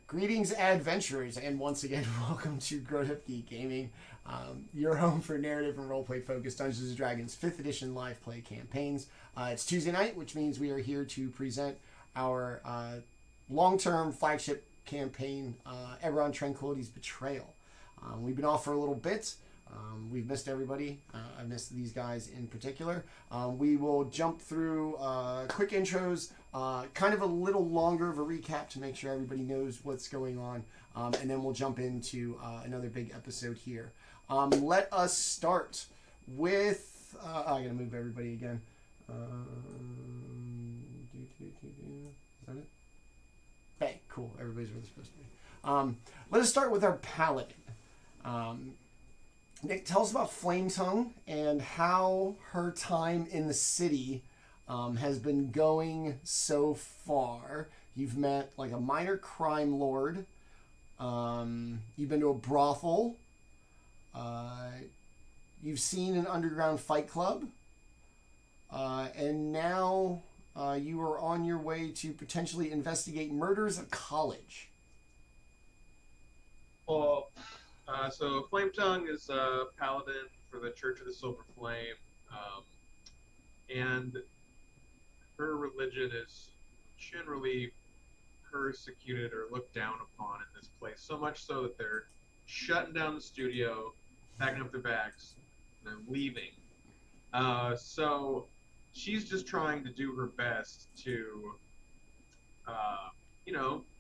Greetings, adventurers, and once again, welcome to GrowedUpGeek Gaming, your home for narrative and roleplay-focused Dungeons & Dragons 5th Edition live play campaigns. It's Tuesday night, which means we are here to present our long-term flagship campaign, Eberron Tranquility's Betrayal. We've been off for a little bit. We've missed everybody. I missed these guys in particular. We will jump through quick intros, kind of a little longer of a recap to make sure everybody knows what's going on, and then we'll jump into another big episode here. Let us start with... I gotta move everybody again. Is that it? Hey, cool. Everybody's where they're supposed to be. Let us start with our paladin. Nick, tell us about Flametongue and how her time in the city has been going so far. You've met like a minor crime lord. You've been to a brothel. You've seen an underground fight club. And now you are on your way to potentially investigate murders at college. Well, so Flametongue is a paladin for the Church of the Silver Flame, and her religion is generally persecuted or looked down upon in this place, so much so that they're shutting down the studio, packing up their bags, and then leaving. So she's just trying to do her best to,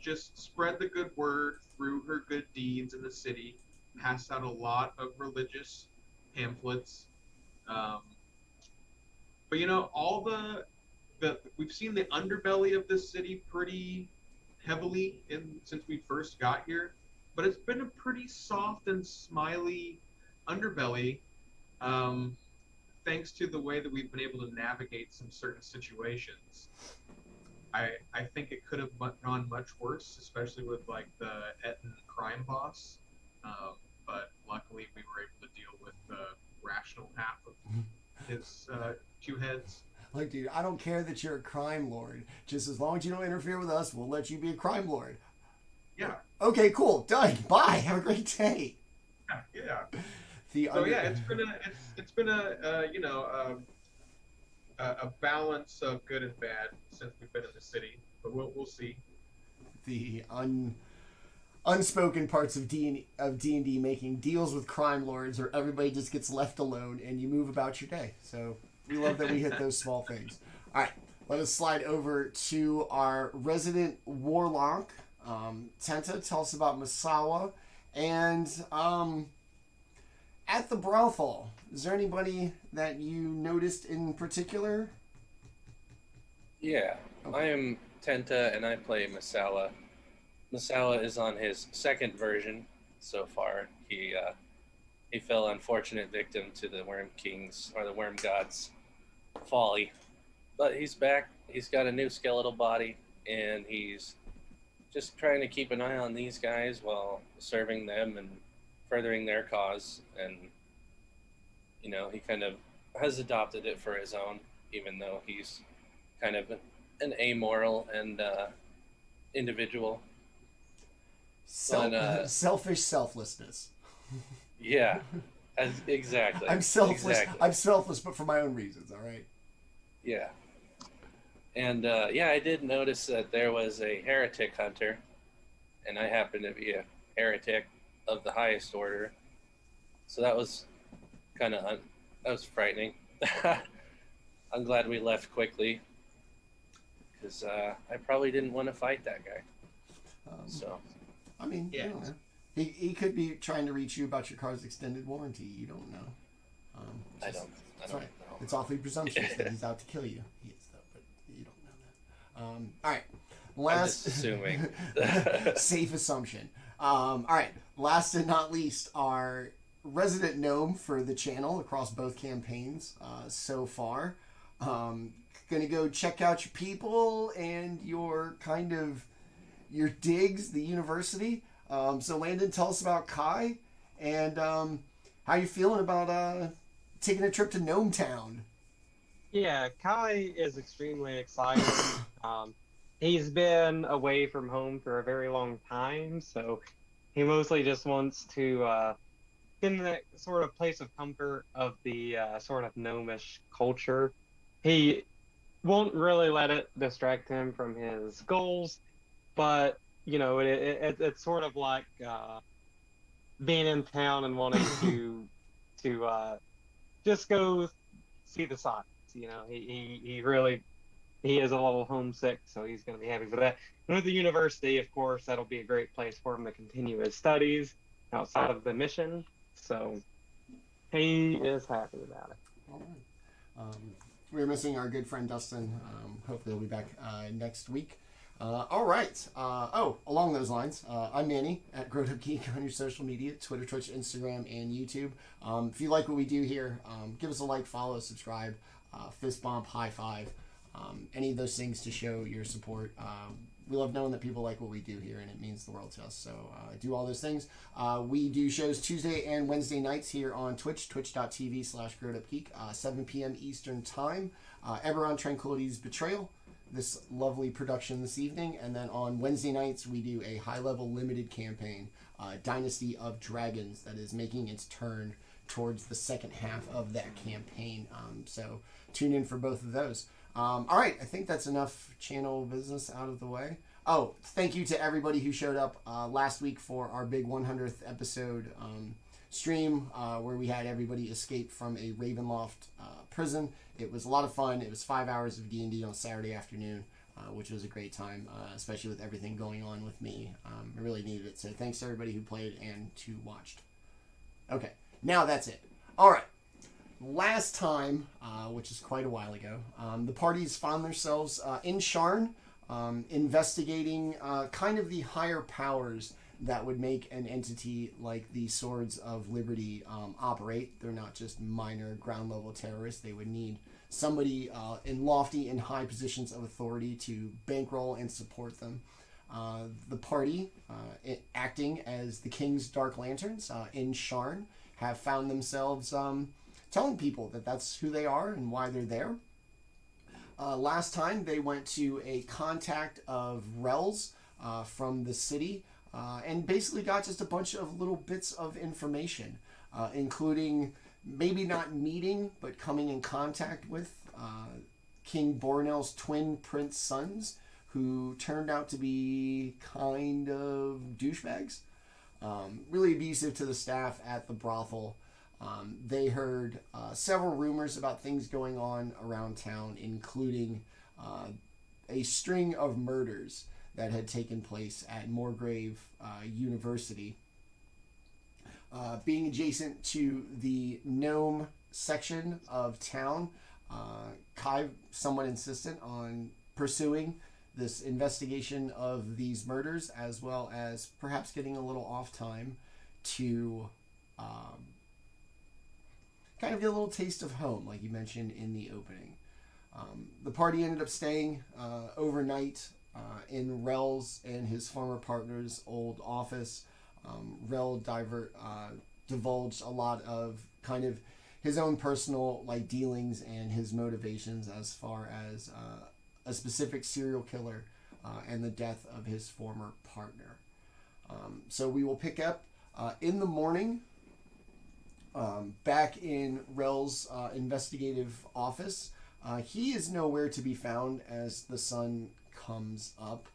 just spread the good word through her good deeds in the city. Passed out a lot of religious pamphlets, but all the we've seen the underbelly of this city pretty heavily since we first got here, but it's been a pretty soft and smiley underbelly, thanks to the way that we've been able to navigate some certain situations. I think it could have gone much worse, especially with like the Etten crime boss. But luckily we were able to deal with the rational half of his two heads. Like, dude, I don't care that you're a crime lord. Just as long as you don't interfere with us, we'll let you be a crime lord. Yeah. Okay, cool. Done. Bye. Have a great day. Yeah. It's been a balance of good and bad since we've been in the city, but we'll see. The unspoken parts of D&D making deals with crime lords, or everybody just gets left alone and you move about your day. So we love that we hit those small things. All right, let us slide over to our resident warlock. Tenta, tell us about Masawa. And at the brothel, is there anybody that you noticed in particular? Yeah, okay. I am Tenta and I play Masawa. Masawa is on his second version so far. He fell unfortunate victim to the Worm King's or the Worm God's folly, but he's back. He's got a new skeletal body, and he's just trying to keep an eye on these guys while serving them and furthering their cause. And he kind of has adopted it for his own, even though he's kind of an amoral and individual. Selfish selflessness. Yeah, exactly. I'm selfless. Exactly. I'm selfless, but for my own reasons. All right. Yeah. And I did notice that there was a heretic hunter, and I happen to be a heretic of the highest order, so that was kind of that was frightening. I'm glad we left quickly, because I probably didn't want to fight that guy. So. I mean, yeah. You don't know. He could be trying to reach you about your car's extended warranty. You don't know. I don't know. It's awfully presumptuous that he's out to kill you. He is, though, but you don't know that. All right. I'm just assuming. Safe assumption. All right. Last and not least, our resident gnome for the channel across both campaigns so far. Gonna go check out your people and your digs, the university. So Landon, tell us about Kai and how you feeling about taking a trip to Gnome Town. Yeah, Kai is extremely excited. he's been away from home for a very long time, so he mostly just wants to get in that sort of place of comfort of the sort of gnomish culture. He won't really let it distract him from his goals, but you know, it's sort of like being in town and wanting to just go see the sights. You know, he really he is a little homesick, so he's going to be happy for that. And with the university, of course, that'll be a great place for him to continue his studies outside of the mission. So he is happy about it. All right. We're missing our good friend Dustin. Hopefully he'll be back next week. All right. Along those lines, I'm Manny at GrowedUpGeek on your social media, Twitter, Twitch, Instagram, and YouTube. If you like what we do here, give us a like, follow, subscribe, fist bump, high five, any of those things to show your support. We love knowing that people like what we do here, and it means the world to us. So do all those things. We do shows Tuesday and Wednesday nights here on Twitch, twitch.tv/GrowedUpGeek, 7 p.m. Eastern Time. Eberron, Tranquility's Betrayal, this lovely production this evening. And then on Wednesday nights, we do a high-level limited campaign, Dynasty of Dragons, that is making its turn towards the second half of that campaign. So tune in for both of those. All right, I think that's enough channel business out of the way. Oh, thank you to everybody who showed up last week for our big 100th episode stream where we had everybody escape from a Ravenloft prison. It was a lot of fun. It was 5 hours of D&D on Saturday afternoon, which was a great time, especially with everything going on with me. I really needed it. So thanks to everybody who played and who watched. Okay, now that's it. All right. Last time, which is quite a while ago, the parties found themselves in Sharn, investigating kind of the higher powers that would make an entity like the Swords of Liberty operate. They're not just minor ground-level terrorists. They would need somebody in lofty and high positions of authority to bankroll and support them. The party, acting as the King's Dark Lanterns in Sharn, have found themselves telling people that that's who they are and why they're there. Last time they went to a contact of Rel's from the city and basically got just a bunch of little bits of information, including maybe not meeting, but coming in contact with King Bornell's twin prince sons, who turned out to be kind of douchebags, really abusive to the staff at the brothel. They heard several rumors about things going on around town, including a string of murders that had taken place at Morgrave University. Being adjacent to the gnome section of town, Kai somewhat insistent on pursuing this investigation of these murders, as well as perhaps getting a little off time to kind of get a little taste of home, like you mentioned in the opening. The party ended up staying overnight in Rel's and his former partner's old office. Rel divulged a lot of kind of his own personal dealings and his motivations as far as a specific serial killer and the death of his former partner. So we will pick up in the morning back in Rel's investigative office. He is nowhere to be found as the sun comes up.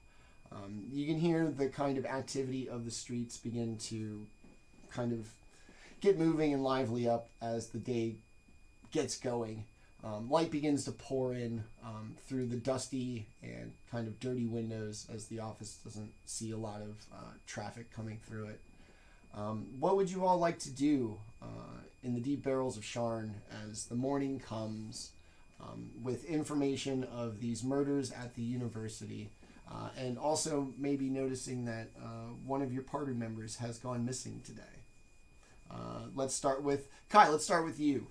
You can hear the kind of activity of the streets begin to kind of get moving and lively up as the day gets going. Light begins to pour in through the dusty and kind of dirty windows as the office doesn't see a lot of traffic coming through it. What would you all like to do in the deep barrels of Sharn as the morning comes with information of these murders at the university, and also maybe noticing that one of your party members has gone missing today? Let's start with Kai. Let's start with you.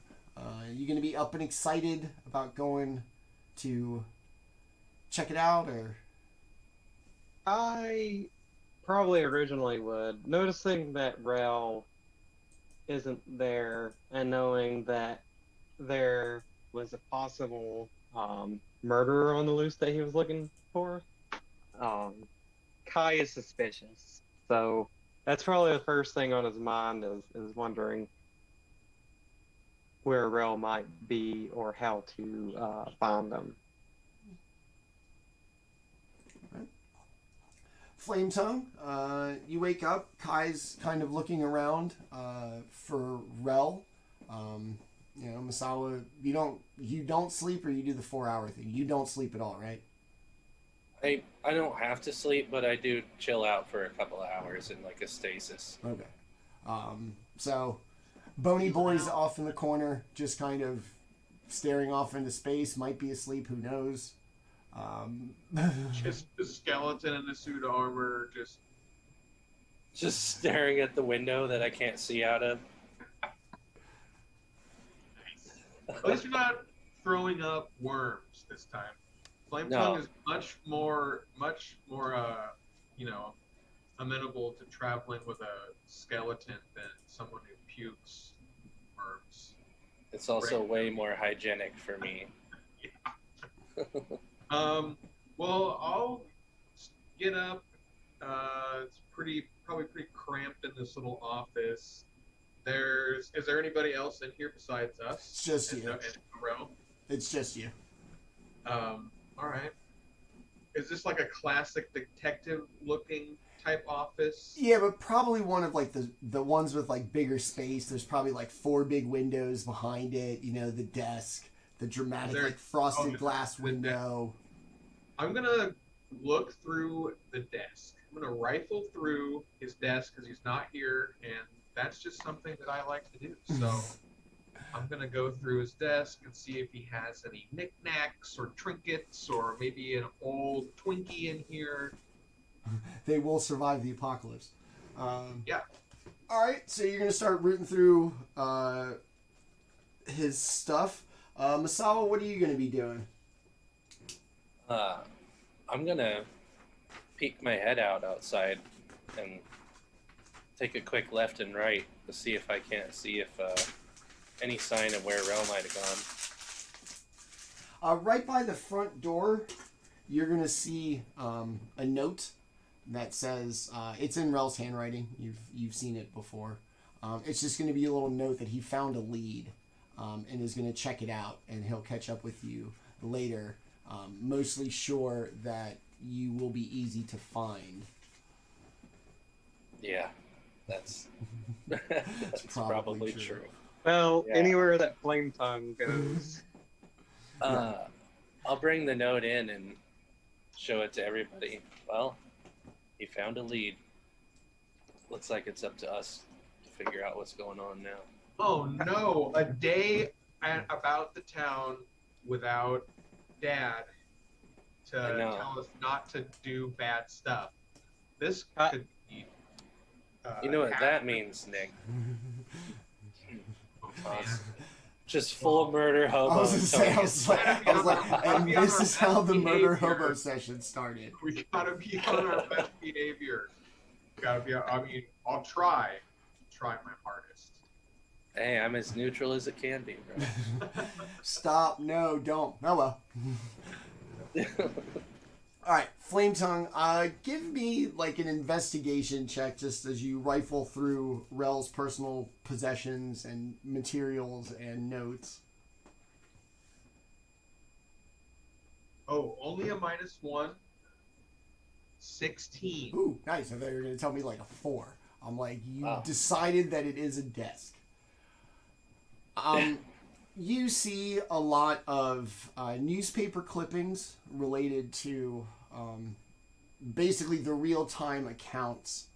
You going to be up and excited about going to check it out, or? I probably originally would. Noticing that Rel isn't there and knowing that there was a possible murderer on the loose that he was looking for, Kai is suspicious. So that's probably the first thing on his mind is wondering where Rel might be or how to find them. Flametongue, you wake up. Kai's kind of looking around for Rel. Masawa, you don't sleep, or you do the 4-hour thing. You don't sleep at all, right? I don't have to sleep, but I do chill out for a couple of hours in like a stasis. Okay. So Bony Boy's off in the corner, just kind of staring off into space. Might be asleep. Who knows? Just the skeleton in the suit of armor, just staring at the window that I can't see out of. At least you're not throwing up worms this time. Flametongue is much more, amenable to traveling with a skeleton than someone who pukes worms. It's also way more hygienic for me. Well, I'll get up. It's probably pretty cramped in this little office. Is there anybody else in here besides us? It's just you. Rel? It's just you. All right. Is this like a classic detective-looking type office? Yeah, but probably one of like the ones with like bigger space. There's probably like 4 big windows behind it. The desk, the dramatic frosted glass window. I'm gonna look through the desk. I'm gonna rifle through his desk because he's not here, and that's just something that I like to do. So I'm gonna go through his desk and see if he has any knickknacks or trinkets, or maybe an old Twinkie in here. They will survive the apocalypse. Yeah. All right, so you're gonna start rooting through his stuff. Masawa, what are you gonna be doing? I'm gonna peek my head outside and take a quick left and right to see if I can't see if any sign of where Rel might have gone. Right by the front door, you're gonna see a note that says it's in Rel's handwriting. You've seen it before. It's just gonna be a little note that he found a lead and is gonna check it out, and he'll catch up with you later. Mostly sure that you will be easy to find. Yeah, that's probably true. Well, anywhere that Flametongue goes. I'll bring the note in and show it to everybody. Well, he found a lead. Looks like it's up to us to figure out what's going on now. Oh no, a day about the town without Dad to tell us not to do bad stuff. This could be... you know what that means, Nick? Just full murder hobo. I was like, and this is how the murder hobo session started. We gotta be on our best behavior. I'll try my hardest. Hey, I'm as neutral as it can be, bro. Stop, no, don't. Oh well. Alright, Flametongue, give me like an investigation check just as you rifle through Rel's personal possessions and materials and notes. Oh, only a -1. 16. Ooh, nice. I thought you were going to tell me like a 4. I'm like, you decided that it is a desk. You see a lot of newspaper clippings related to basically the real-time accounts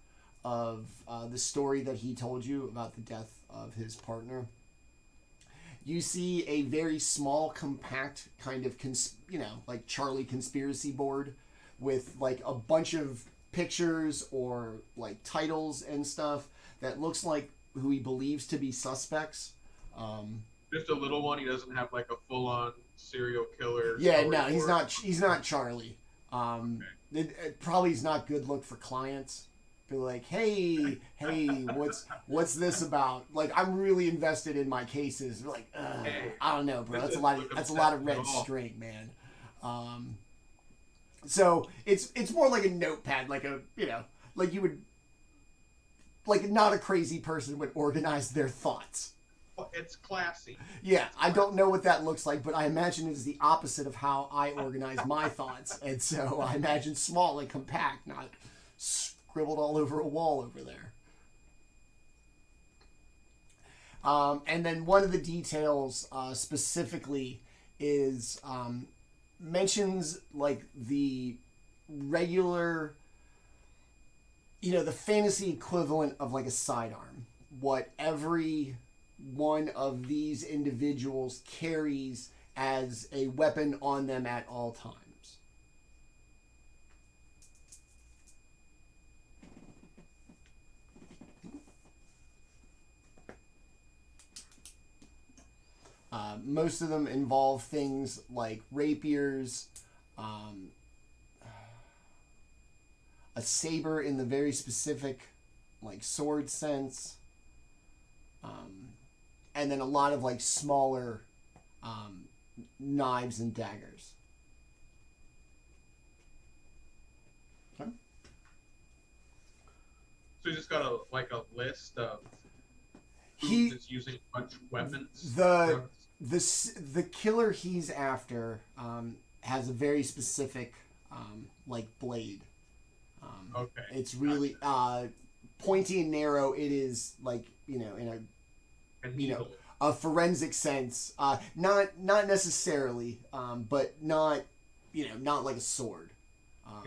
of the story that he told you about the death of his partner. You see a very small, compact kind of, like Charlie conspiracy board with like a bunch of pictures or like titles and stuff that looks like who he believes to be suspects. Just a little one. He doesn't have like a full-on serial killer. Yeah, no, he's not. He's not Charlie. It probably is not good look for clients. Be like, hey, what's this about? Like, I'm really invested in my cases. They're like, I don't know, bro. That's a lot of red string, man. So it's more like a notepad, like a, you know, like you would, like not a crazy person would organize their thoughts. It's classy. Yeah, I don't know what that looks like, but I imagine it is the opposite of how I organize my thoughts. And so I imagine small and compact, not scribbled all over a wall over there. And then one of the details specifically is mentions like the regular, you know, the fantasy equivalent of like a sidearm. What every one of these individuals carries as a weapon on them at all times. Most of them involve things like rapiers, a saber in the very specific like sword sense, and then a lot of like smaller knives and daggers. Okay. So you just got a list of He who's using much weapons. The killer he's after has a very specific like blade. Okay. It's really pointy and narrow. It is like, you know, in a forensic sense. Not necessarily, but not, you know, not like a sword.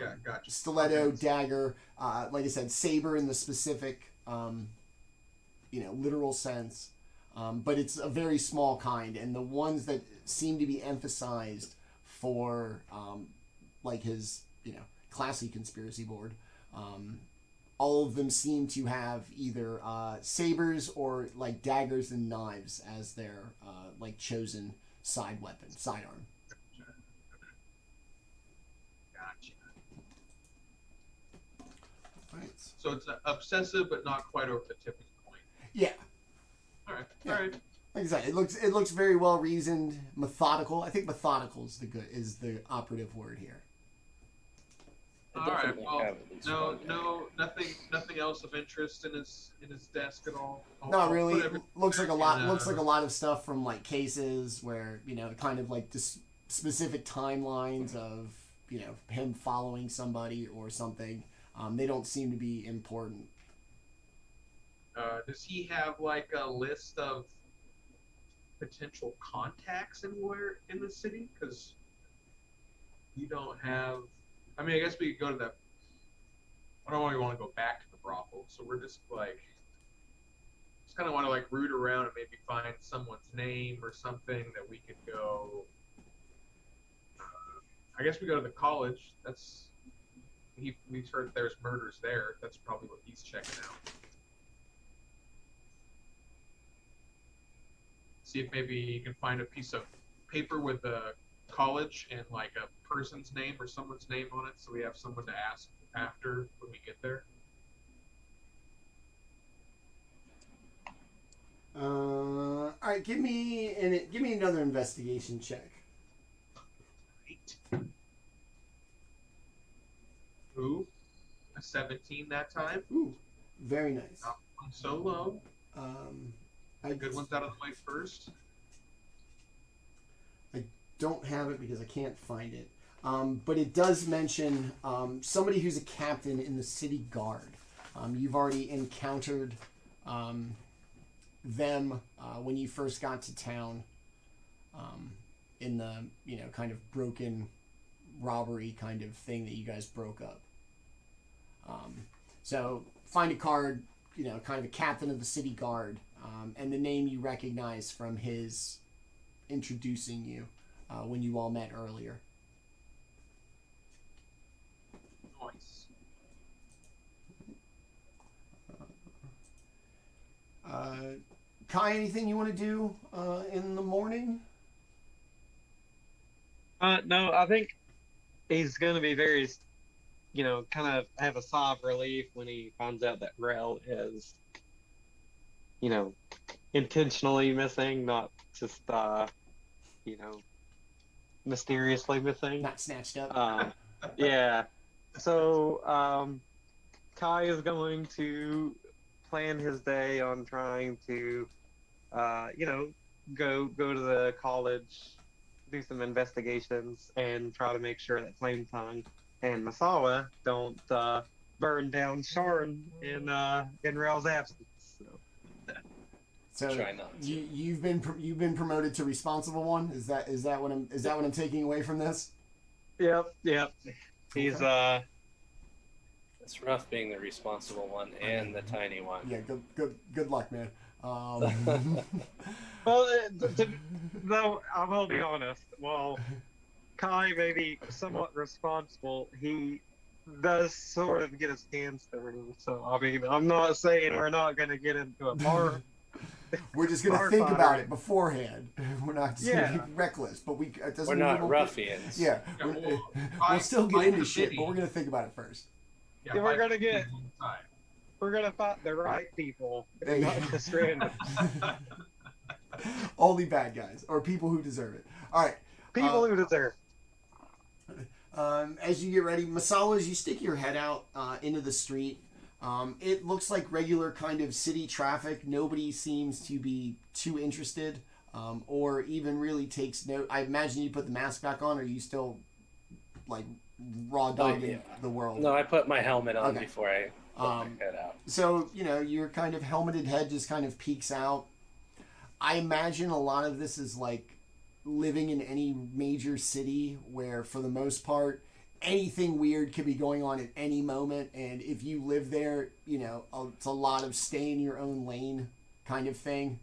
Yeah, gotcha. Stiletto, dagger, like I said, saber in the specific, you know, literal sense. But it's a very small kind, and the ones that seem to be emphasized for, like his, you know, classy conspiracy board, all of them seem to have either sabers or like daggers and knives as their like chosen side weapon, sidearm. Gotcha. Right. So it's obsessive, but not quite over the tipping point. Yeah. All right. Yeah. All right. Like I said, it looks very well reasoned, methodical. I think methodical is the operative word here. All right. Well, nothing else of interest in his desk at all. Not really. It looks like a lot. Looks like a lot of stuff from like cases where, you know, kind of like just specific timelines of, you know, him following somebody or something. They don't seem to be important. Does he have like a list of potential contacts anywhere in the city? Because you don't have. I mean, I guess we could go to that. I don't really want to go back to the brothel, so we're just like, just kind of want to like root around and maybe find someone's name or something that we could go. I guess we go to the college. We've heard there's murders there. That's probably what he's checking out. See if maybe you can find a piece of paper with a college and like a person's name or someone's name on it, so we have someone to ask after when we get there. All right, give me another investigation check. Right. Ooh, a 17 that time. Ooh, very nice. Not one so low. Good ones out of the way first. I don't have it because I can't find it. But it does mention somebody who's a captain in the city guard. You've already encountered them when you first got to town in the, you know, kind of broken robbery kind of thing that you guys broke up. So find a card, you know, kind of a captain of the city guard, and the name you recognize from his introducing you when you all met earlier. Nice. Kai, anything you want to do in the morning? No, I think he's going to be very, you know, kind of have a sigh of relief when he finds out that Rel is, you know, intentionally missing, not just, you know, mysteriously missing. Not snatched up. Yeah. So, Kai is going to plan his day on trying to, go to the college, do some investigations, and try to make sure that Flametongue and Masawa don't burn down Sharn in Rail's absence. So. So Try not to. you've been promoted to responsible one. Is that what I'm taking away from this? Yep. He's Okay. It's rough being the responsible one and the tiny one. Yeah. Good luck, man. well, though I will be honest. While Kai may be somewhat responsible, he does sort of get his hands dirty. So I mean, I'm not saying we're not going to get into a bar. We're just gonna think about it beforehand. We're not just gonna be reckless, but it doesn't We're mean not won't ruffians. Yeah, we'll still get into shit, but we're gonna think about it first. Yeah, we're gonna fight the right people, not the stranded. Only bad guys or people who deserve it. All right, people who deserve. As you get ready, Masawa, as you stick your head out into the street. It looks like regular kind of city traffic. Nobody seems to be too interested or even really takes note. I imagine you put the mask back on, or are you still like raw dogging the world? No, I put my helmet on before I put my head out. So, your kind of helmeted head just kind of peeks out. I imagine a lot of this is like living in any major city where, for the most part, anything weird could be going on at any moment, and if you live there, it's a lot of stay in your own lane kind of thing.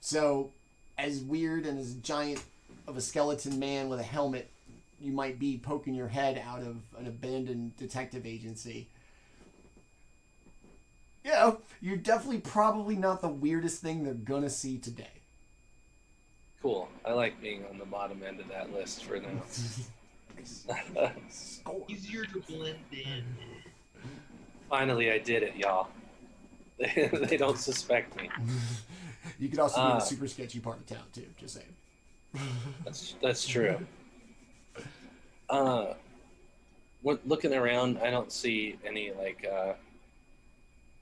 So as weird and as giant of a skeleton man with a helmet you might be poking your head out of an abandoned detective agency, you're definitely probably not the weirdest thing they're gonna see today. Cool. I like being on the bottom end of that list for now. Easier to blend in. Finally, I did it, y'all. They don't suspect me. You could also be in a super sketchy part of town too. Just saying. That's true. Looking around, I don't see any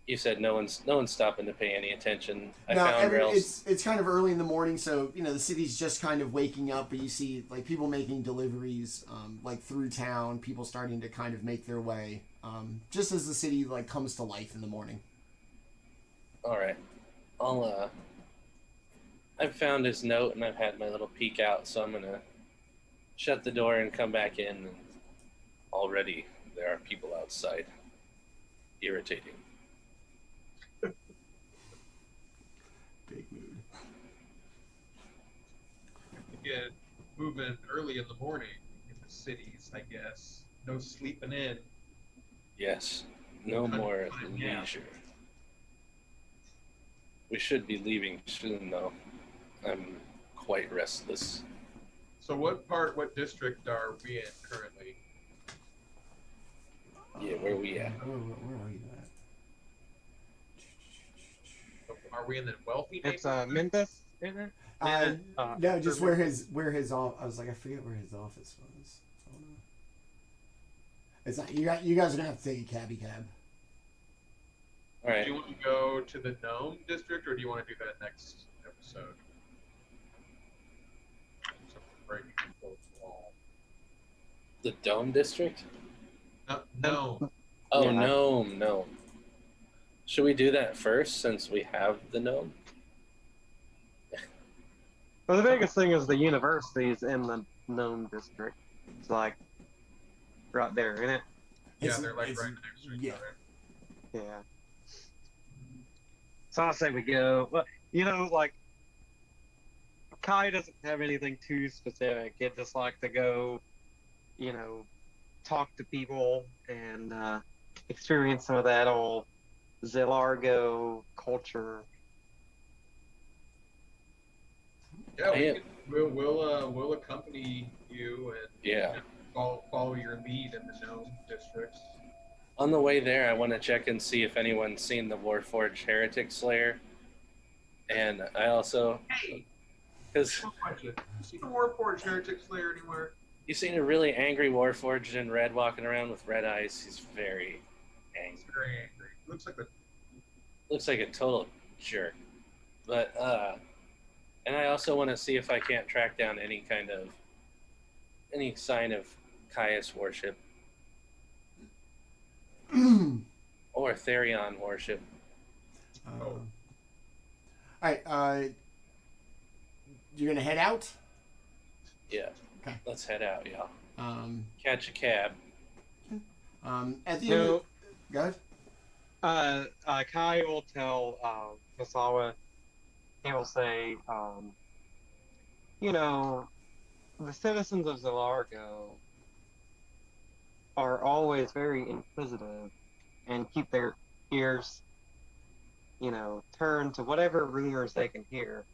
you said no one's stopping to pay any attention. It's kind of early in the morning, so the city's just kind of waking up. But you see people making deliveries, through town. People starting to kind of make their way, just as the city comes to life in the morning. All right, I've found his note and I've had my little peek out, so I'm gonna shut the door and come back in. And already there are people outside. Irritating. Big mood. Get moving early in the morning in the cities, I guess. No sleeping in. Yes. No more leisure. We should be leaving soon, though. I'm quite restless. So what district are we in currently? Yeah, where are we at? Where are you at? Are we in the wealthy It's neighborhood? Memphis, isn't it? No, just where his I was like, I forget where his office was. Hold on. It's not you guys are gonna have to take a cab. All right. Do you want to go to the Gnome district, or do you want to do that next episode? Breaking the fourth wall. The Dome District? No. Oh, Yeah. Gnome. Should we do that first, since we have the Gnome? Well, the biggest thing is the university's in the Gnome district. It's right there, isn't it? Yeah, they're right next to each other. Yeah. So I say we go. Well, Kai doesn't have anything too specific. He'd just like to go, talk to people and experience some of that old Zilargo culture. Yeah, we'll accompany you and follow your lead in the Gnome districts. On the way there, I want to check and see if anyone's seen the Warforged Heretic Slayer. And I also... Hey! Because One question. You see the Warforged Heretic Slayer anywhere? You seen a really angry Warforged in red walking around with red eyes. He's very angry. He's very angry. Looks like a total jerk. But and I also want to see if I can't track down any sign of Caius worship or Therion worship. All right. You're gonna head out. Yeah. Okay. Let's head out, y'all. Catch a cab. At the end. Go ahead. Kai will tell Masawa. He will say, you know, the citizens of Zilargo are always very inquisitive and keep their ears, you know, turned to whatever rumors they can hear.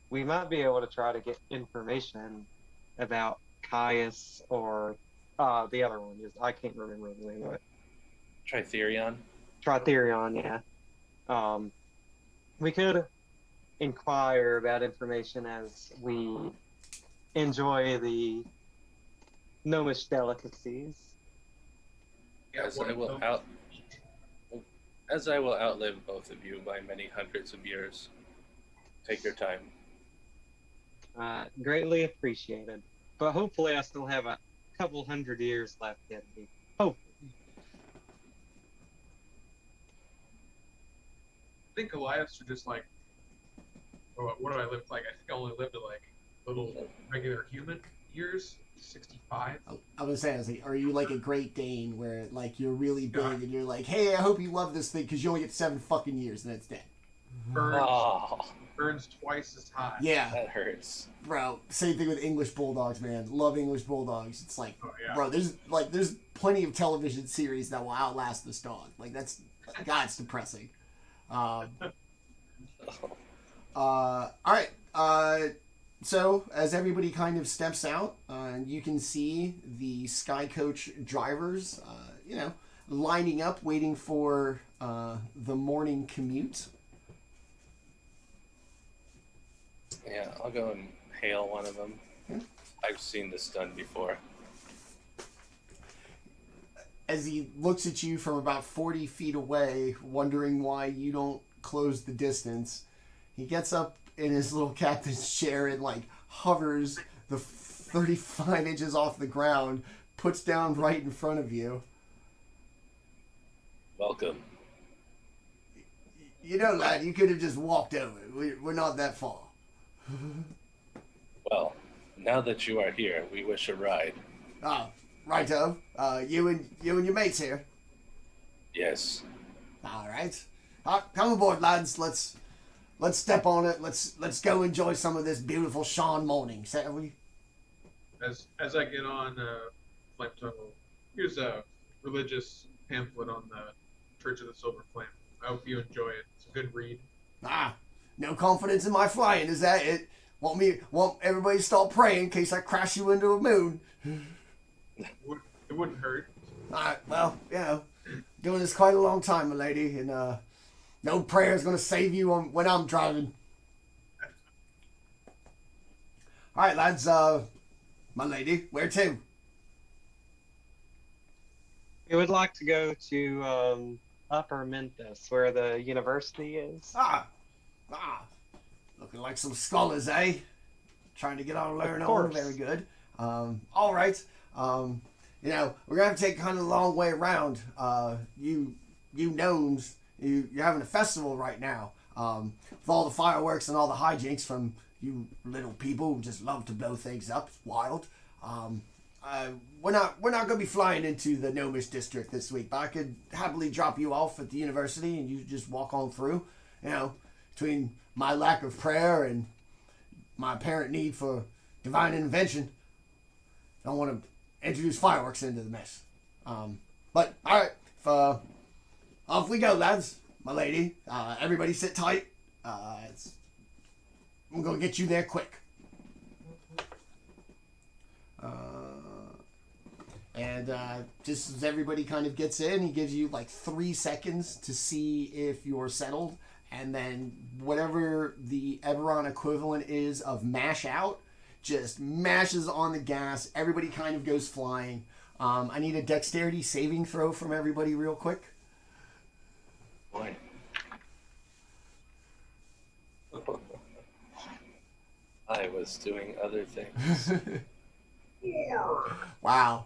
We might be able to try to get information about Caius or the other one. I can't remember the name of it. Tritherion. Tritherion, yeah. We could inquire about information as we enjoy the gnomish delicacies. As I will outlive both of you by many hundreds of years. Take your time. Greatly appreciated. But hopefully I still have a couple hundred years left in me. Hopefully. I think Goliaths are just like, what do I live like? I think I only lived to like little regular human years, 65. I was saying, are you like a Great Dane where like you're really big and you're like, hey, I hope you love this thing because you only get 7 fucking years and then it's dead. Burns twice as high. Yeah. That hurts. Bro, same thing with English Bulldogs, man. Love English Bulldogs. It's like, bro, there's plenty of television series that will outlast this dog. Like that's, God, it's depressing. All right. So as everybody kind of steps out, you can see the Sky Coach drivers, lining up, waiting for the morning commute. Yeah, I'll go and hail one of them. I've seen this done before. As he looks at you from about 40 feet away, wondering why you don't close the distance, he gets up in his little captain's chair and like hovers the 35 inches off the ground, puts down right in front of you. Welcome. You know, lad, you could have just walked over. We're not that far. Well, now that you are here, we wish a ride. Oh, righto. You and your mates here. Yes. All right. Come aboard, lads. Let's step on it. Let's go enjoy some of this beautiful Sharn morning, shall we? As I get on Flametongue, here's a religious pamphlet on the Church of the Silver Flame. I hope you enjoy it. It's a good read. No confidence in my flying, is that it? Want everybody to start praying in case I crash you into a moon? It wouldn't hurt. Alright, well, doing this quite a long time, my lady, and no prayer is going to save you when I'm driving. Alright, lads, my lady, where to? We would like to go to Upper Memphis, where the university is. Looking like some scholars, eh? Trying to get on and learn Of on. course. Very good. All right. We're gonna have to take kind of a long way around. You gnomes, you're having a festival right now. With all the fireworks and all the hijinks from you little people who just love to blow things up. It's wild. We're not gonna be flying into the gnomish district this week, but I could happily drop you off at the university and you just walk on through. Between my lack of prayer and my apparent need for divine intervention, I don't want to introduce fireworks into the mess. But all right, off we go, lads. My lady, everybody sit tight. I'm gonna get you there quick. And just as everybody kind of gets in, he gives you like 3 seconds to see if you're settled. And then whatever the Eberron equivalent is of mash out, just mashes on the gas. Everybody kind of goes flying. I need a dexterity saving throw from everybody real quick. Boy. I was doing other things. Wow.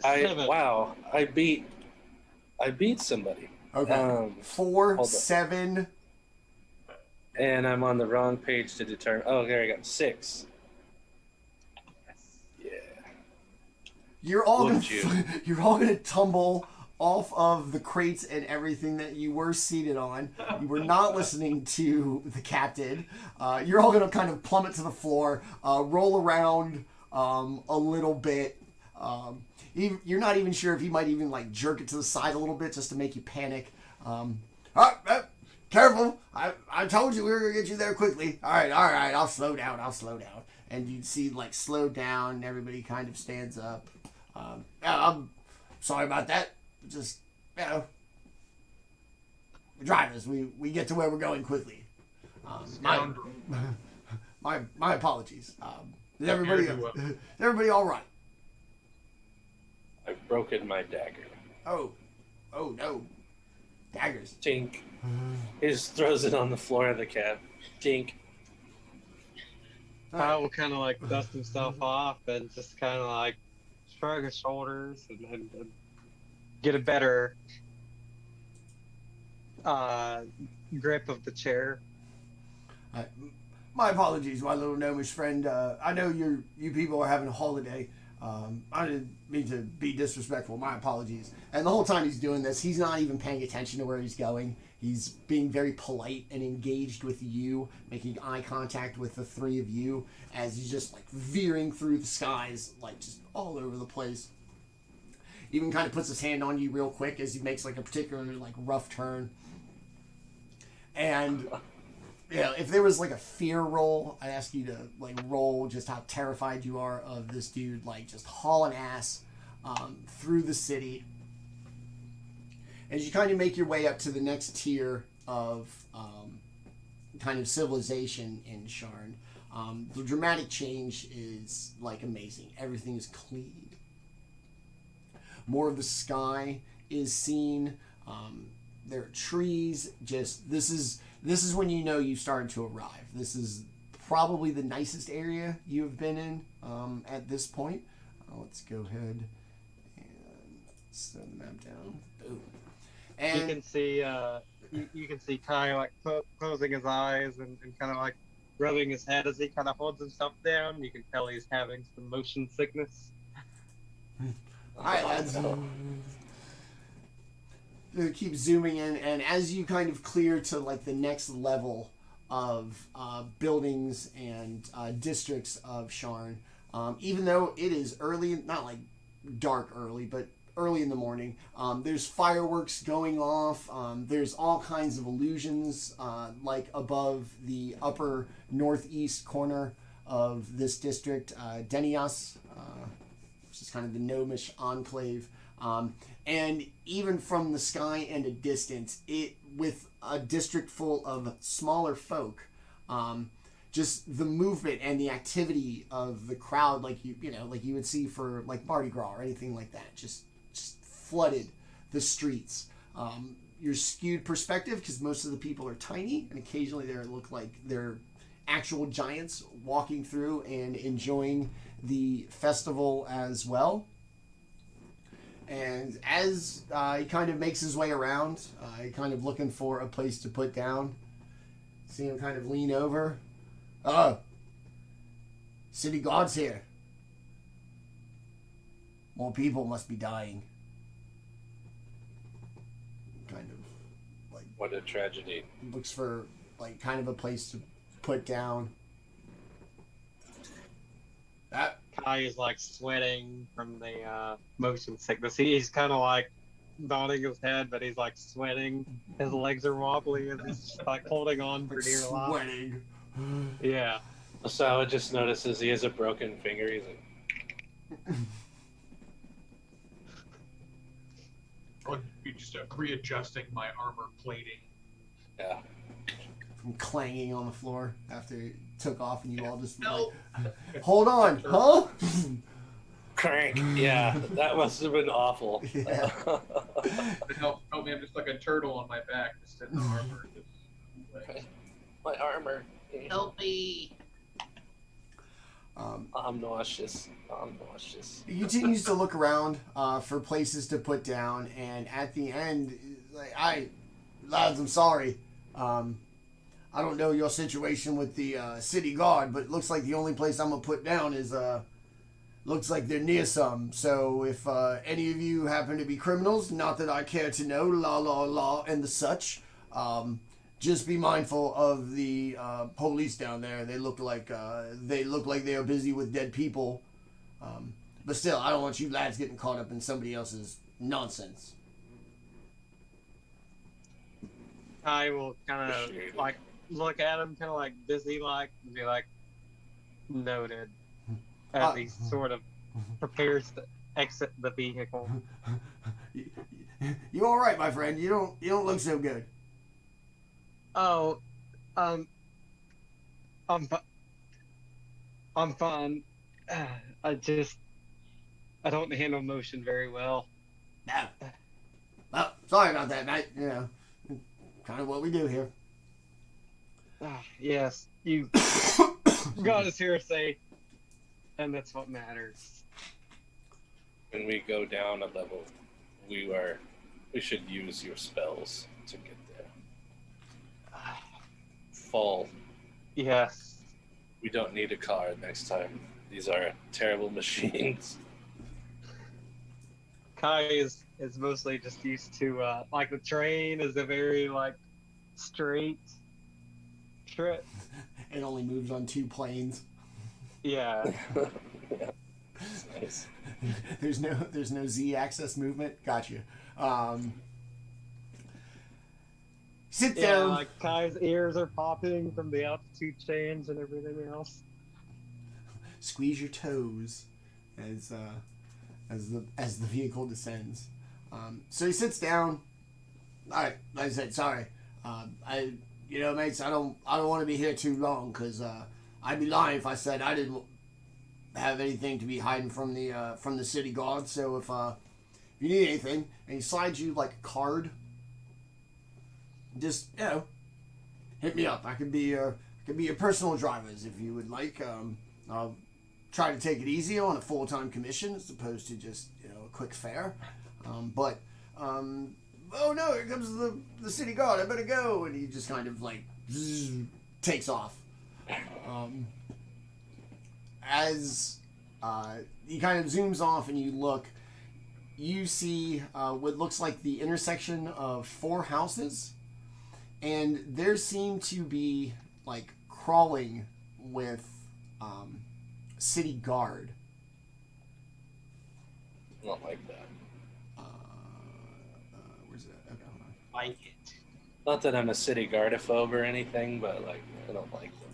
I beat somebody. Okay. 4, hold up. 7. And I'm on the wrong page to determine. Oh, there I go. 6. Yeah. You're all Look gonna at you. you're all gonna tumble off of the crates and everything that you were seated on. You were not listening to the captain. You're all gonna kind of plummet to the floor, roll around a little bit. You're not even sure if he might even like jerk it to the side a little bit just to make you panic. Careful! I told you we were gonna get you there quickly. All right. I'll slow down. And you'd see like slow down. And everybody kind of stands up. I'm sorry about that. Just drivers. We get to where we're going quickly. My apologies. Is everybody all right? I've broken my dagger. Oh no, daggers. Tink. He just throws it on the floor of the cab. Tink. Kyle will kind of like dust himself off and just kind of like shrug his shoulders and get a better grip of the chair. My apologies, my little gnomish friend. I know you people are having a holiday. I didn't mean to be disrespectful. My apologies. And the whole time he's doing this, he's not even paying attention to where he's going. He's being very polite and engaged with you, making eye contact with the three of you as he's just like veering through the skies, like just all over the place. Even kind of puts his hand on you real quick as he makes like a particularly like rough turn. And if there was like a fear roll, I'd ask you to like roll just how terrified you are of this dude, like just hauling ass through the city. As you kind of make your way up to the next tier of kind of civilization in Sharn, the dramatic change is like amazing. Everything is clean. More of the sky is seen. There are trees. Just this is when you know you've started to arrive. This is probably the nicest area you have been in at this point. Let's go ahead and send the map down. Boom. And You can see Kai like closing his eyes and kind of like rubbing his head as he kind of holds himself down. You can tell he's having some motion sickness. All right, lads. Keep zooming in, and as you kind of clear to like the next level of buildings and districts of Sharn, even though it is early, not like dark early, but early in the morning, there's fireworks going off. There's all kinds of illusions, like above the upper northeast corner of this district, Denias, which is kind of the gnomish enclave. And even from the sky and a distance, it with a district full of smaller folk, just the movement and the activity of the crowd, like like you would see for like Mardi Gras or anything like that, just flooded the streets. Your skewed perspective, because most of the people are tiny, and occasionally they look like they're actual giants walking through and enjoying the festival as well. And as he kind of makes his way around, kind of looking for a place to put down, see him kind of lean over. City God's here. More people must be dying. Kind of like What a tragedy. looks for like kind of a place to put down. That Kai is like sweating from the motion sickness. He's kind of like nodding his head, but he's like sweating. His legs are wobbly, and he's just like holding on for dear life. sweating. Yeah. Masawa just notices he has a broken finger. He's like, I'll be just readjusting my armor plating. yeah. clanging on the floor after it took off, and you all just No. like, hold on, huh? Crank. Yeah, that must have been awful. Yeah. Help me! I'm just like a turtle on my back, just in the armor. My armor. Help me! I'm nauseous. I'm nauseous. He continues to look around for places to put down, and at the end, like, lads, I'm sorry. I don't know your situation with the city guard, but it looks like the only place I'm gonna put down is looks like they're near some. So if any of you happen to be criminals, not that I care to know, la, and the such, just be mindful of the police down there. They look like they are busy with dead people. But still, I don't want you lads getting caught up in somebody else's nonsense. I will kind of like look at him, kind of like busy, like, and be like, noted, as he sort of prepares to exit the vehicle. You all right, my friend? You don't look so good. Oh, I'm fine. I don't handle motion very well. No. Well, sorry about that, mate. You know, kind of what we do here. Yes, you got us here safe, and that's what matters. When we go down a level, we should use your spells to get there. Fall. Yes. We don't need a car next time. These are terrible machines. Kai is mostly just used to like the train is a very like straight trip. It only moves on 2 planes. Yeah. Yeah. Nice. There's no Z-axis movement. Gotcha. Sit Yeah, down. like Kai's ears are popping from the altitude change and everything else. Squeeze your toes as the vehicle descends. So he sits down. All right, like I said, sorry. Mates, I don't want to be here too long, because I'd be lying if I said I didn't have anything to be hiding from the city guard. So if you need anything, and he slides you like a card, just hit me up. I could be your personal drivers if you would like. I'll try to take it easy on a full-time commission as opposed to just a quick fare. Oh no, here comes the city guard. I better go. And he just kind of like takes off. As he kind of zooms off and you look, you see what looks like the intersection of 4 houses, and there seem to be like crawling with city guard. Not like that. Where's it? Okay, hold on. Like it. Not that I'm a city guardophobe or anything, but like I don't like them.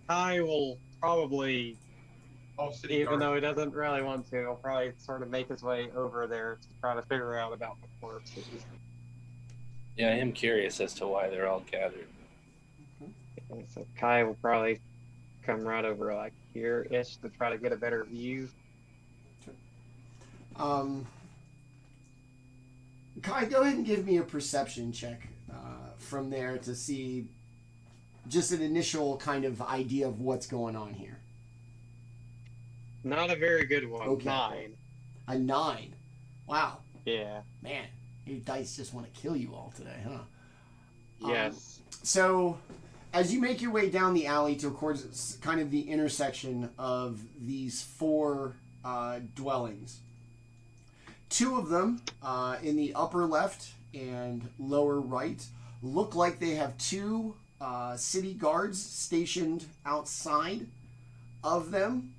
Kai will probably, City even guard. though he doesn't really want to, he'll probably sort of make his way over there to try to figure out about the corpses. Yeah, I am curious as to why they're all gathered. And so Kai will probably come right over like here-ish to try to get a better view. Kai, go ahead and give me a perception check from there to see just an initial kind of idea of what's going on here. Not a very good one. Okay. 9. A 9. Wow. Yeah. Man, your dice just want to kill you all today, huh? Yes. So, as you make your way down the alley towards kind of the intersection of these 4 dwellings, 2 of them in the upper left and lower right look like they have 2 city guards stationed outside of them.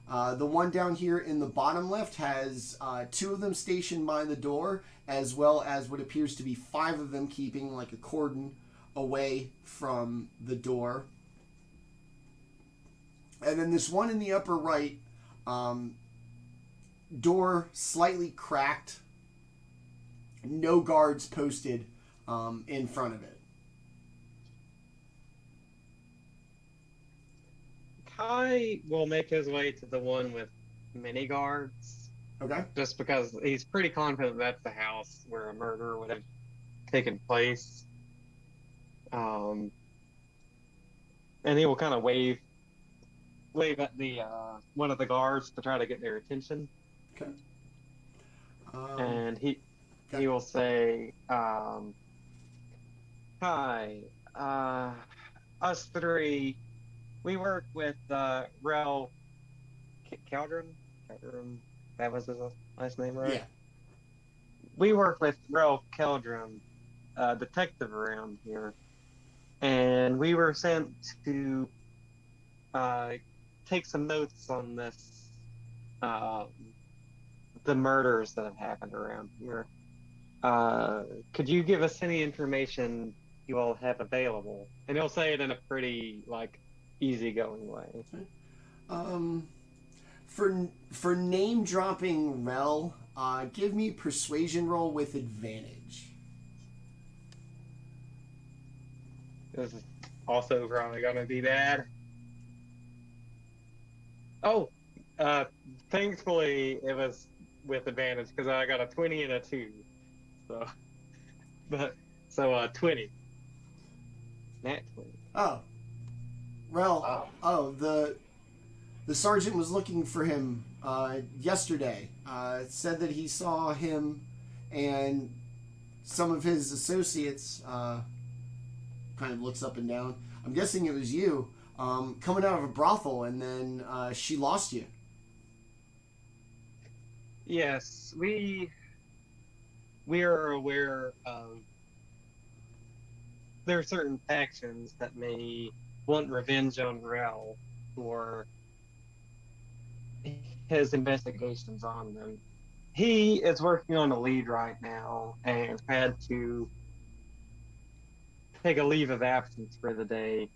The one down here in the bottom left has 2 of them stationed by the door, as well as what appears to be 5 of them keeping like a cordon away from the door. And then this one in the upper right, door slightly cracked, no guards posted in front of it. probably will make his way to the one with mini guards, Okay. just because he's pretty confident that's the house where a murder would have taken place. And he will kind of wave at the one of the guards to try to get their attention. Okay. And he okay. will say, "Hi, us three, we work with Rel Caldron. That was his last name, right? Yeah. We work with Rel Caldron, detective around here, and we were sent to take some notes on this, the murders that have happened around here. Could you give us any information you all have available?" And he'll say it in a pretty, like, easygoing way. For name dropping Rel, give me persuasion roll with advantage. This is also probably gonna be bad. Oh, thankfully it was with advantage because I got a 20 and a 2. So 20. Nat 20. Oh. Rel. Oh, the sergeant was looking for him yesterday. Said that he saw him and some of his associates. Kind of looks up and down. I'm guessing it was you. Coming out of a brothel, and then she lost you. Yes, we are aware of there are certain factions that may want revenge on Rel for his investigations on them. He is working on a lead right now and had to take a leave of absence for the day.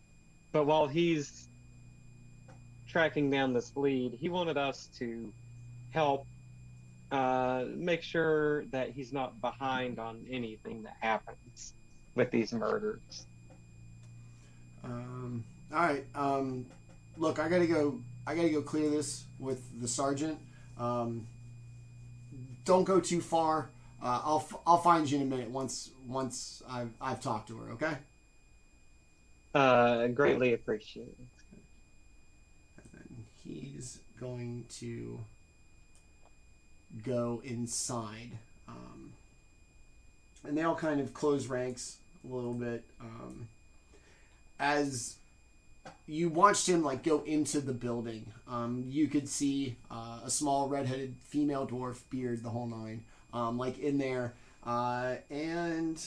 But while he's tracking down this lead, he wanted us to help make sure that he's not behind on anything that happens with these murders. All right. Look, I gotta go clear this with the sergeant. Don't go too far. I'll find you in a minute once I've talked to her. Okay. Greatly appreciated. And then he's going to go inside, and they all kind of close ranks a little bit. As you watched him like go into the building, you could see a small red-headed female dwarf, beard, the whole nine, like in there, and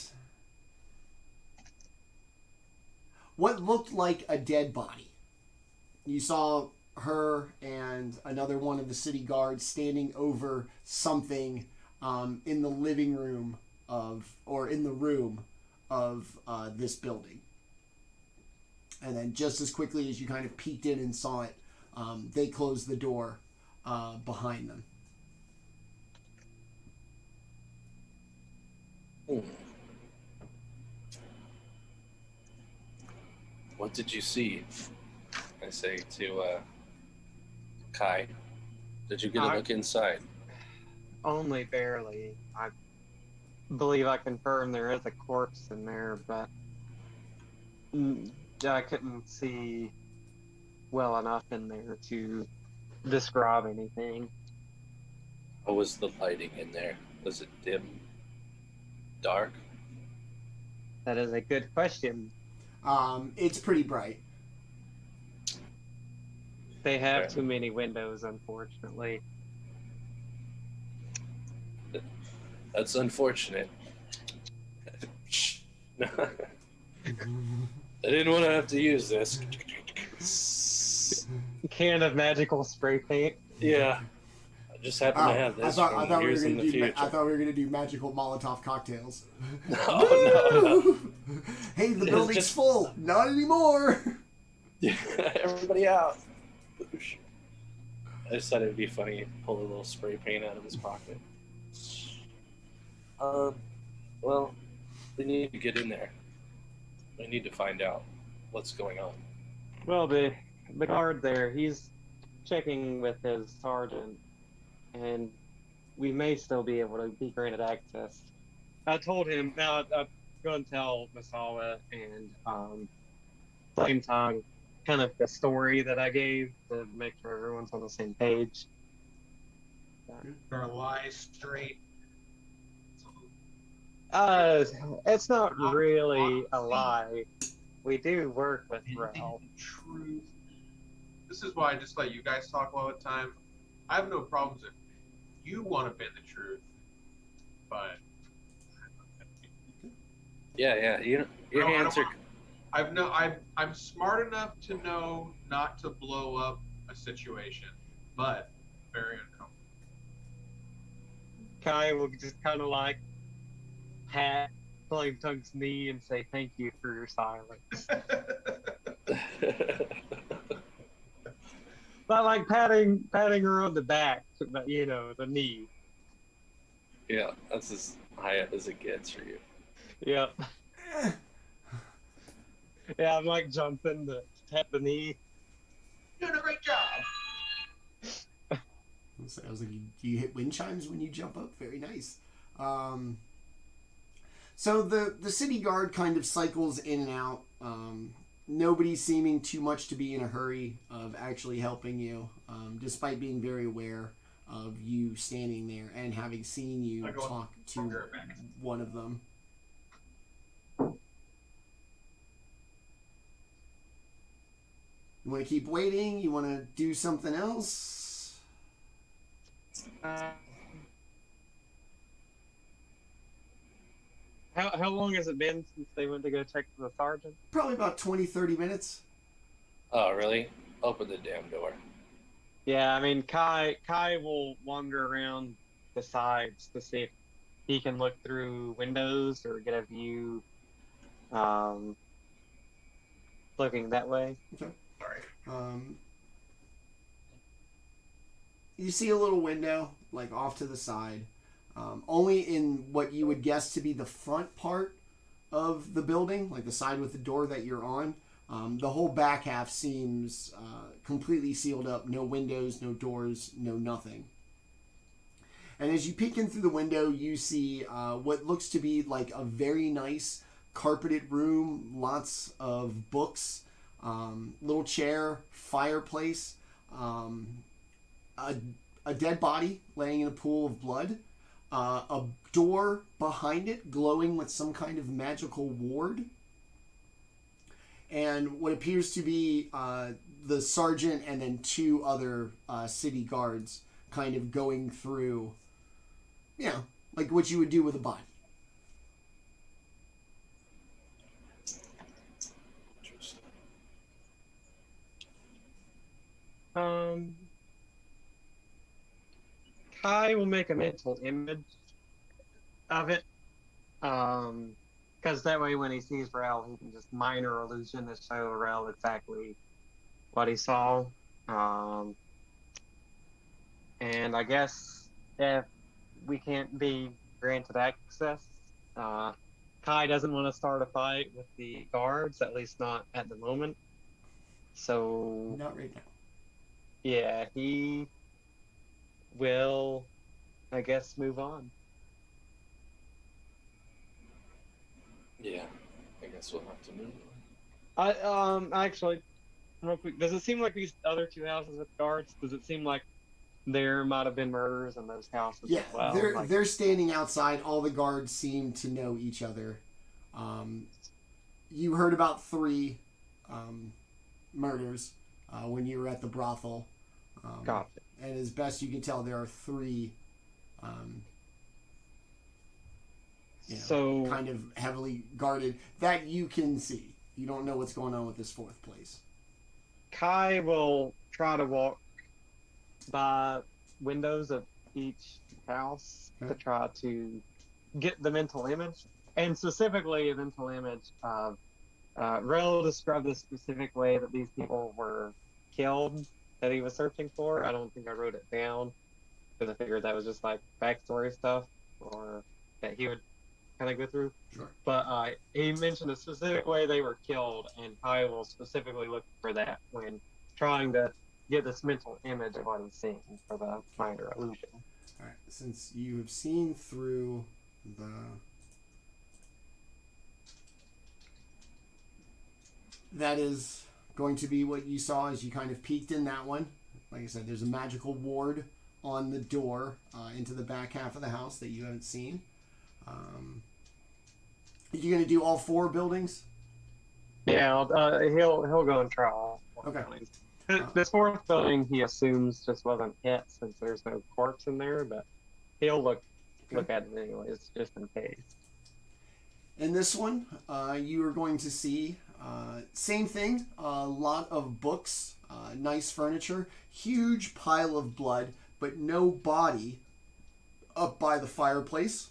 what looked like a dead body. You saw her and another one of the city guards standing over something in the living room in the room of this building. And then just as quickly as you kind of peeked in and saw it, they closed the door behind them. What did you see? I say to Kai. Did you get a look inside? Only barely. I believe I confirmed there is a corpse in there, but I couldn't see well enough in there to describe anything. How was the lighting in there? Was it dim? Dark? That is a good question. It's pretty bright. They have too many windows, unfortunately. That's unfortunate. I didn't want to have to use this. Can of magical spray paint. Yeah. I just happen to have this. I thought we were going to do magical Molotov cocktails. No. Hey, the building's full. Not anymore. Yeah, everybody out. I just thought it'd be funny to pull a little spray paint out of his pocket. Well, we need to get in there. We need to find out what's going on. Well, the the guard there, he's checking with his sergeant, and we may still be able to be granted access. I told him, now I'm going to tell Masawa and Flametongue kind of the story that I gave to make sure everyone's on the same page. Or lie straight. It's not really a lie. We do work with Rel. Truth. This is why I just let you guys talk all the time. I have no problems if you want to bend the truth, but Yeah. Your hands are. I'm smart enough to know not to blow up a situation, but very uncomfortable. Kai will just kind of like pat Flametongue's knee and say thank you for your silence. Not like patting her on the back, but the knee. Yeah, that's as high up as it gets for you. Yep. Yeah, I'm like jumping to tap the knee. Doing a great job. I was like, you hit wind chimes when you jump up? Very nice. So the city guard kind of cycles in and out. Nobody seeming too much to be in a hurry of actually helping you, despite being very aware of you standing there and having seen you talk to one of them. You want to keep waiting? You want to do something else? How long has it been since they went to go check the sergeant? Probably about 20, 30 minutes. Oh, really? Open the damn door. Yeah, I mean, Kai will wander around the sides to see if he can look through windows or get a view looking that way. Okay. You see a little window, like off to the side, only in what you would guess to be the front part of the building, like the side with the door that you're on. The whole back half seems completely sealed up, no windows, no doors, no nothing. And as you peek in through the window, you see what looks to be like a very nice carpeted room, lots of books, little chair, fireplace, a dead body laying in a pool of blood, a door behind it glowing with some kind of magical ward, and what appears to be the sergeant and then two other city guards kind of going through, like what you would do with a body. Kai will make a mental image of it, because that way when he sees Rel, he can just minor illusion to show Rel exactly what he saw. And I guess if we can't be granted access, Kai doesn't want to start a fight with the guards, at least not at the moment. So Not right now. yeah, he will, I guess, move on. Yeah, I guess we'll have to move on. Actually, real quick, does it seem like these other two houses with guards? Does it seem like there might have been murders in those houses Yeah, as well? they're standing outside. All the guards seem to know each other. You heard about 3 murders when you were at the brothel. Gotcha. And as best you can tell, there are 3 so kind of heavily guarded that you can see. You don't know what's going on with this 4th place. Kai will try to walk by windows of each house to try to get the mental image, and specifically a mental image of Rel described the specific way that these people were killed that he was searching for. I don't think I wrote it down because I figured that was just like backstory stuff or that he would kind of go through. Sure. But he mentioned a specific way they were killed, and Kai will specifically look for that when trying to get this mental image of what he's seeing for the minor illusion. All right. Since you have seen through the that is going to be what you saw as you kind of peeked in that one. Like I said, there's a magical ward on the door into the back half of the house that you haven't seen. Are you going to do all 4 buildings? Yeah, he'll go and try all 4 Okay. buildings. This 4th building he assumes just wasn't hit since there's no corpse in there, but he'll look at it anyways, just in case. In this one, you are going to see same thing, a lot of books, nice furniture, huge pile of blood, but no body up by the fireplace.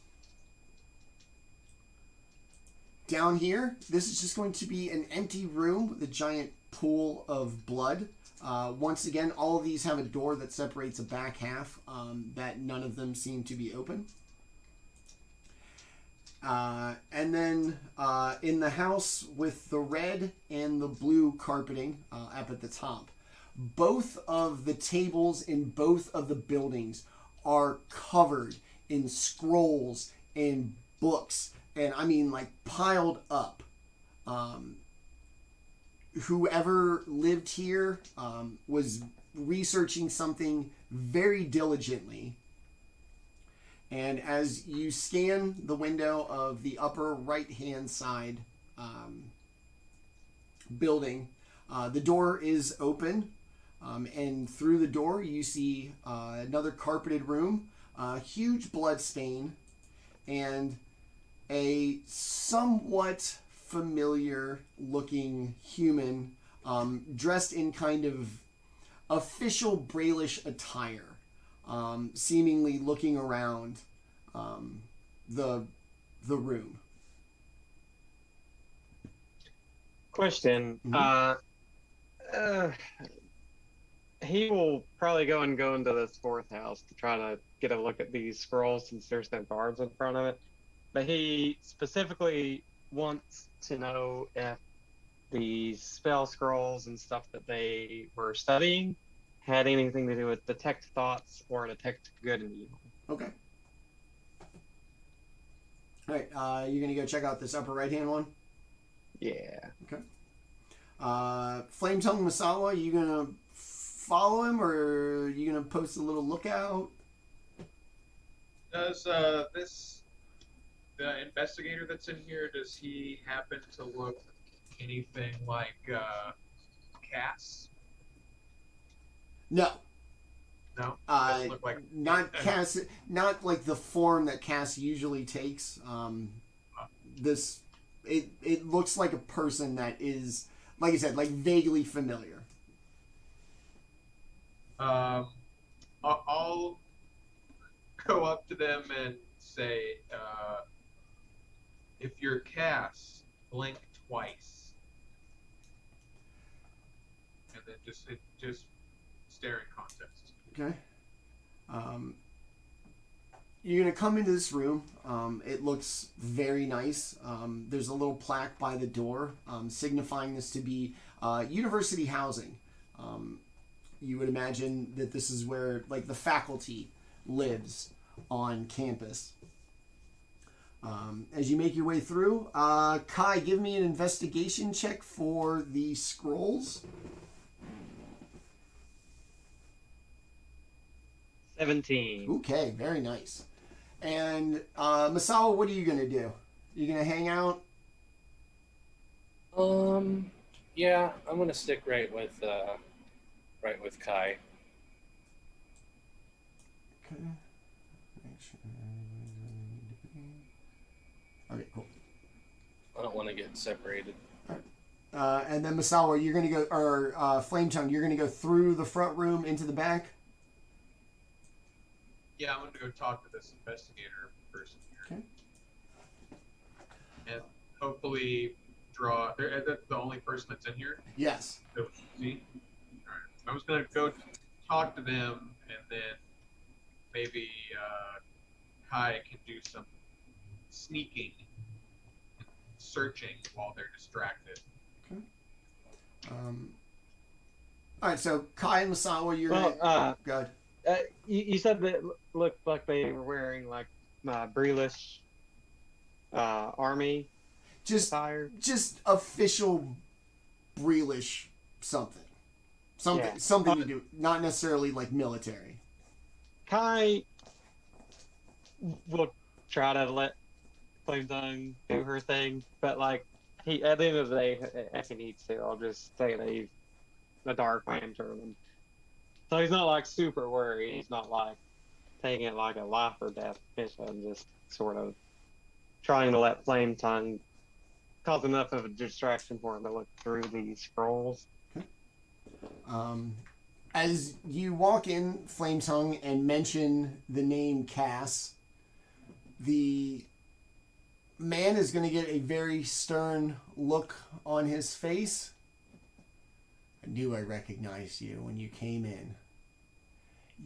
Down here, this is just going to be an empty room with a giant pool of blood. Once again, all of these have a door that separates a back half that none of them seem to be open. And then in the house with the red and the blue carpeting up at the top, both of the tables in both of the buildings are covered in scrolls and books, and I mean like piled up. Whoever lived here was researching something very diligently. And as you scan the window of the upper right-hand side building, the door is open. And through the door, you see another carpeted room, a huge blood stain, and a somewhat familiar-looking human dressed in kind of official Braillish attire. Seemingly looking around the room. Question. He will probably go into this 4th house to try to get a look at these scrolls since there's no guards in front of it. But he specifically wants to know if the spell scrolls and stuff that they were studying had anything to do with detect thoughts or detect good and evil. Okay. All right, you're going to go check out this upper right-hand one? Yeah. Okay. Flametongue Masawa, you going to follow him, or are you going to post a little lookout? Does the investigator that's in here, does he happen to look anything like Cass? No. No? Doesn't look like not Cass, not like the form that Cass usually takes. It looks like a person that is, like I said, like vaguely familiar. I'll go up to them and say, if you're Cass, blink twice. And then just stare in context. Okay. You're going to come into this room. It looks very nice. There's a little plaque by the door signifying this to be university housing. You would imagine that this is where like the faculty lives on campus. As you make your way through, Kai, give me an investigation check for the scrolls. 17. Okay, very nice. And Masawa, what are you gonna do? You gonna hang out? Yeah, I'm gonna stick right with Kai. Okay. Okay, cool. I don't want to get separated. And then Masawa, you're gonna go, or Flametongue, you're gonna go through the front room into the back. Yeah, I'm going to go talk to this investigator person here. Okay. And hopefully draw... That's the only person that's in here? Yes. So, see? Alright. I was going to go talk to them, and then maybe Kai can do some sneaking and searching while they're distracted. Okay. All right, so Kai and Masawa, you're good. You said that looked like they were wearing like Breelish army attire. Just official Breelish something. Something you do, not necessarily like military. Kai will try to let Flametongue do her thing, but like at the end of the day, if he needs to, I'll just say that he's a Dark Lantern. So he's not like super worried. He's not like taking it like a life or death mission, just sort of trying to let Flametongue cause enough of a distraction for him to look through these scrolls. As you walk in, Flametongue, and mention the name Cass, the man is going to get a very stern look on his face. I knew I recognized you when you came in.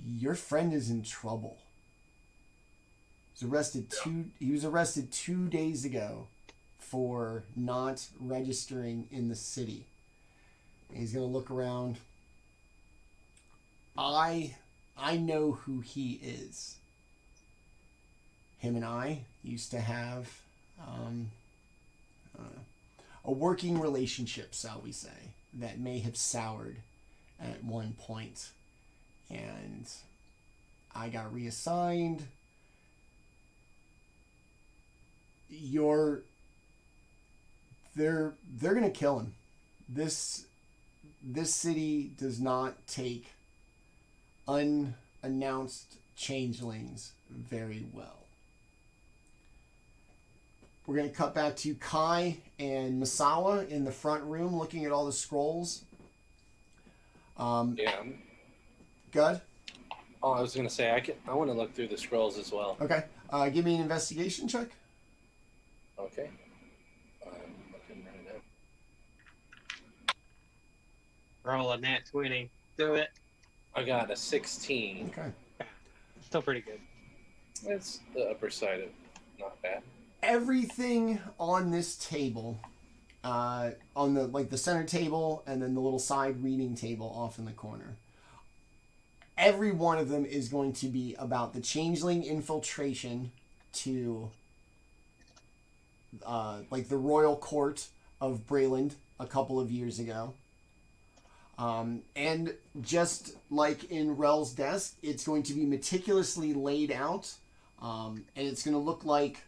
Your friend is in trouble. He was arrested 2 days ago for not registering in the city. And he's going to look around. I know who he is. Him and I used to have a working relationship, shall we say, that may have soured at one point. And I got reassigned. They're gonna kill him. This city does not take unannounced changelings very well. We're going to cut back to Kai and Masawa in the front room looking at all the scrolls. Yeah. Good? Oh, I was going to say, I want to look through the scrolls as well. Okay. Give me an investigation check. Okay. I'm looking right now. Roll a nat 20. Do it. I got a 16. Okay. Still pretty good. It's the upper side of not bad. Everything on this table, on the center table and then the little side reading table off in the corner, every one of them is going to be about the changeling infiltration to the royal court of Breland a couple of years ago. And just like in Rel's desk, it's going to be meticulously laid out, and it's going to look like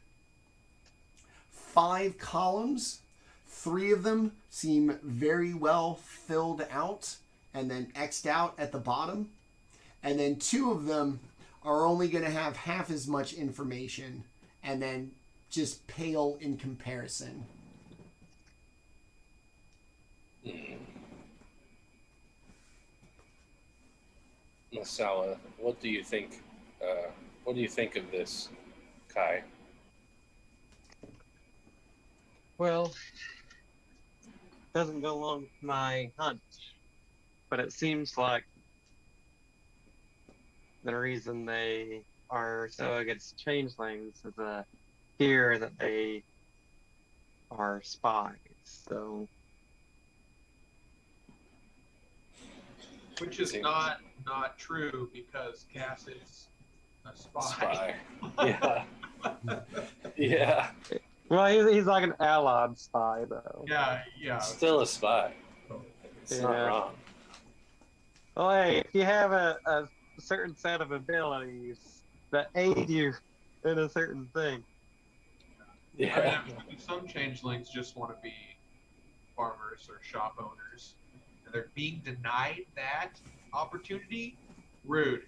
5 columns. 3 of them seem very well filled out and then X'd out at the bottom. And then 2 of them are only going to have half as much information and then just pale in comparison. Masawa, what do you think? What do you think of this, Kai? Well, doesn't go along with my hunch, but it seems like the reason they are so against changelings is a fear that they are spies. So, which is not true because Cass is a spy. Yeah. Yeah. Well, he's like an allied spy, though. Yeah. Still a spy. It's not wrong. Well, hey, if you have a certain set of abilities that aid you in a certain thing. Yeah. I mean, some changelings just want to be farmers or shop owners, and they're being denied that opportunity. Rude.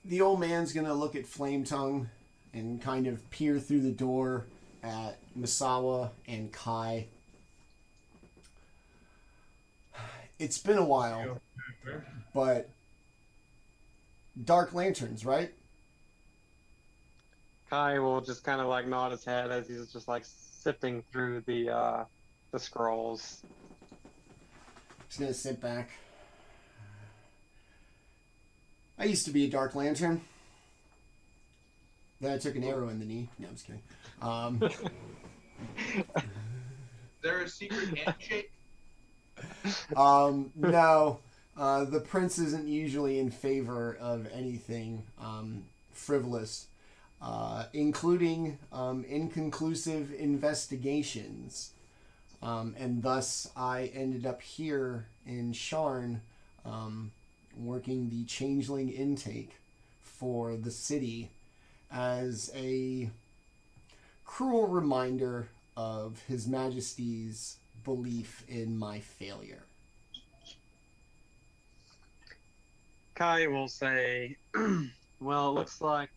The old man's going to look at Flametongue and kind of peer through the door at Masawa and Kai. It's been a while, but Dark Lanterns, right? Kai will just kind of like nod his head as he's just like sifting through the scrolls. He's going to sit back. I used to be a Dark Lantern. Then I took an arrow in the knee. No, I'm just kidding. Is there a secret handshake? No, the prince isn't usually in favor of anything frivolous, including inconclusive investigations. And thus, I ended up here in Sharn, working the changeling intake for the city as a cruel reminder of His Majesty's belief in my failure. Kai will say, well, it looks like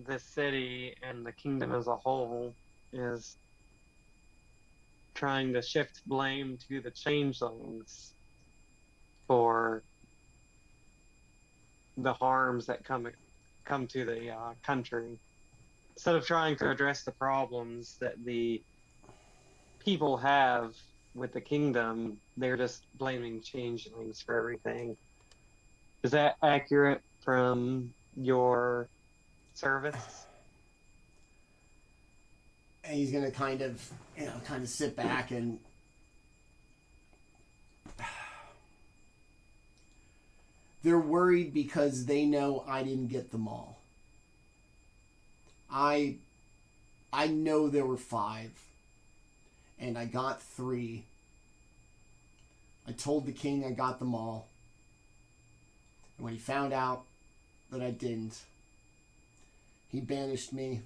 the city and the kingdom as a whole is trying to shift blame to the changelings for the harms that come to the country. Instead of trying to address the problems that the people have with the kingdom, they're just blaming changelings for everything. Is that accurate from your service? And he's gonna kind of sit back and they're worried because they know I didn't get them all. I know there were 5, and I got 3. I told the king I got them all. And when he found out that I didn't, he banished me.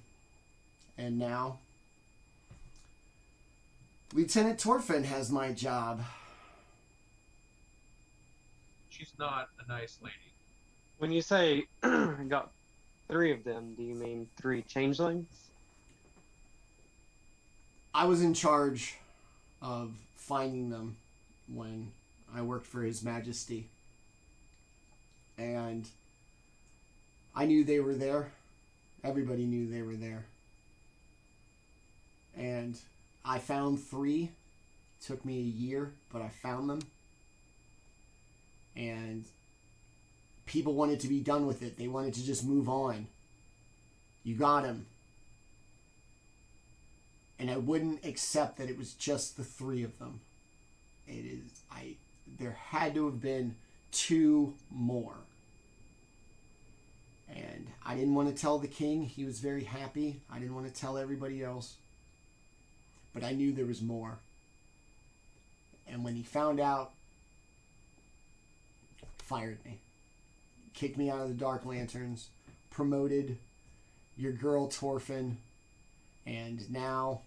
And now Lieutenant Torfin has my job. She's not a nice lady. When you say got 3 of them, do you mean 3 changelings? I was in charge of finding them when I worked for His Majesty. And I knew they were there. Everybody knew they were there. And I found 3. It took me a year, but I found them. And people wanted to be done with it. They wanted to just move on. You got him. And I wouldn't accept that it was just the 3 of them. There had to have been 2 more. And I didn't want to tell the king. He was very happy. I didn't want to tell everybody else. But I knew there was more. And when he found out, fired me. Kicked me out of the Dark Lanterns. Promoted your girl Torfin. And now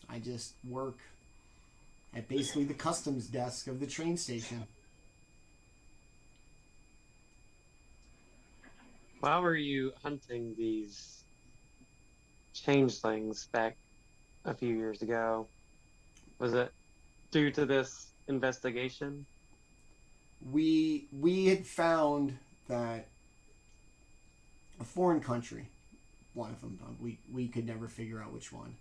I just work at basically the customs desk of the train station. Why were you hunting these changelings back a few years ago? Was it due to this investigation? We had found that a foreign country, one of them, we could never figure out which one,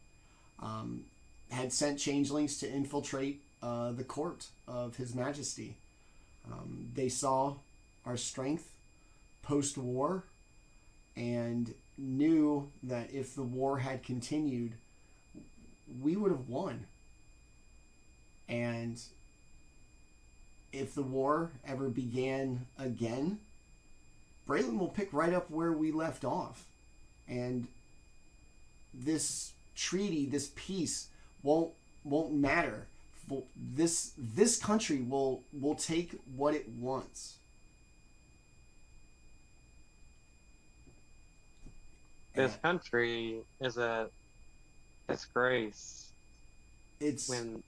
had sent changelings to infiltrate the court of His Majesty. They saw our strength post-war and knew that if the war had continued, we would have won. And if the war ever began again, Braylon will pick right up where we left off. And this treaty, this peace, won't matter. This country will take what it wants. This country is a disgrace. It's when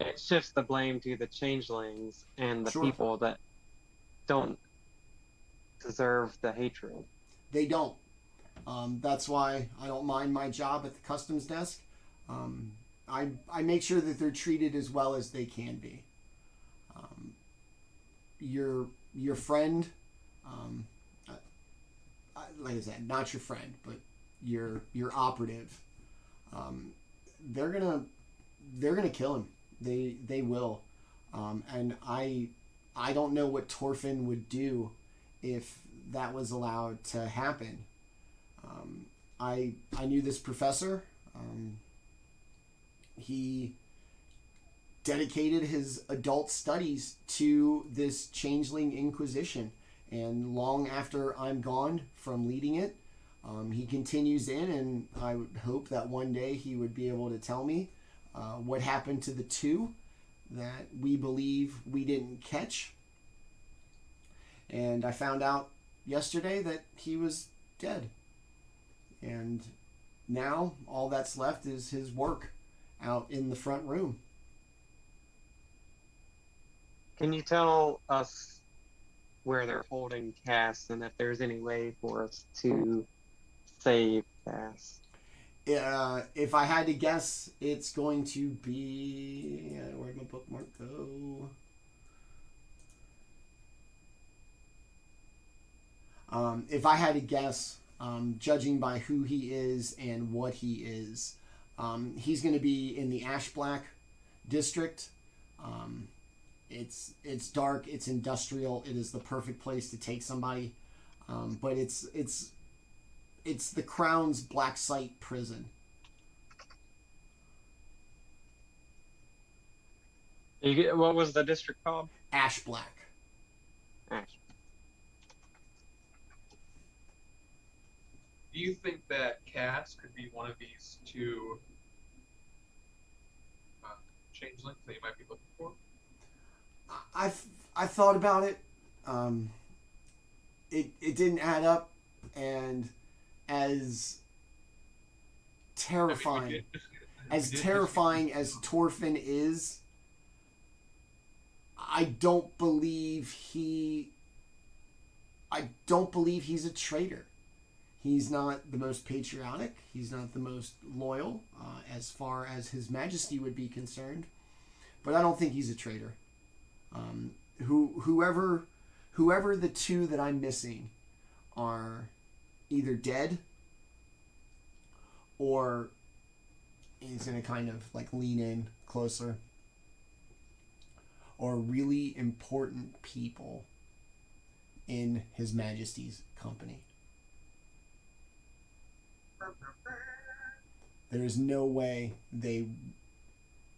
it shifts the blame to the changelings and the Sure. people that don't deserve the hatred. They don't. That's why I don't mind my job at the customs desk. I make sure that they're treated as well as they can be. Your friend, like I said, not your friend, but your operative. They're gonna kill him. They will. And I don't know what Torfin would do if that was allowed to happen. I knew this professor. He dedicated his adult studies to this Changeling Inquisition. And long after I'm gone from leading it, he continues in, and I would hope that one day he would be able to tell me what happened to the two that we believe we didn't catch. And I found out yesterday that he was dead. And now all that's left is his work out in the front room. Can you tell us where they're holding Cass and if there's any way for us to save Cass? If I had to guess, it's going to be... where'd my bookmark go? If I had to guess, judging by who he is and what he is, he's going to be in the Ash Black district. It's dark, it's industrial, it is the perfect place to take somebody, but it's the Crown's Black Site prison. What was the district called? Ash Black. Ash. Do you think that Cass could be one of these two changelings that you might be looking for? I thought about it. It didn't add up, and as terrifying as Torfin is, I don't believe he's a traitor. He's not the most patriotic. He's not the most loyal, as far as His Majesty would be concerned. But I don't think he's a traitor. Whoever the two that I'm missing are either dead, or he's going to kind of like lean in closer, or really important people in His Majesty's company. There is no way they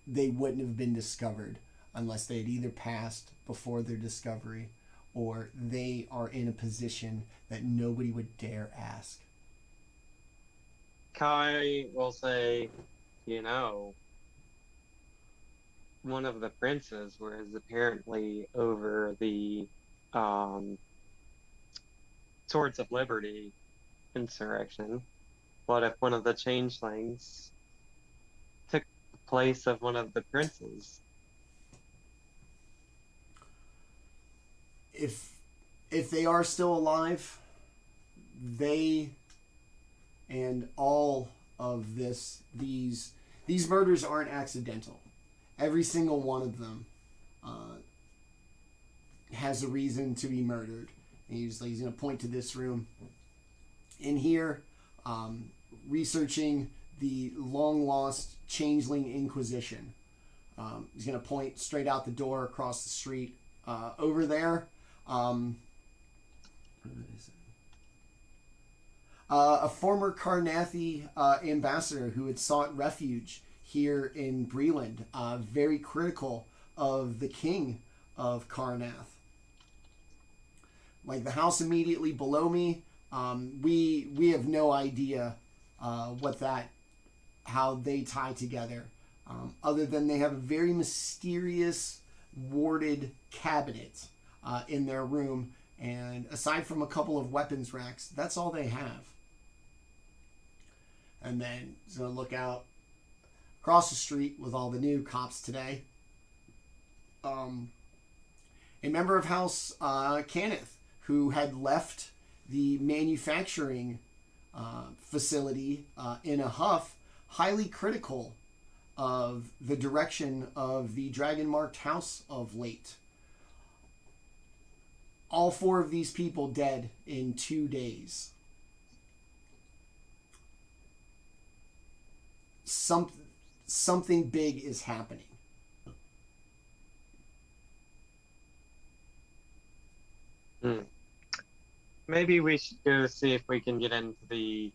wouldn't have been discovered unless they had either passed before their discovery, or they are in a position that nobody would dare ask. Kai will say, one of the princes was apparently over the Swords of Liberty insurrection. What if one of the changelings took the place of one of the princes? If they are still alive, they and all of these murders aren't accidental. Every single one of them has a reason to be murdered. And he's going to point to this room. In here, researching the long-lost Changeling Inquisition. He's going to point straight out the door across the street. Over there, a former Karnathi ambassador who had sought refuge here in Breland, very critical of the king of Karnath. Like the house immediately below me, we have no idea how they tie together, other than they have a very mysterious warded cabinet in their room, and aside from a couple of weapons racks, that's all they have. And then he's going to look out across the street with all the new cops today. A member of House Cannith, who had left the manufacturing facility in a huff, highly critical of the direction of the dragon-marked house of late. All four of these people dead in 2 days. Something big is happening. Maybe we should go see if we can get into the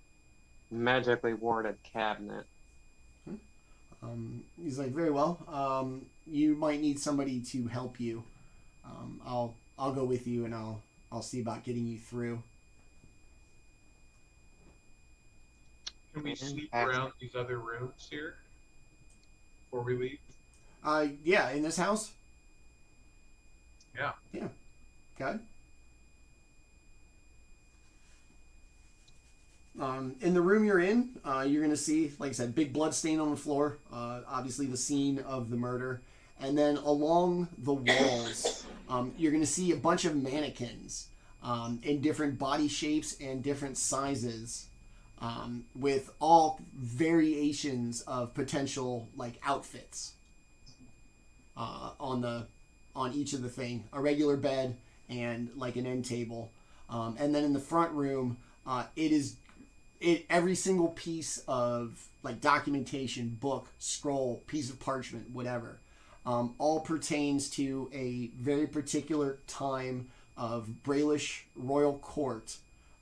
magically warded cabinet. He's like, very well. You might need somebody to help you. I'll go with you, and I'll see about getting you through. Can we sweep around these other rooms here before we leave? Yeah, in this house? Yeah. Yeah. Okay. In the room you're in, you're going to see, like I said, big blood stain on the floor. Obviously the scene of the murder. And then along the walls, you're going to see a bunch of mannequins in different body shapes and different sizes, with all variations of potential like outfits on each of the thing. A regular bed and like an end table. And then in the front room, every single piece of like documentation, book, scroll, piece of parchment, whatever, all pertains to a very particular time of Braelish royal court,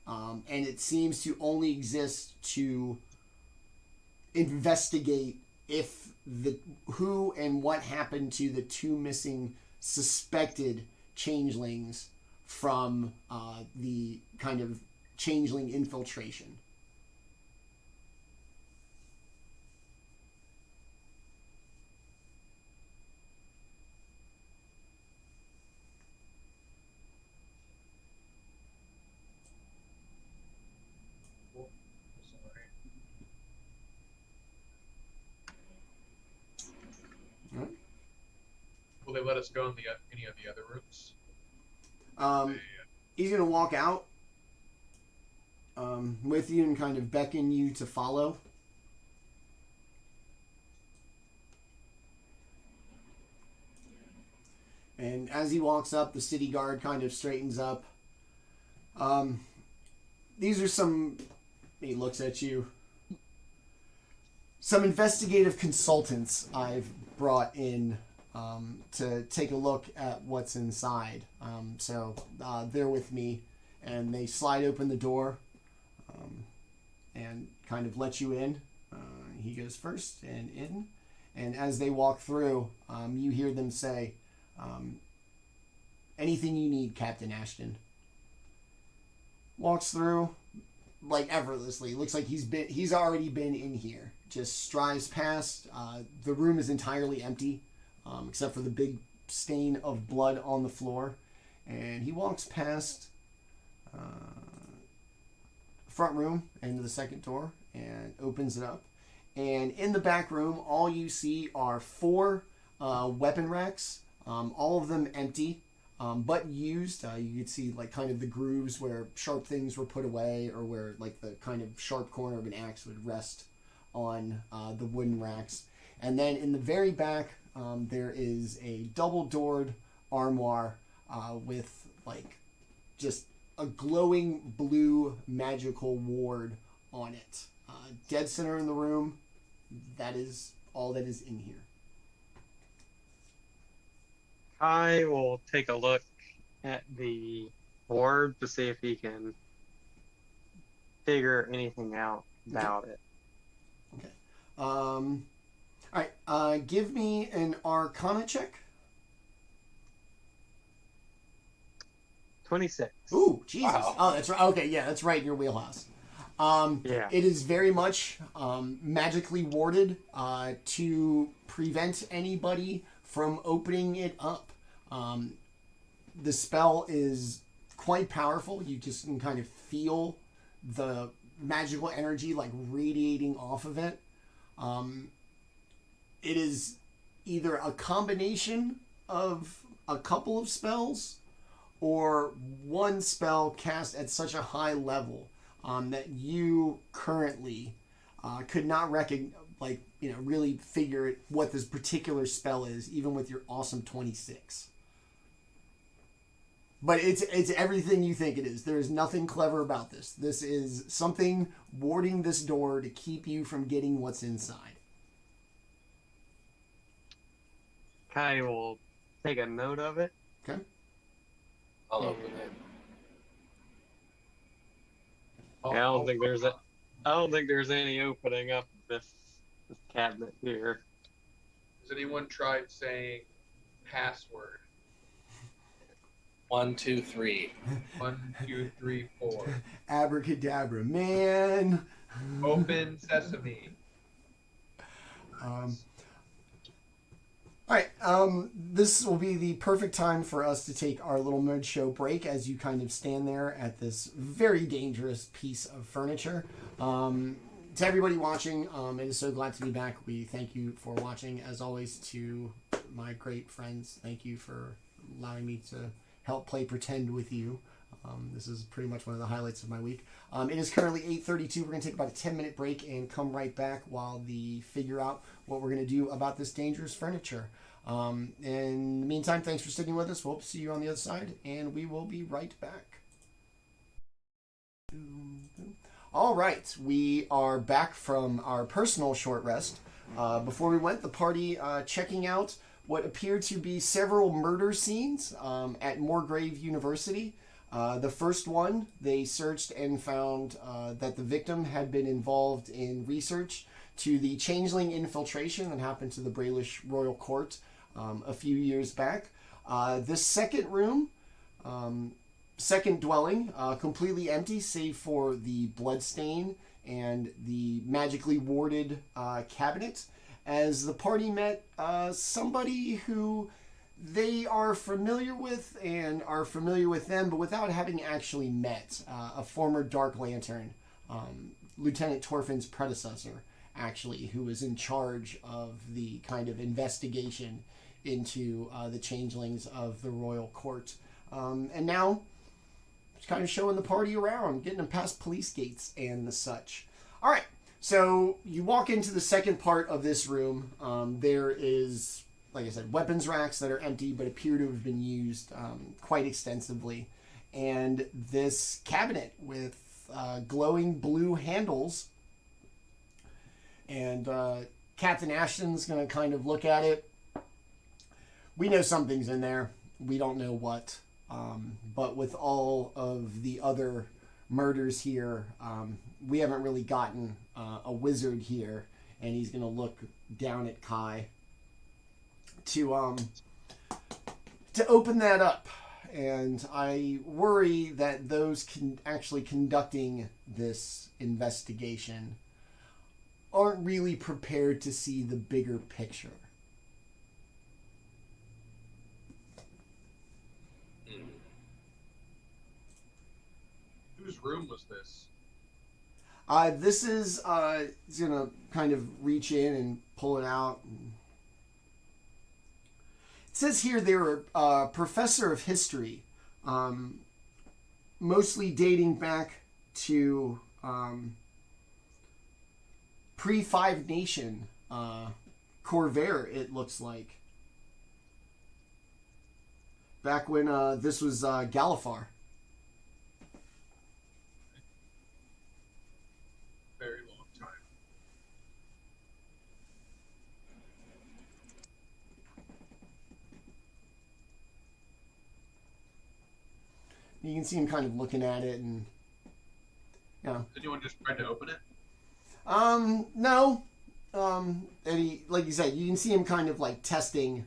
and it seems to only exist to investigate who and what happened to the two missing suspected changelings from the kind of changeling infiltration. Will they let us go in any of the other rooms? He's gonna walk out with you and kind of beckon you to follow. And as he walks up, the city guard kind of straightens up. These are some... He looks at you. Some investigative consultants I've brought in to take a look at what's inside. So they're with me, and they slide open the door and kind of let you in. He goes first and in. And as they walk through, you hear them say, anything you need, Captain Ashton. Walks through like effortlessly. Looks like he's already been in here. Just strives past. The room is entirely empty, except for the big stain of blood on the floor. And he walks past front room into the second door and opens it up. And in the back room, all you see are 4 weapon racks, all of them empty, but used. You could see like kind of the grooves where sharp things were put away, or where like the kind of sharp corner of an axe would rest on the wooden racks. And then in the very back, there is a double-doored armoire with like just a glowing blue magical ward on it. Dead center in the room. That is all that is in here. I will take a look at the board to see if he can figure anything out about it. Okay. All right. Give me an Arcana check. 26. Ooh, Jesus. Wow. Oh, that's right. Okay, yeah, that's right in your wheelhouse. Yeah. It is very much magically warded to prevent anybody from opening it up. The spell is quite powerful. You just can kind of feel the magical energy like radiating off of it. It is either a combination of a couple of spells or one spell cast at such a high level that you currently could not really figure what this particular spell is, even with your awesome 26. But it's everything you think it is. There is nothing clever about this. This is something warding this door to keep you from getting what's inside. I will take a note of it. Okay. I'll open it. I don't think there's any opening up this cabinet here. Has anyone tried saying password? 1, 2, 3. 1, 2, 3, 4. Abracadabra, man. Open sesame. All right, this will be the perfect time for us to take our little mid-show break as you kind of stand there at this very dangerous piece of furniture. To everybody watching, it is so glad to be back. We thank you for watching. As always, to my great friends, thank you for allowing me to help play pretend with you. This is pretty much one of the highlights of my week. It is currently 8:32. We're going to take about a 10-minute break and come right back while we figure out what we're going to do about this dangerous furniture. In the meantime, thanks for sticking with us. We'll see you on the other side, and we will be right back. All right, we are back from our personal short rest. Before we went, the party checking out what appeared to be several murder scenes at Morgrave University. The first one, they searched and found that the victim had been involved in research to the changeling infiltration that happened to the Braylish Royal Court a few years back. This second room, second dwelling, completely empty save for the bloodstain and the magically warded cabinet, as the party met somebody who they are familiar with and are familiar with them, but without having actually met. A former Dark Lantern, Lieutenant Torfin's predecessor, actually, who was in charge of the kind of investigation into the changelings of the royal court. And now, just kind of showing the party around, getting them past police gates and the such. All right, so you walk into the second part of this room. There is, like I said, weapons racks that are empty but appear to have been used quite extensively. And this cabinet with glowing blue handles. And Captain Ashton's going to kind of look at it. We know something's in there. We don't know what. But with all of the other murders here, we haven't really gotten a wizard here. And he's going to look down at Kai to open that up. And I worry that those actually conducting this investigation aren't really prepared to see the bigger picture. Whose room was this? This is he's gonna kind of reach in and pull it out. It says here they were a professor of history, mostly dating back to pre-Five Nation Corvair, it looks like. Back when this was Galifar. Very long time. You can see him kind of looking at it, and you know. Did anyone just try to open it? No. And he, like you said, you can see him kind of like testing,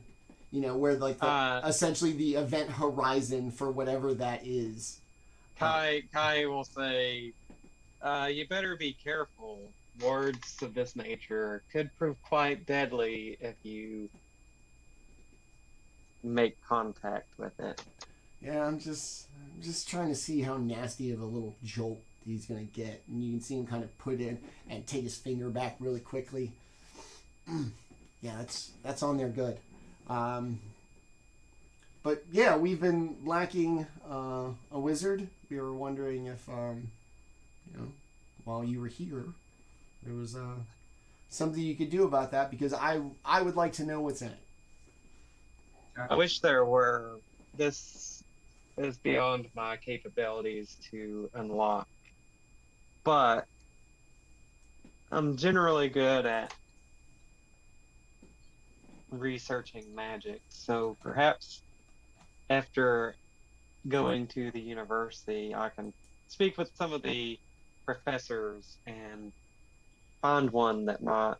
you know, where like the, essentially the event horizon for whatever that is. Kai will say, you better be careful. Words of this nature could prove quite deadly if you make contact with it. Yeah, I'm just trying to see how nasty of a little jolt he's gonna get, and you can see him kind of put in and take his finger back really quickly. Yeah, that's on there good. But yeah, we've been lacking a wizard. We were wondering if you know, while you were here, there was something you could do about that, because I would like to know what's in it. I wish there were. This is beyond my capabilities to unlock. But I'm generally good at researching magic, so perhaps after going to the university, I can speak with some of the professors and find one that might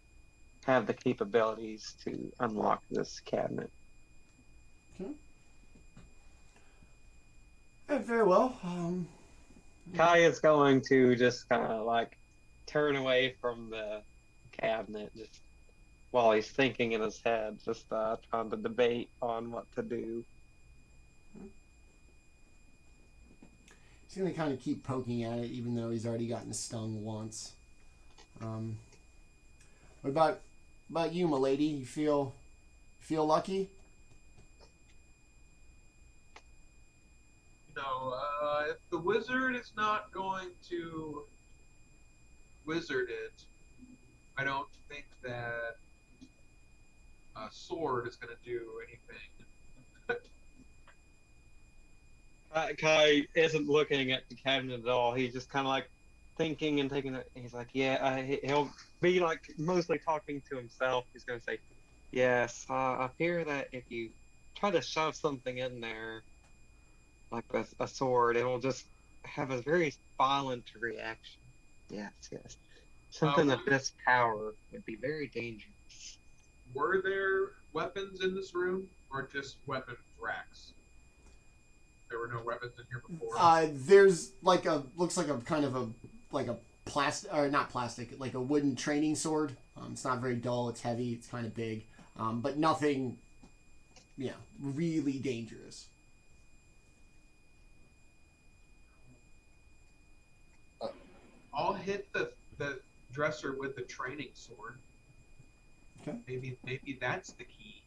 have the capabilities to unlock this cabinet. Okay. Very well. Kai is going to just kind of like turn away from the cabinet just while he's thinking in his head, just trying to debate on what to do. He's going to kind of keep poking at it, even though he's already gotten stung once. What about you, milady? You feel lucky? No, if the wizard is not going to wizard it, I don't think that a sword is going to do anything. Kai isn't looking at the cabinet at all. He's just kind of like thinking and taking it. He's like, yeah, he'll be like mostly talking to himself. He's going to say, yes, I fear that if you try to shove something in there, like a sword, it'll just have a very violent reaction. Yes. Something of this power would be very dangerous. Were there weapons in this room, or just weapons racks? There were no weapons in here before. There's like looks like a kind of a plastic, or not plastic, like a wooden training sword. It's not very dull. It's heavy. It's kind of big, but nothing, really dangerous. I'll hit the dresser with the training sword. Okay. Maybe that's the key.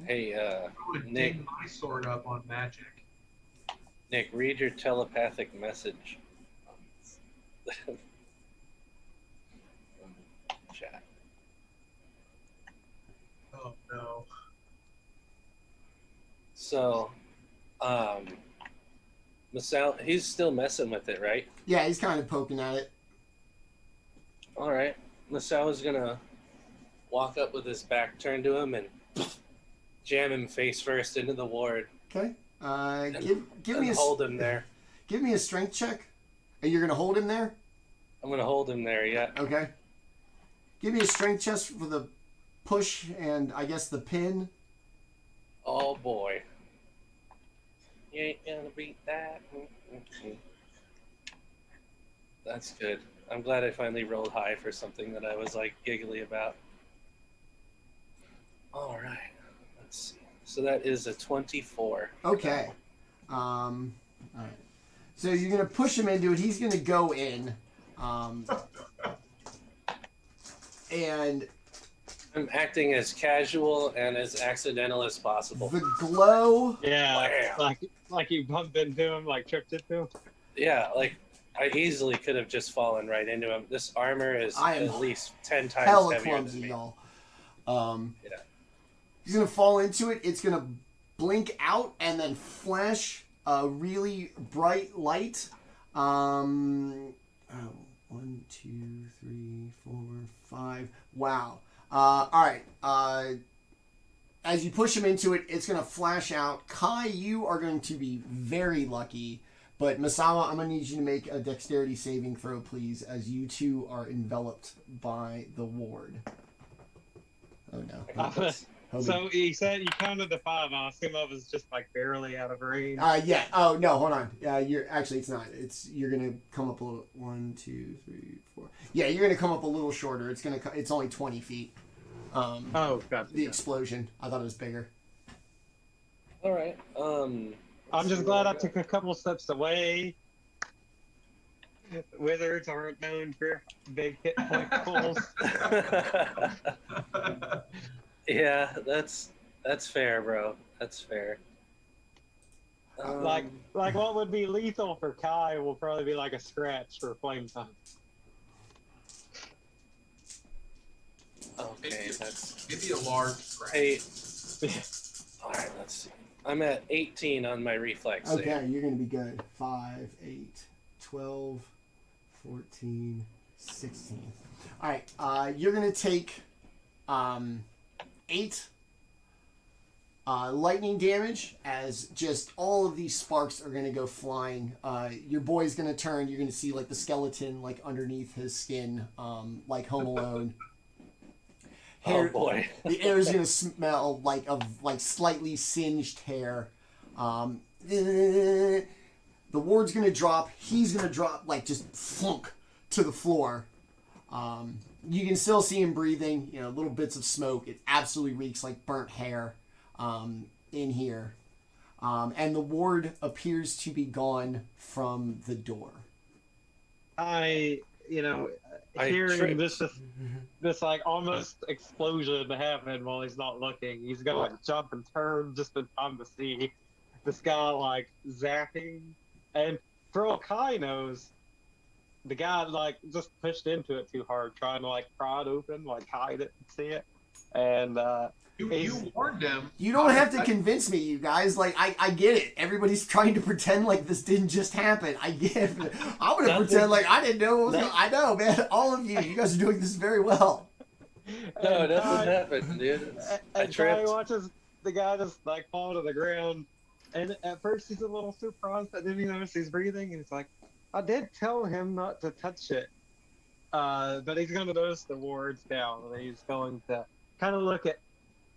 Hey, I would Nick. dig my sword up on magic. Nick, read your telepathic message. Chat. Oh no. So, Masawa, he's still messing with it, right? Yeah, he's kind of poking at it. All right. Masawa's gonna walk up with his back turned to him and jam him face first into the ward. Okay. Give me hold him there. Give me a strength check. And you're gonna hold him there. I'm gonna hold him there. Yeah. Okay. Give me a strength check for the push and I guess the pin. Oh boy. You ain't gonna beat that. That's good. I'm glad I finally rolled high for something that I was like giggly about. All right. Let's see. So that is a 24. Okay. All right. So you're gonna push him into it. He's gonna go in. And I'm acting as casual and as accidental as possible. the glow. Yeah, like you bumped into him, like tripped into him. Yeah, like I easily could have just fallen right into him. This armor is at least 10 times Hella heavier clumsy, than me. y'all. Yeah. He's gonna fall into it. It's gonna blink out and then flash a really bright light. 1, 2, 3, 4, 5. Wow. All right. As you push him into it, it's gonna flash out. Kai, you are going to be very lucky. But Masawa, I'm gonna need you to make a dexterity saving throw, please, as you two are enveloped by the ward. Oh no. So he said you counted to 5. I assume I was just like barely out of range. Yeah. Oh no, hold on. You're actually it's not. You're gonna come up a little. 1, 2, 3, 4. Yeah, you're gonna come up a little shorter. It's only 20 feet. Oh, gotcha. The explosion. I thought it was bigger. All right. I'm just glad I took a couple steps away. Wizards aren't known for big hit point pulls. Yeah, that's fair, bro. That's fair. Like what would be lethal for Kai will probably be like a scratch for Flametongue. Okay, that's maybe a large scratch. hey. All right, let's see. I'm at 18 on my reflex. Okay, save. you're gonna be good. 5, 8, 12, 14, 16. All right. You're gonna take 8 lightning damage, as just all of these sparks are going to go flying. Your boy's going to turn. You're going to see like the skeleton like underneath his skin, like Home Alone. Hair, oh boy! The air is going to smell like of like slightly singed hair. The ward's going to drop. He's going to drop like just flunk to the floor. You can still see him breathing. You know, little bits of smoke. It absolutely reeks like burnt hair. In here. And the ward appears to be gone from the door. Hearing this like almost explosion happen while he's not looking, he's gonna like jump and turn just in time to see this guy like zapping. And for all Kai knows, the guy like just pushed into it too hard, trying to like pry it open, like Kai didn't see it. And you warned him. You don't have to convince me, you guys. Like, I get it. Everybody's trying to pretend like this didn't just happen. I get it. I'm going to pretend like I didn't know what was going on. I know, man. All of you guys are doing this very well. No, nothing happened, dude. I tripped. Kai watches the guy just, like, fall to the ground. And at first he's a little surprised, but then he notices he's breathing, and he's like, I did tell him not to touch it. But he's going to notice the wards down, and he's going to kind of look at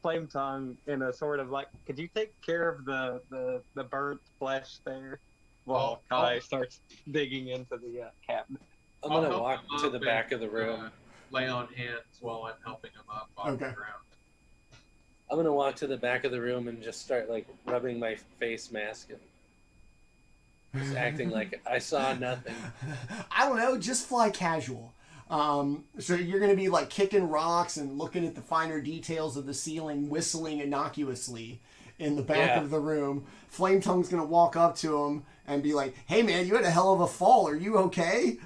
Flametongue in a sort of like, could you take care of the burnt flesh there? While Kai starts digging into the cabinet. I'm going to walk to the back of the room. Lay on hands while I'm helping him up off the ground. I'm going to walk to the back of the room and just start like rubbing my face mask and just acting like I saw nothing. I don't know, just fly casual. So you're going to be like kicking rocks and looking at the finer details of the ceiling, whistling innocuously in the back of the room. Flametongue's going to walk up to him and be like, hey man, you had a hell of a fall. Are you okay?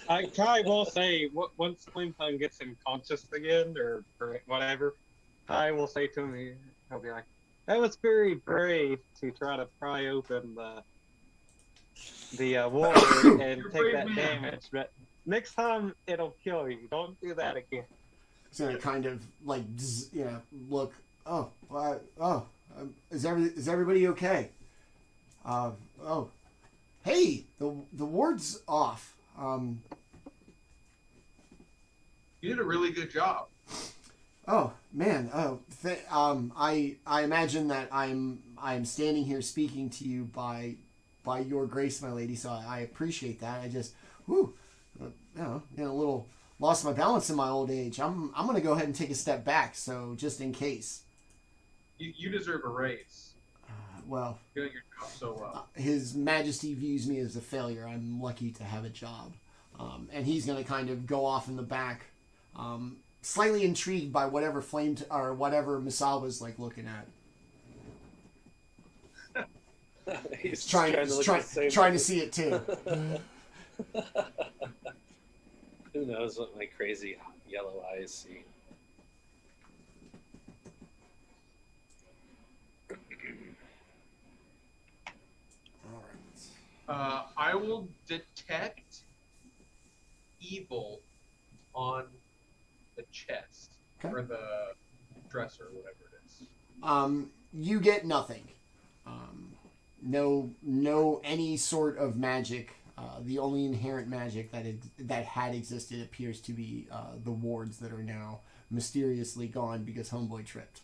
Kai will say, once Flametongue gets him conscious again or whatever, I will say to him, he'll be like, that was very brave to try to pry open the water and take that damage, but next time it'll kill you. Don't do that again. It's gonna kind of like, look. Is everybody okay? Hey, the ward's off. You did a really good job. Oh man. I imagine that I'm standing here speaking to you by your grace, my lady. So I appreciate that. I just, a little lost my balance in my old age. I'm gonna go ahead and take a step back. So just in case. You deserve a raise. Well, doing your job so well. His Majesty views me as a failure. I'm lucky to have a job, and he's gonna kind of go off in the back, slightly intrigued by whatever whatever Masawa's like looking at. He's trying to see it too. Who knows what my crazy yellow eyes see? I will detect evil on the chest or the dresser, or whatever it is. You get nothing. No any sort of magic. The only inherent magic that had existed appears to be the wards that are now mysteriously gone because Homeboy tripped.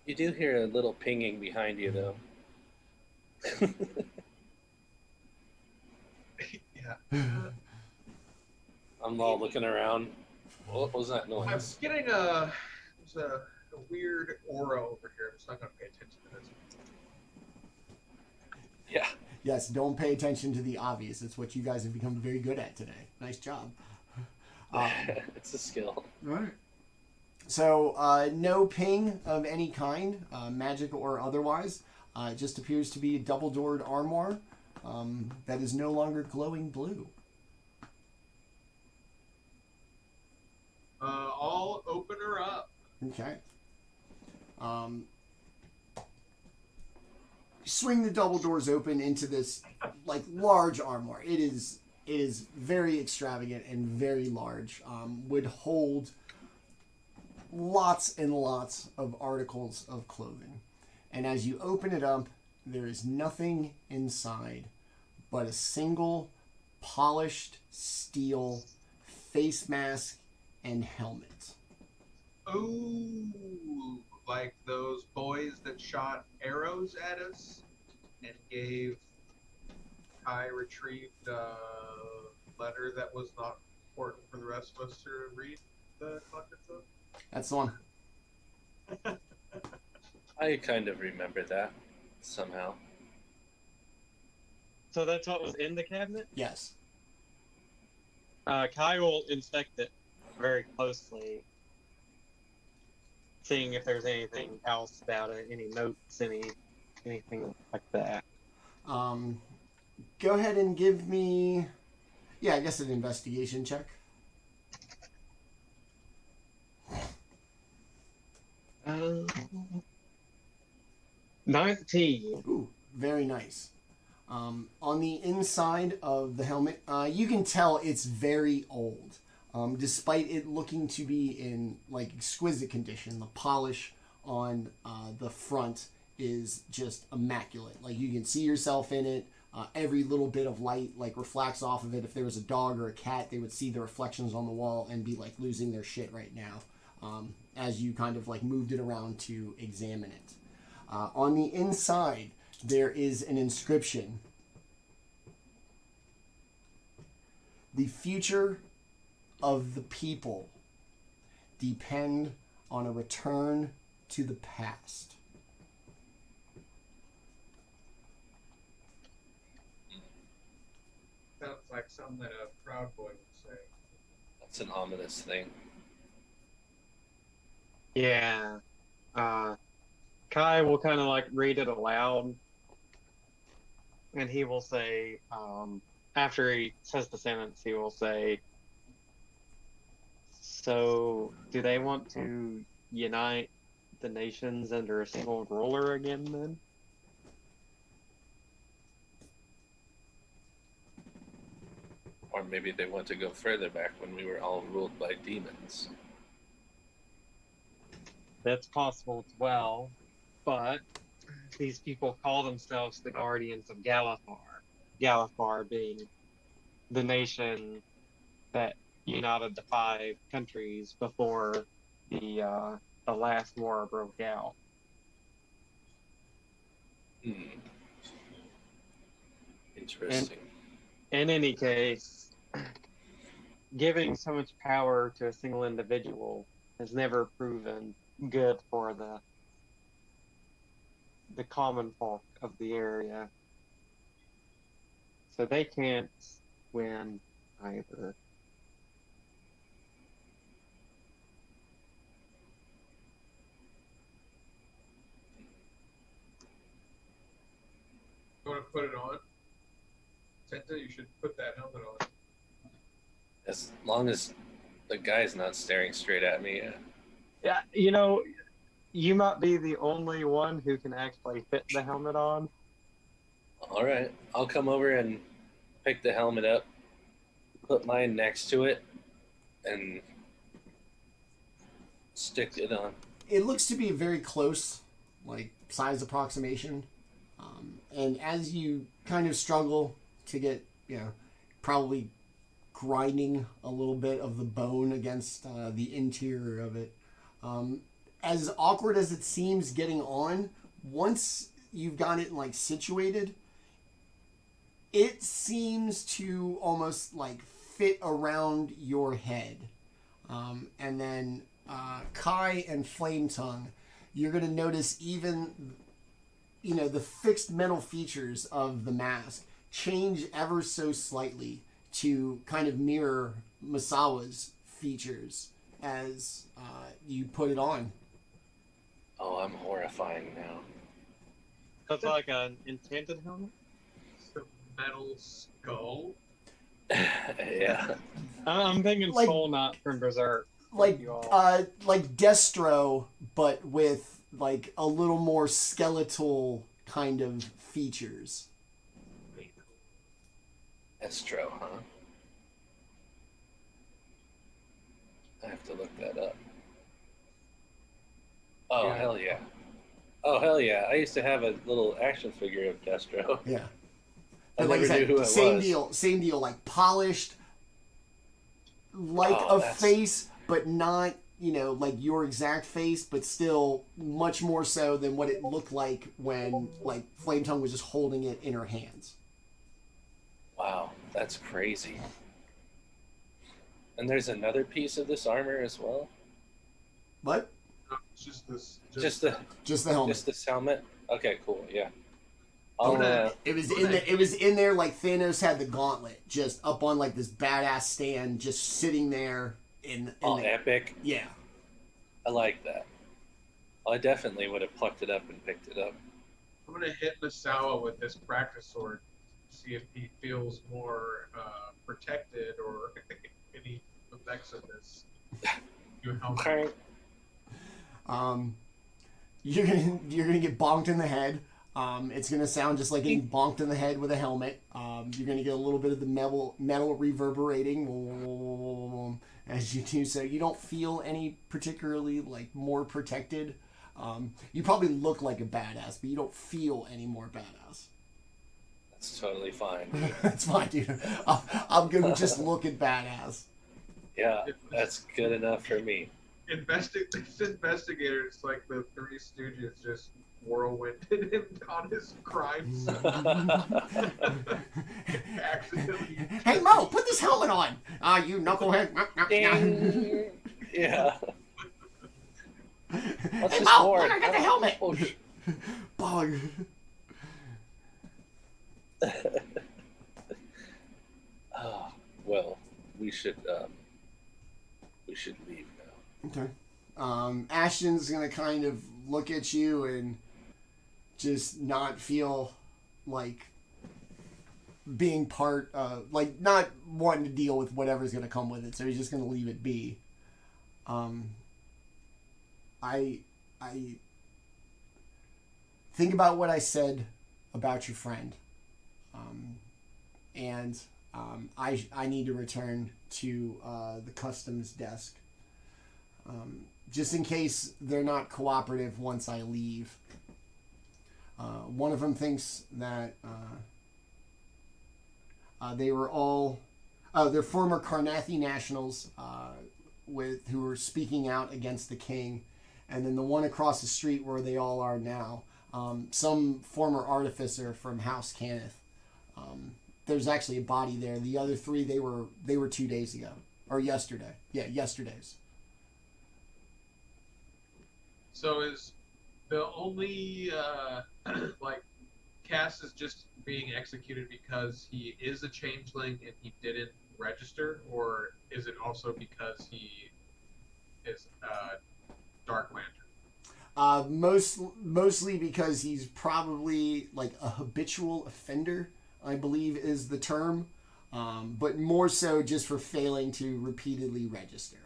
You do hear a little pinging behind you, though. Yeah. I'm all looking around. What was that noise? I'm getting a weird aura over here. I'm just not going to pay attention to this. Yeah. Yes, don't pay attention to the obvious. It's what you guys have become very good at today. Nice job. It's a skill. All right. So, no ping of any kind, magic or otherwise. It just appears to be a double-doored armoire that is no longer glowing blue. I'll open her up. Okay. Swing the double doors open into this like large armoire. It is very extravagant and very large. Would hold lots and lots of articles of clothing. And as you open it up, there is nothing inside but a single polished steel face mask and helmet. Ooh, like those boys that shot arrows at us and gave Kai retrieved a letter that was not important for the rest of us to read the contents of? That's the one. I kind of remember that somehow. So that's what was in the cabinet? Yes. Kai will inspect it very closely, seeing if there's anything else about it, any notes, anything like that. Go ahead and give me, I guess an investigation check. 19. Ooh, very nice. On the inside of the helmet, you can tell it's very old. Despite it looking to be in like exquisite condition, the polish on the front is just immaculate. Like you can see yourself in it. Every little bit of light like reflects off of it. If there was a dog or a cat, they would see the reflections on the wall and be like losing their shit right now. As you kind of like moved it around to examine it. On the inside, there is an inscription. The future of the people depend on a return to the past. Sounds like something that a Proud Boy would say. That's an ominous thing. Yeah. Kai will kind of like read it aloud, and he will say, after he says the sentence, he will say, so do they want to unite the nations under a single ruler again then? Or maybe they want to go further back when we were all ruled by demons. That's possible as well, but these people call themselves the Guardians of Galifar. Galifar being the nation that united the 5 countries before the last war broke out. Interesting. In any case, giving so much power to a single individual has never proven good for the common folk of the area. So they can't win either. You want to put it on? Tenta, you should put that helmet on. As long as the guy's not staring straight at me. Yeah, you might be the only one who can actually fit the helmet on. All right, I'll come over and pick the helmet up, put mine next to it, and stick it on. It looks to be a very close, like, size approximation. And as you kind of struggle to get, probably grinding a little bit of the bone against the interior of it, as awkward as it seems getting on, once you've got it, like, situated, it seems to almost, like, fit around your head. And then Kai and Flametongue, you're going to notice even, the fixed metal features of the mask change ever so slightly to kind of mirror Masawa's features as you put it on. Oh, I'm horrifying now. That's like an enchanted helmet? It's a metal skull. Yeah. I'm thinking Like- Soul Knot from Berserk. Like You Destro, but with like a little more skeletal kind of features. Estro, huh? I have to look that up. Oh, Yeah. hell yeah. Oh, hell yeah. I used to have a little action figure of Destro. Yeah. I But like I never knew who said, it same was. same deal. Like polished, like Oh, a that's- face, but not, like your exact face, but still much more so than what it looked like when like Flametongue was just holding it in her hands. Wow, that's crazy. And there's another piece of this armor as well? What? No, it's just this. Just Just the helmet. this helmet? Okay, cool, yeah. Oh, I'll, no. It was in the, it was in there like Thanos had the gauntlet, just up on like this badass stand, just sitting there in all the, epic. yeah. I like that. I definitely would have plucked it up and picked it up. I'm gonna hit Masawa with this practice sword, see if he feels more protected or any effects of this. New helmet. Okay. You're gonna get bonked in the head. It's gonna sound just like getting bonked in the head with a helmet. You're gonna get a little bit of the metal reverberating as you do so. You don't feel any particularly like more protected. You probably look like a badass, but you don't feel any more badass. That's totally fine. That's fine, dude. I'm good with just looking badass. Yeah, that's good enough for me. This investigator is like the Three Stooges, just whirlwinded him on his crimes. Accidentally. Hey Mo, put this helmet on. You knucklehead. Ding. Yeah. What's Hey this Mo, for? look, I got the helmet. Oh, Bog. Oh, well, we should leave now. Okay. Ashton's gonna kind of look at you and just not feel like being part of, like, not wanting to deal with whatever's gonna come with it. So he's just gonna leave it be. I think about what I said about your friend, and I need to return to the customs desk. Just in case they're not cooperative once I leave. One of them thinks that they were all they're former Carnathi nationals who were speaking out against the king, and then the one across the street where they all are now, some former artificer from House Cannith. There's actually a body there. The other three they were 2 days ago or yesterday. Yeah, yesterday's. So is the only like Cass is just being executed because he is a changeling and he didn't register, or is it also because he is Dark Lantern? Mostly because he's probably like a habitual offender, I believe is the term, but more so just for failing to repeatedly register.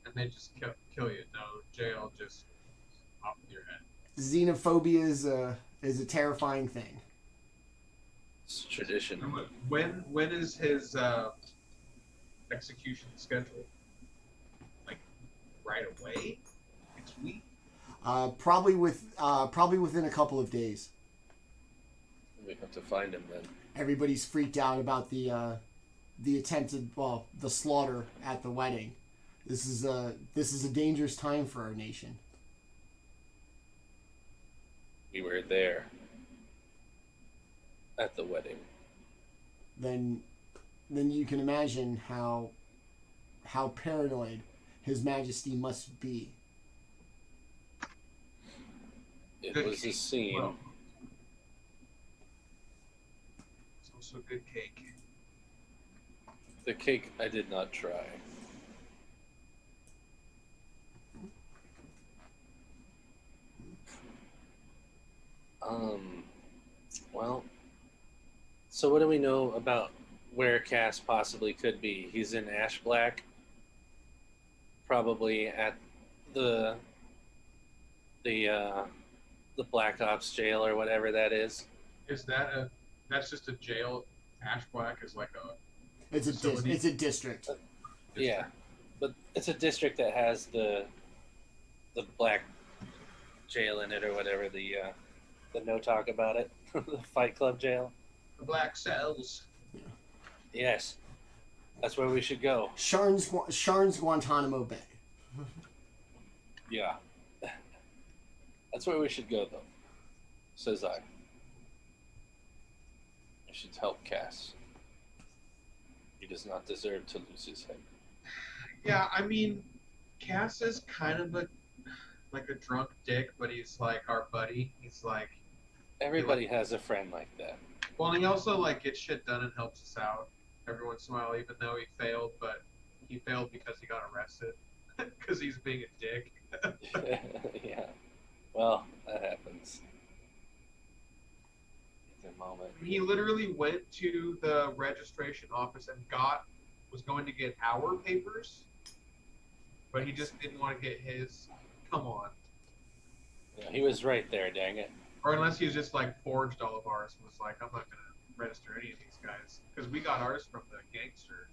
And they just kill you. No jail, just off with your head. Xenophobia is a terrifying thing. It's tradition. When is his execution scheduled? Like right away? Next week? Probably within a couple of days. We have to find him then. Everybody's freaked out about the attempted, the slaughter at the wedding. This is a dangerous time for our nation. We were there at the wedding. Then you can imagine how paranoid His Majesty must be. It was a scene. Well, it's also good cake. The cake I did not try. Well, so what do we know about where Cass possibly could be? He's in Ash Black, probably at the Black Ops jail or whatever that is. Is that's just a jail? Ash Black is like a It's a facility? it's a district. Yeah, But it's a district that has the black jail in it or whatever, the no talk about it, the Fight Club jail. The black cells. Yes, that's where we should go. Sharn's Guantanamo Bay. Yeah, that's where we should go, though. Says I. I should help Cass. He does not deserve to lose his head. Yeah, I mean, Cass is kind of like a drunk dick, but he's like our buddy. He's like everybody has a friend like that. Well, and he also like gets shit done and helps us out every once in a while, even though he failed. But he failed because he got arrested because he's being a dick. Yeah. Well, that happens. It's a moment. He literally went to the registration office and was going to get our papers, but he just didn't want to get his. Come on. Yeah, he was right there, dang it. Or unless he was just like forged all of ours and was like, I'm not gonna register any of these guys because we got ours from the gangster.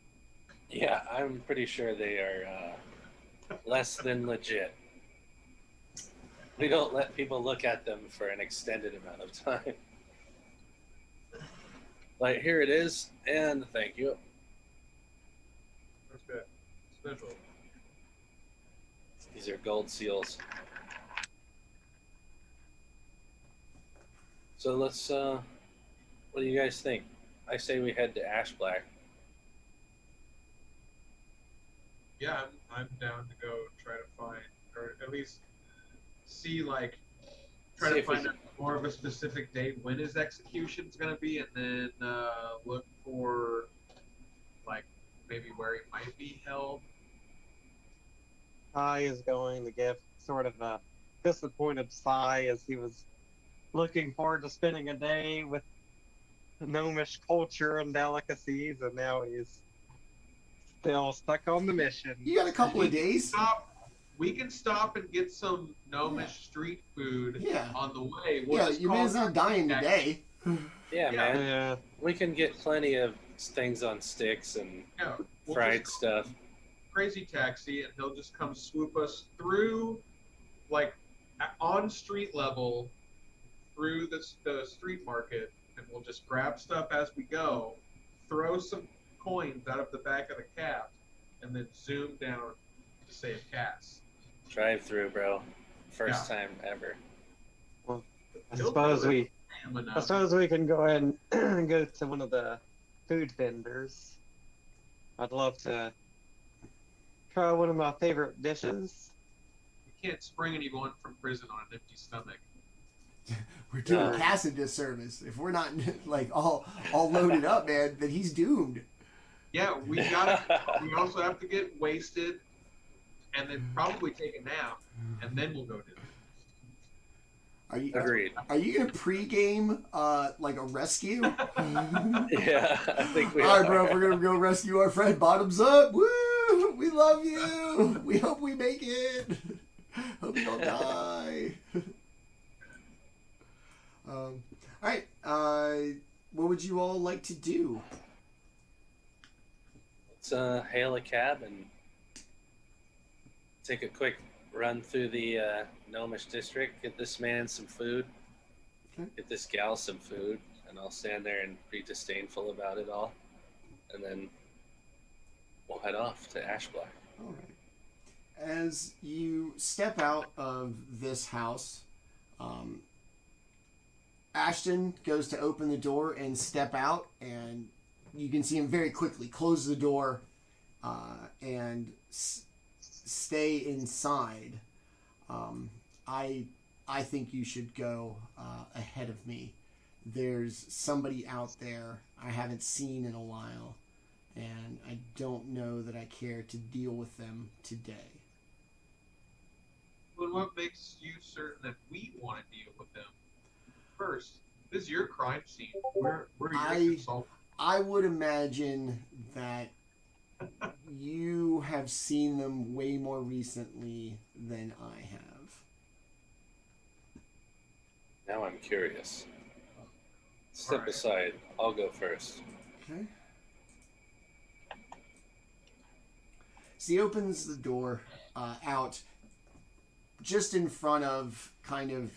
Yeah, I'm pretty sure they are less than legit. We don't let people look at them for an extended amount of time. Like, here it is, and thank you. That's good. Special. These are gold seals. So let's, what do you guys think? I say we head to Ash Black. Yeah, I'm down to go try to find, or at least see, like, try See to if we find out more of a specific date when his execution's gonna be, and then look for, like, maybe where he might be held. I is going to give sort of a disappointed sigh as he was looking forward to spending a day with gnomish culture and delicacies, and now he's still stuck on the mission. You got a couple of days. We can stop and get some gnomish street food on the way. You may as well dying today. Yeah, man. Yeah. We can get plenty of things on sticks and we'll fried just stuff. Crazy taxi, and he'll just come swoop us through, like, on street level, through the street market, and we'll just grab stuff as we go, throw some coins out of the back of the cab, and then zoom down to save Cass. Drive through, bro. First time ever. Well, I suppose we can go ahead and go to one of the food vendors. I'd love to try one of my favorite dishes. You can't spring anyone from prison on an empty stomach. We're doing Cass a disservice. If we're not like all loaded up, man, then he's doomed. Yeah, we also have to get wasted, and then probably take a nap, and then we'll go do it. Agreed. Are you gonna pregame like a rescue? Yeah, I think we All are. right, bro. We're gonna go rescue our friend. Bottoms up. Woo! We love you. We hope we make it. Hope you don't die. All right. What would you all like to do? Let's hail a cab and take a quick run through the Gnomish district. Get this man some food. Okay. Get this gal some food, and I'll stand there and be disdainful about it all, and then we'll head off to Ash Black. All right. As you step out of this house, Ashton goes to open the door and step out, and you can see him very quickly close the door and stay inside. I think you should go ahead of me. There's somebody out there I haven't seen in a while, and I don't know that I care to deal with them today. But what makes you certain that we want to deal with them? First, this is your crime scene. We're your consultant. I would imagine that you have seen them way more recently than I have. Now I'm curious. Step aside. I'll go first. Okay. So he opens the door out just in front of kind of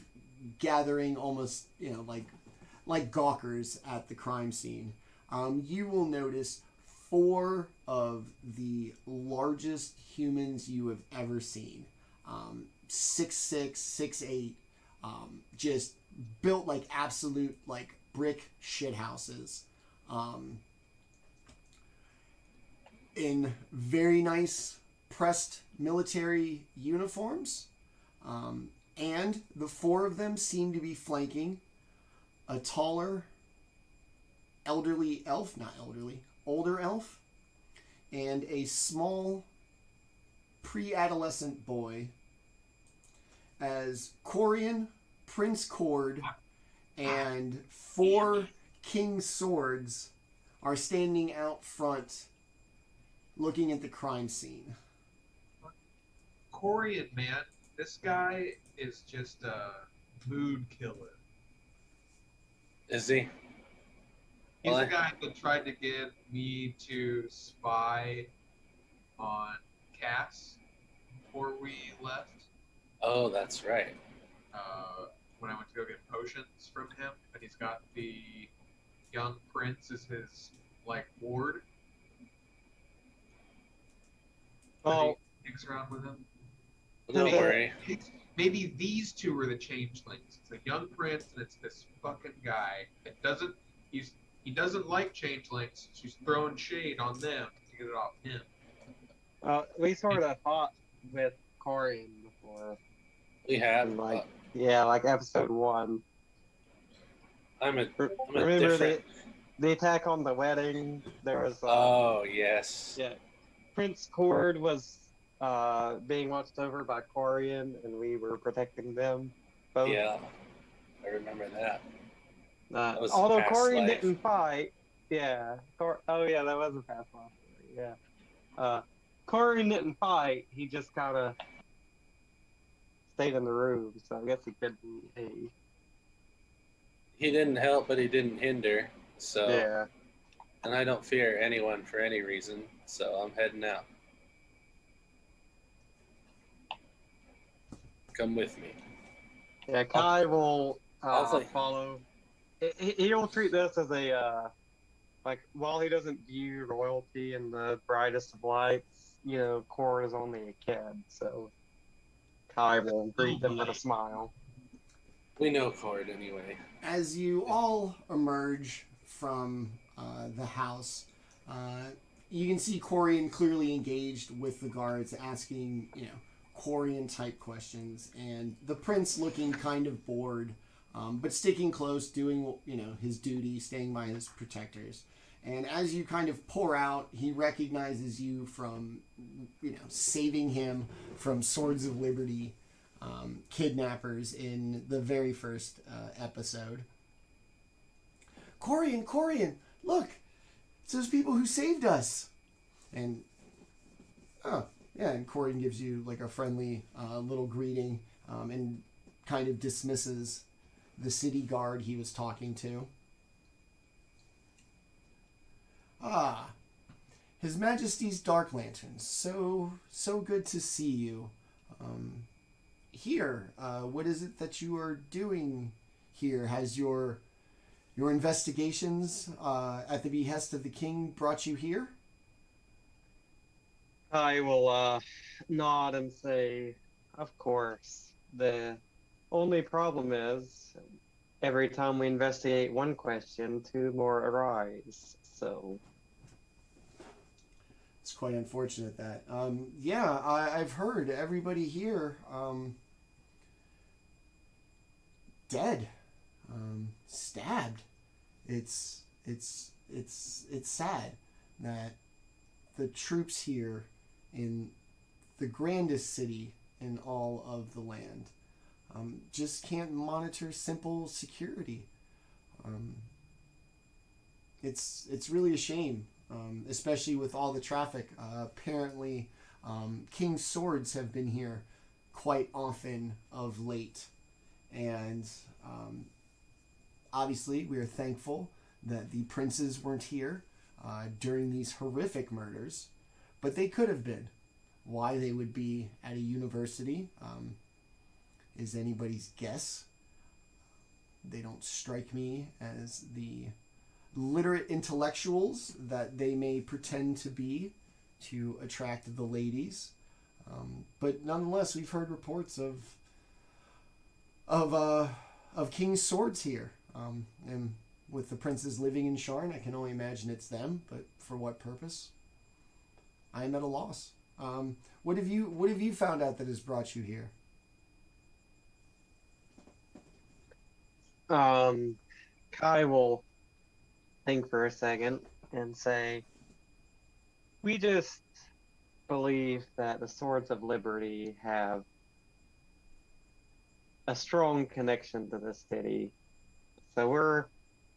gathering almost, like gawkers at the crime scene. You will notice 4 of the largest humans you have ever seen. 6'6", 6'8", just built like absolute like brick shit houses. In very nice pressed military uniforms. And the 4 of them seem to be flanking a taller, older elf, and a small pre-adolescent boy as Corian, Prince Cord, and 4 King Swords are standing out front looking at the crime scene. Corian, man, this guy is just a mood killer. Is he? He's the guy that tried to get me to spy on Cass before we left. Oh, that's right. When I went to go get potions from him, and he's got the young prince as his ward. Oh, he hangs around with him. Don't worry. Maybe these 2 are the changelings. It's a young prince, and it's this fucking guy that he doesn't like changelings. She's throwing shade on them to get it off him. we sort of fought with Corian before. We have. Like episode 1. I'm a Remember different... the attack on the wedding? There was. Oh yes. Yeah, Prince Cord was being watched over by Corian, and we were protecting them both. Yeah, I remember that. Although Corian life. didn't fight, yeah. That was a past life. Yeah. Corian didn't fight. He just kind of stayed in the room, so I guess he couldn't. He didn't help, but he didn't hinder. So. Yeah. And I don't fear anyone for any reason, so I'm heading out. Come with me. Yeah, Kai will I'll follow. He'll treat this as a while he doesn't view royalty in the brightest of lights, Cord is only a kid, so Kai will greet them with a smile. We know Cord anyway. As you all emerge from the house, you can see Corian clearly engaged with the guards, asking, Corian type questions, and the prince looking kind of bored, but sticking close, doing, his duty, staying by his protectors. And as you kind of pour out, he recognizes you from, saving him from Swords of Liberty kidnappers in the very first episode. Corian, look! It's those people who saved us! And, and Corian gives you like a friendly little greeting and kind of dismisses the city guard he was talking to. His Majesty's Dark Lanterns. So good to see you. Here, what is it that you are doing here? Has your investigations at the behest of the king brought you here? I will nod and say, of course. The only problem is, every time we investigate one question, 2 more arise. So it's quite unfortunate that. I've heard everybody here dead, stabbed. It's sad that the troops here in the grandest city in all of the land just can't monitor simple security. It's really a shame, especially with all the traffic. Apparently, King's Swords have been here quite often of late, and obviously we are thankful that the princes weren't here during these horrific murders, but they could have been. why they would be at a university is anybody's guess. They don't strike me as the literate intellectuals that they may pretend to be to attract the ladies. But nonetheless, we've heard reports of king's swords here. And with the princes living in Sharn, I can only imagine it's them. But for what purpose? I am at a loss. What have you found out that has brought you here? Kai will think for a second and say, we just believe that the Swords of Liberty have a strong connection to the city. So we're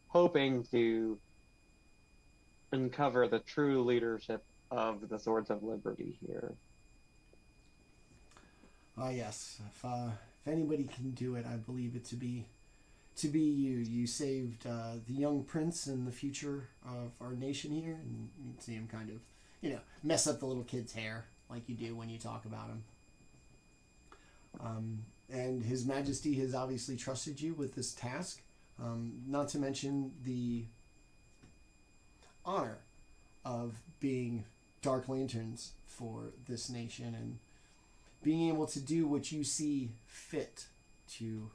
hoping to uncover the true leadership of the Swords of Liberty here. Yes. If anybody can do it, I believe it to be you. You saved the young prince and the future of our nation here, and you can see him kind of, mess up the little kid's hair like you do when you talk about him. And His Majesty has obviously trusted you with this task, not to mention the honor of being Dark Lanterns for this nation and being able to do what you see fit to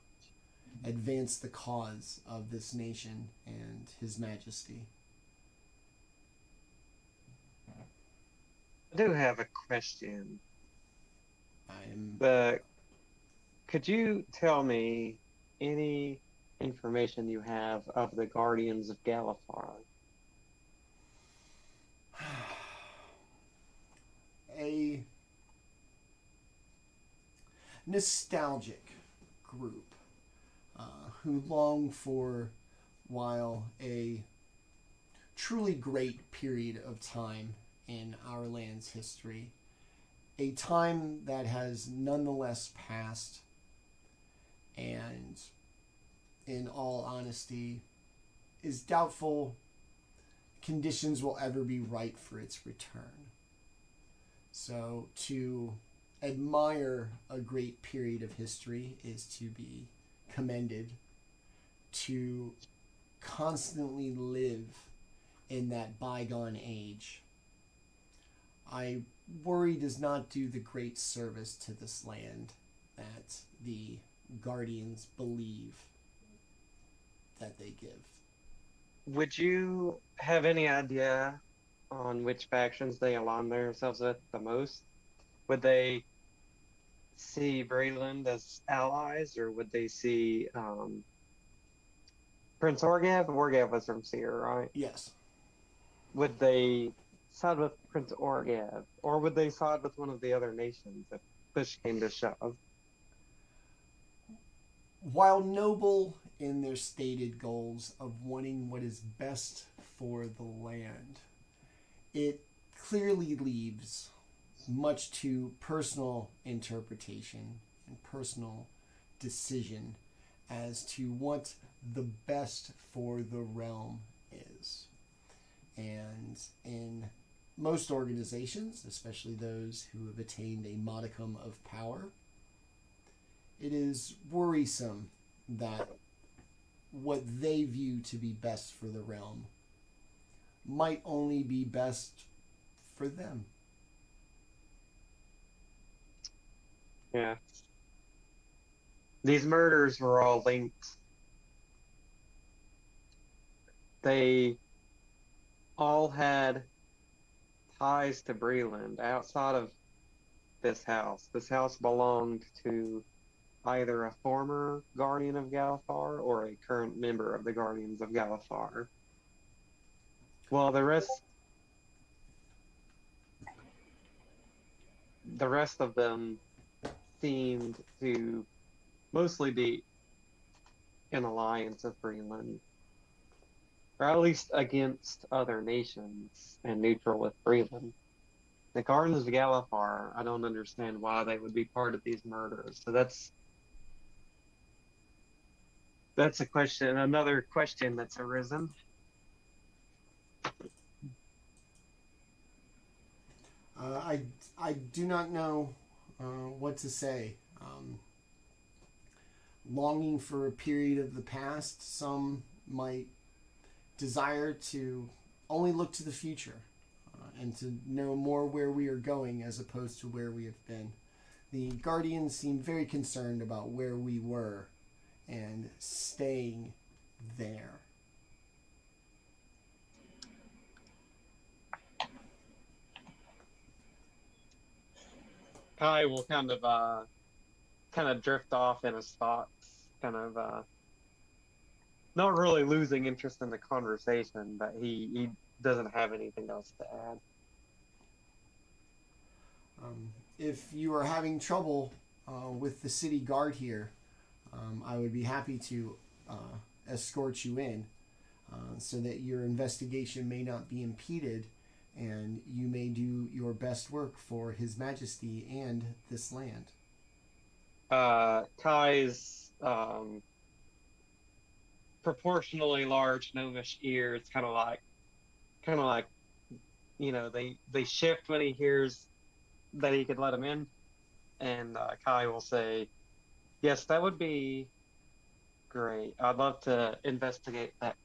advance the cause of this nation and His Majesty. I do have a question. Could you tell me any information you have of the Guardians of Galifar? A nostalgic group who long for, while a truly great period of time in our land's history, a time that has nonetheless passed, and in all honesty is doubtful conditions will ever be right for its return. So to admire a great period of history is to be commended. To constantly live in that bygone age, I worry does not do the great service to this land that the Guardians believe that they give. Would you have any idea on which factions they align themselves with the most? Would they see Breland as allies, or would they see Prince Orgav? Orgav was from Seer, right? Yes. Would they side with Prince Orgav, or would they side with one of the other nations if push came to shove? While noble in their stated goals of wanting what is best for the land, it clearly leaves much to personal interpretation and personal decision as to what the best for the realm is. And in most organizations, especially those who have attained a modicum of power, it is worrisome that what they view to be best for the realm might only be best for them. Yeah. These murders were all linked. They all had ties to Breland outside of this house. This house belonged to either a former Guardian of Galifar or a current member of the Guardians of Galifar. Well, the rest of them seemed to mostly be in alliance with Breland, or at least against other nations and neutral with Breland. The Guardians of Galifar, I don't understand why they would be part of these murders. So that's a question, another question that's arisen. I do not know what to say. Longing for a period of the past, some might desire to only look to the future and to know more where we are going as opposed to where we have been. The Guardians seem very concerned about where we were and staying there. Kai will kind of drift off in his thoughts, not really losing interest in the conversation, but he doesn't have anything else to add. If you are having trouble with the city guard here, I would be happy to escort you in so that your investigation may not be impeded and you may do your best work for His Majesty and this land. Kai's proportionally large gnomish ears kind of like they shift when he hears that he could let him in, and Kai will say, "Yes, that would be great. I'd love to investigate that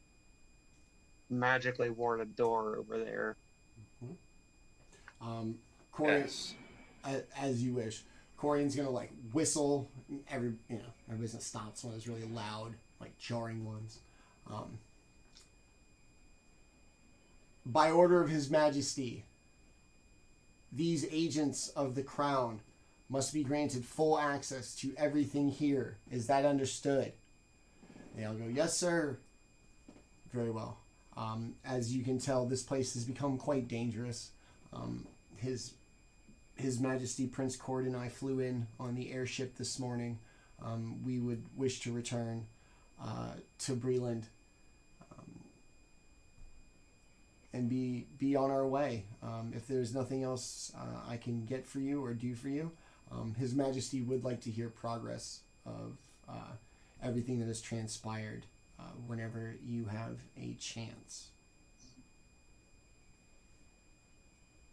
magically warded door over there." Corian, Yes. as you wish. Corian's gonna like whistle. Everybody's gonna stop. It's one of those really loud, like jarring ones. By order of His Majesty, these agents of the Crown must be granted full access to everything here. Is that understood? They all go, "Yes, sir." Very well. As you can tell, this place has become quite dangerous. His Majesty Prince Cord and I flew in on the airship this morning. We would wish to return to Breland and be on our way. If there's nothing else I can get for you or do for you, His Majesty would like to hear progress of everything that has transpired whenever you have a chance.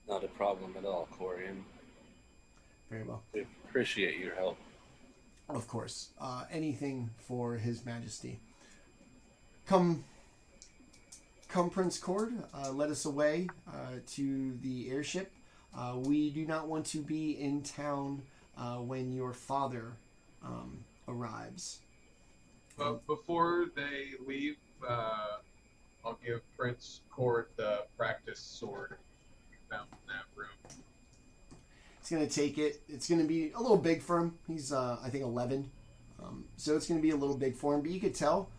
Not a problem at all, Corian. Very well. We appreciate your help. Of course. Anything for His Majesty. Come, Prince Cord. Let us away to the airship. We do not want to be in town when your father arrives. But before they leave, I'll give Prince Cord the practice sword we found in that room. He's going to take it. It's going to be a little big for him. He's, I think, 11. So it's going to be a little big for him. But you could tell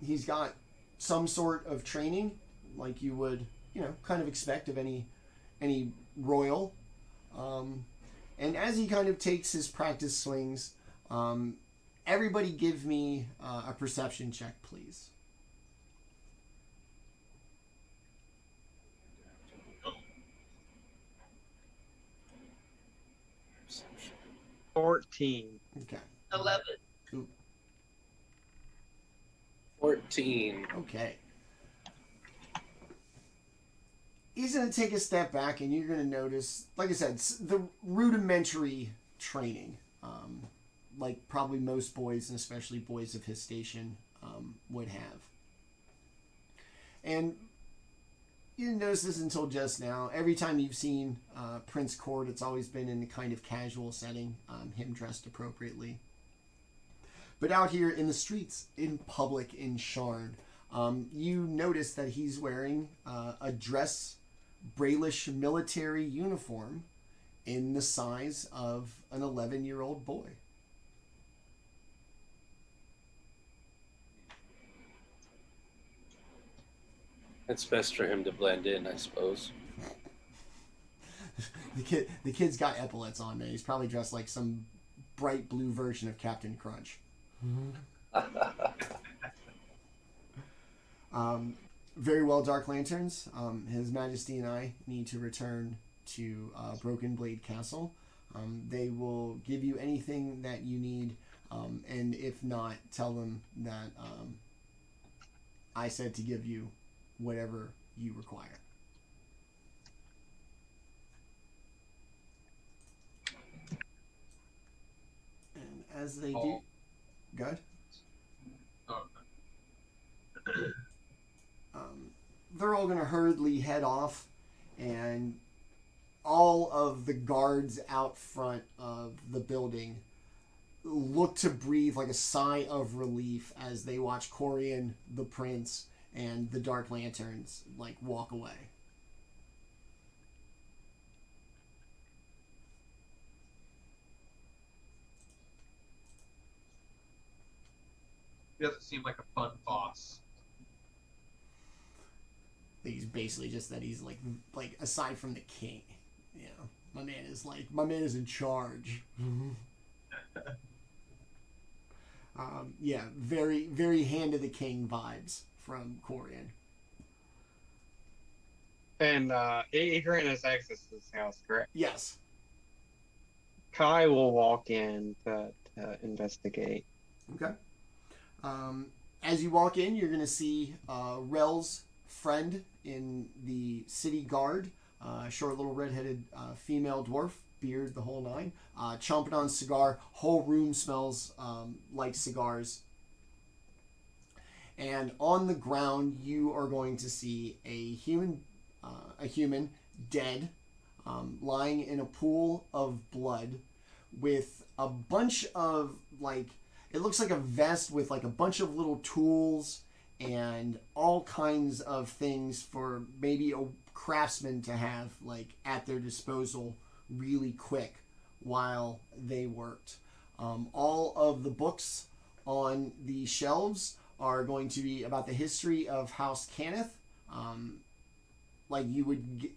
he's got some sort of training, like you would, kind of expect of any royal. And as he kind of takes his practice swings, everybody give me a perception check, please. 14. Okay. 11. Ooh, 14. okay. He's going to take a step back, and you're going to notice, like I said, the rudimentary training, like probably most boys, and especially boys of his station, would have. And you didn't notice this until just now. Every time you've seen Prince Cord, it's always been in a kind of casual setting, him dressed appropriately. But out here in the streets, in public, in Sharn, you notice that he's wearing a dress Brailish military uniform in the size of an 11-year-old boy. It's best for him to blend in, I suppose. The kid's got epaulets on, man. He's probably dressed like some bright blue version of Captain Crunch. Very well, Dark Lanterns. His Majesty and I need to return to Broken Blade Castle. They will give you anything that you need, and if not, tell them that I said to give you whatever you require. as they do. Good. Oh, They're all going to hurriedly head off, and all of the guards out front of the building look to breathe like a sigh of relief as they watch Corian, the prince, and the Dark Lanterns like walk away. he doesn't seem like a fun boss. He's basically just that he's like aside from the king, you know, my man is in charge. Yeah, very, very hand of the king vibes from Corian. And Adrian has access to this house, correct? Yes. Kai will walk in to investigate. Okay. As you walk in, you're going to see Rel's friend in the city guard, short little redheaded female dwarf, beard the whole nine, chomping on a cigar. Whole room smells like cigars. And on the ground, you are going to see a human dead, lying in a pool of blood, with a bunch of it looks like a vest with like a bunch of little tools and all kinds of things for maybe a craftsman to have like at their disposal really quick while they worked. All of the books on the shelves are going to be about the history of House Cannith. Like you would get,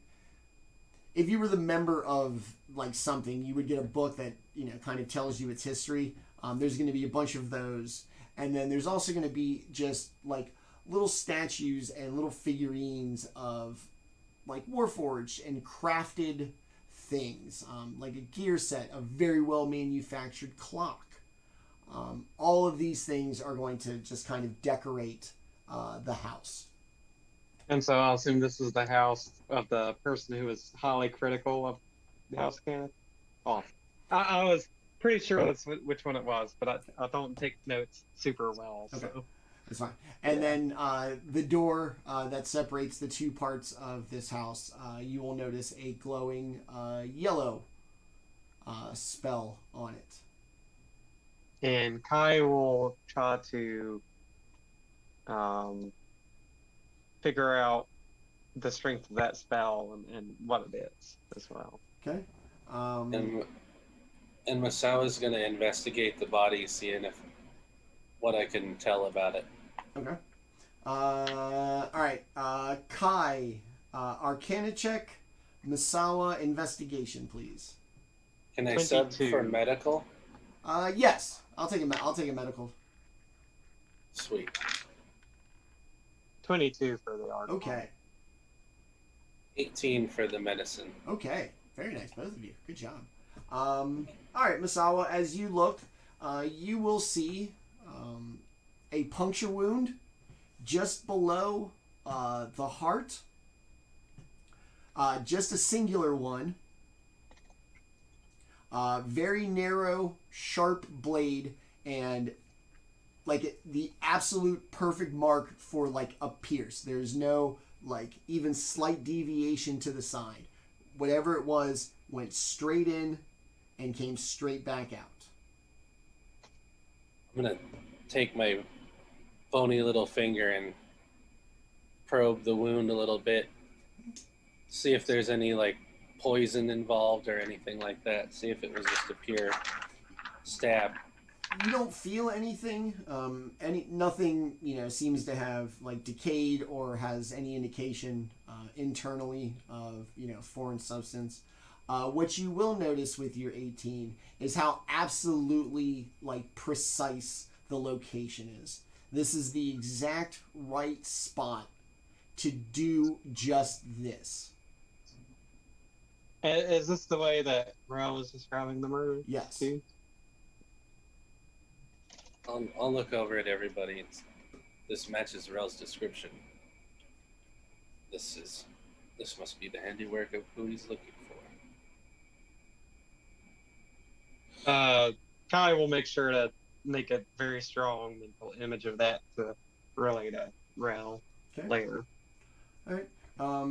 if you were the member of like something, you would get a book that, you know, kind of tells you its history. There's going to be a bunch of those. And then there's also going to be just like little statues and little figurines of like Warforged and crafted things, like a gear set, a very well manufactured clock. All of these things are going to just kind of decorate the house. And so I'll assume this is the house of the person who was highly critical of the House Cannith. Oh, I was pretty sure that's which one it was, but I don't take notes super well. Okay. So. That's fine. And then the door that separates the two parts of this house, you will notice a glowing yellow spell on it. And Kai will try to figure out the strength of that spell and what it is as well. Okay. And Masawa's going to investigate the body, seeing what I can tell about it. Okay. All right. Kai, Arcana check, Masawa investigation, please. Can I 22. sub for medical? Yes. I'll take a medical. Sweet. 22 for the art. Okay. 18 for the medicine. Okay. Very nice, both of you. Good job. All right, Masawa. As you look, you will see a puncture wound just below the heart. Just a singular one. Very narrow, sharp blade, and like the absolute perfect mark for like a pierce. There's no like even slight deviation to the side. Whatever it was went straight in and came straight back out. I'm going to take my bony little finger and probe the wound a little bit. See if there's any like poison involved or anything like that. See if it was just a pure stab. You don't feel anything. Nothing, you know, seems to have like decayed or has any indication internally of, you know, foreign substance. What you will notice with your 18 is how absolutely like precise the location is. This is the exact right spot to do just this. Is this the way that Rel was describing the murder? Yes. Too? I'll look over at everybody. This matches Rel's description. This must be the handiwork of who he's looking for. Kai will make sure to make a very strong mental image of that to relay to Rel later. All right.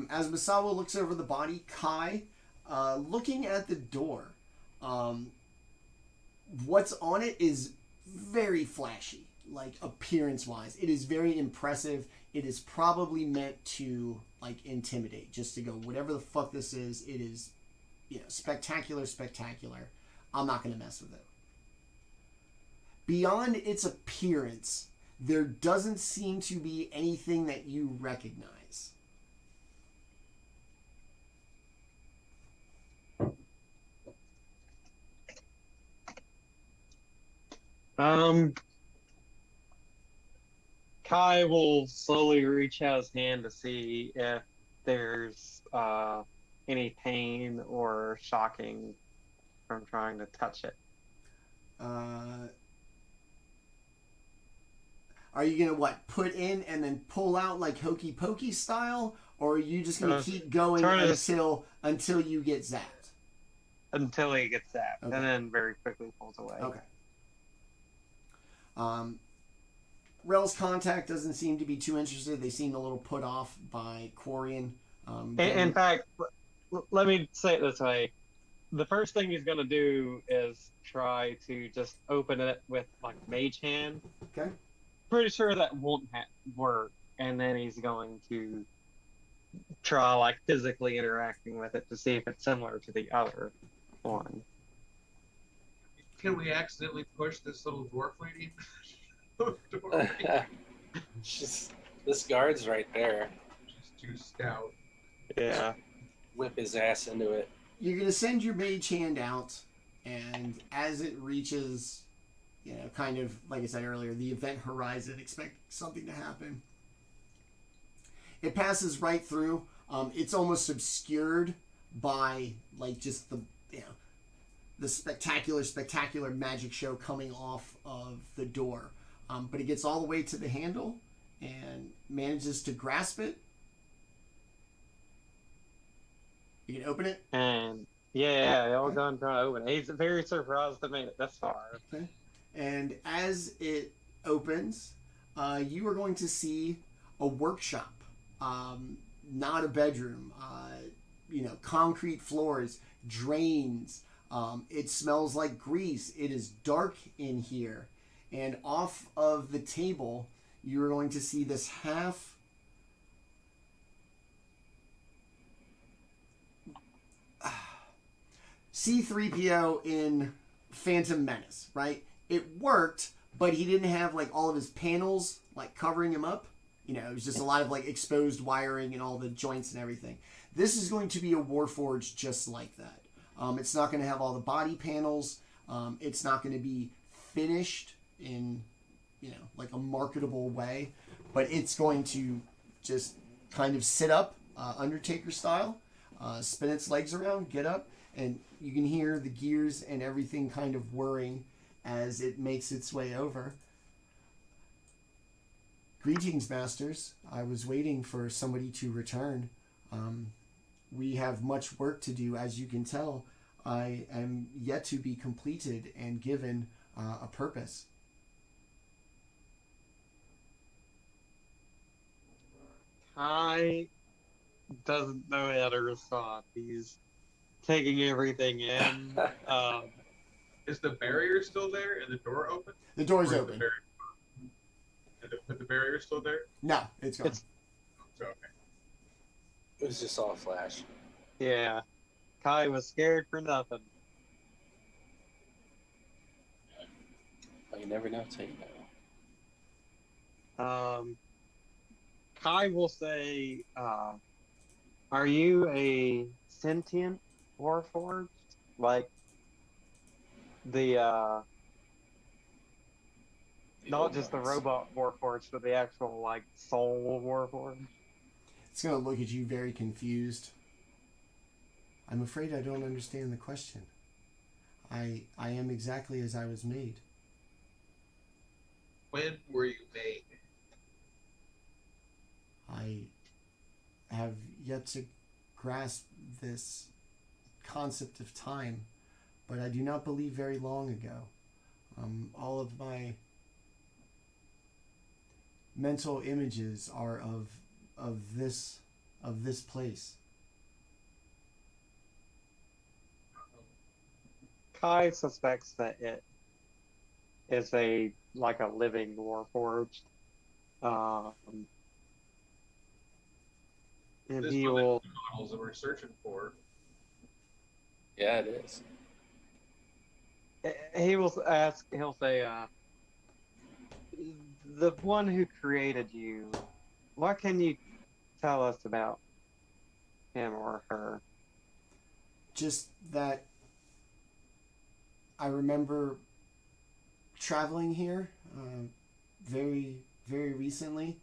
As Masawa looks over the body, Kai, looking at the door, what's on it is very flashy, like appearance-wise. It is very impressive. It is probably meant to like intimidate, just to go, whatever the fuck this is, it is, spectacular. I'm not gonna mess with it. Beyond its appearance, there doesn't seem to be anything that you recognize. Kai will slowly reach out his hand to see if there's any pain or shocking from trying to touch it. Are you gonna put in and then pull out like hokey pokey style, or are you just gonna keep going until you get zapped? Until he gets zapped, and then very quickly pulls away. Okay. Rel's contact doesn't seem to be too interested. They seem a little put off by Quarian. In fact, let me say it this way. The first thing he's going to do is try to just open it with like Mage Hand. Okay. Pretty sure that won't work. And then he's going to try like physically interacting with it to see if it's similar to the other one. Can we accidentally push this little dwarf lady? This guard's right there. She's too stout. Yeah. Whip his ass into it. You're going to send your Mage Hand out, and as it reaches, kind of, like I said earlier, the event horizon, expect something to happen. It passes right through. It's almost obscured by, like, just the spectacular magic show coming off of the door. But it gets all the way to the handle and manages to grasp it. You can open it? And y'all gone trying to open it. He's very surprised to make it this far. Okay. And as it opens, you are going to see a workshop, not a bedroom. Concrete floors, drains. It smells like grease. It is dark in here. And off of the table, you're going to see this half C-3PO in Phantom Menace, right? It worked, but he didn't have like all of his panels like covering him up. It was just a lot of like exposed wiring and all the joints and everything. This is going to be a Warforged just like that. It's not going to have all the body panels. It's not going to be finished in, like a marketable way, but it's going to just kind of sit up, Undertaker style, spin its legs around, get up, and you can hear the gears and everything kind of whirring as it makes its way over. Greetings, masters. I was waiting for somebody to return. We have much work to do, as you can tell. I am yet to be completed and given a purpose. Kai doesn't know how to respond. He's taking everything in. Is the barrier still there and the door open? The door's open. But the barrier still there? No, it's gone. Okay. It was just all a flash. Yeah. Kai was scared for nothing. Well, you never know till you know. Kai will say, are you a sentient Warforged? Like the not just the robot Warforged, but the actual like soul Warforged? It's going to look at you very confused. I'm afraid I don't understand the question. I am exactly as I was made. When were you made? I have yet to grasp this concept of time, but I do not believe very long ago. All of my mental images are of this place. Kai suspects that it is a living warforged. And This he one will the models that we're searching for. Yeah, it is. he'll say, the one who created you, what can you tell us about him or her? Just that I remember traveling here very, very recently.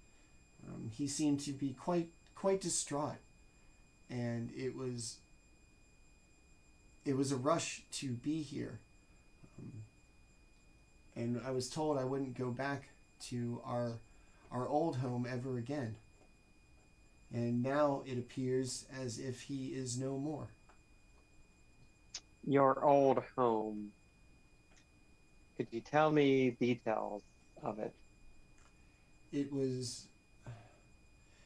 He seemed to be quite distraught, and it was a rush to be here. And I was told I wouldn't go back to our old home ever again. And now it appears as if he is no more. Your old home. Could you tell me details of it? It was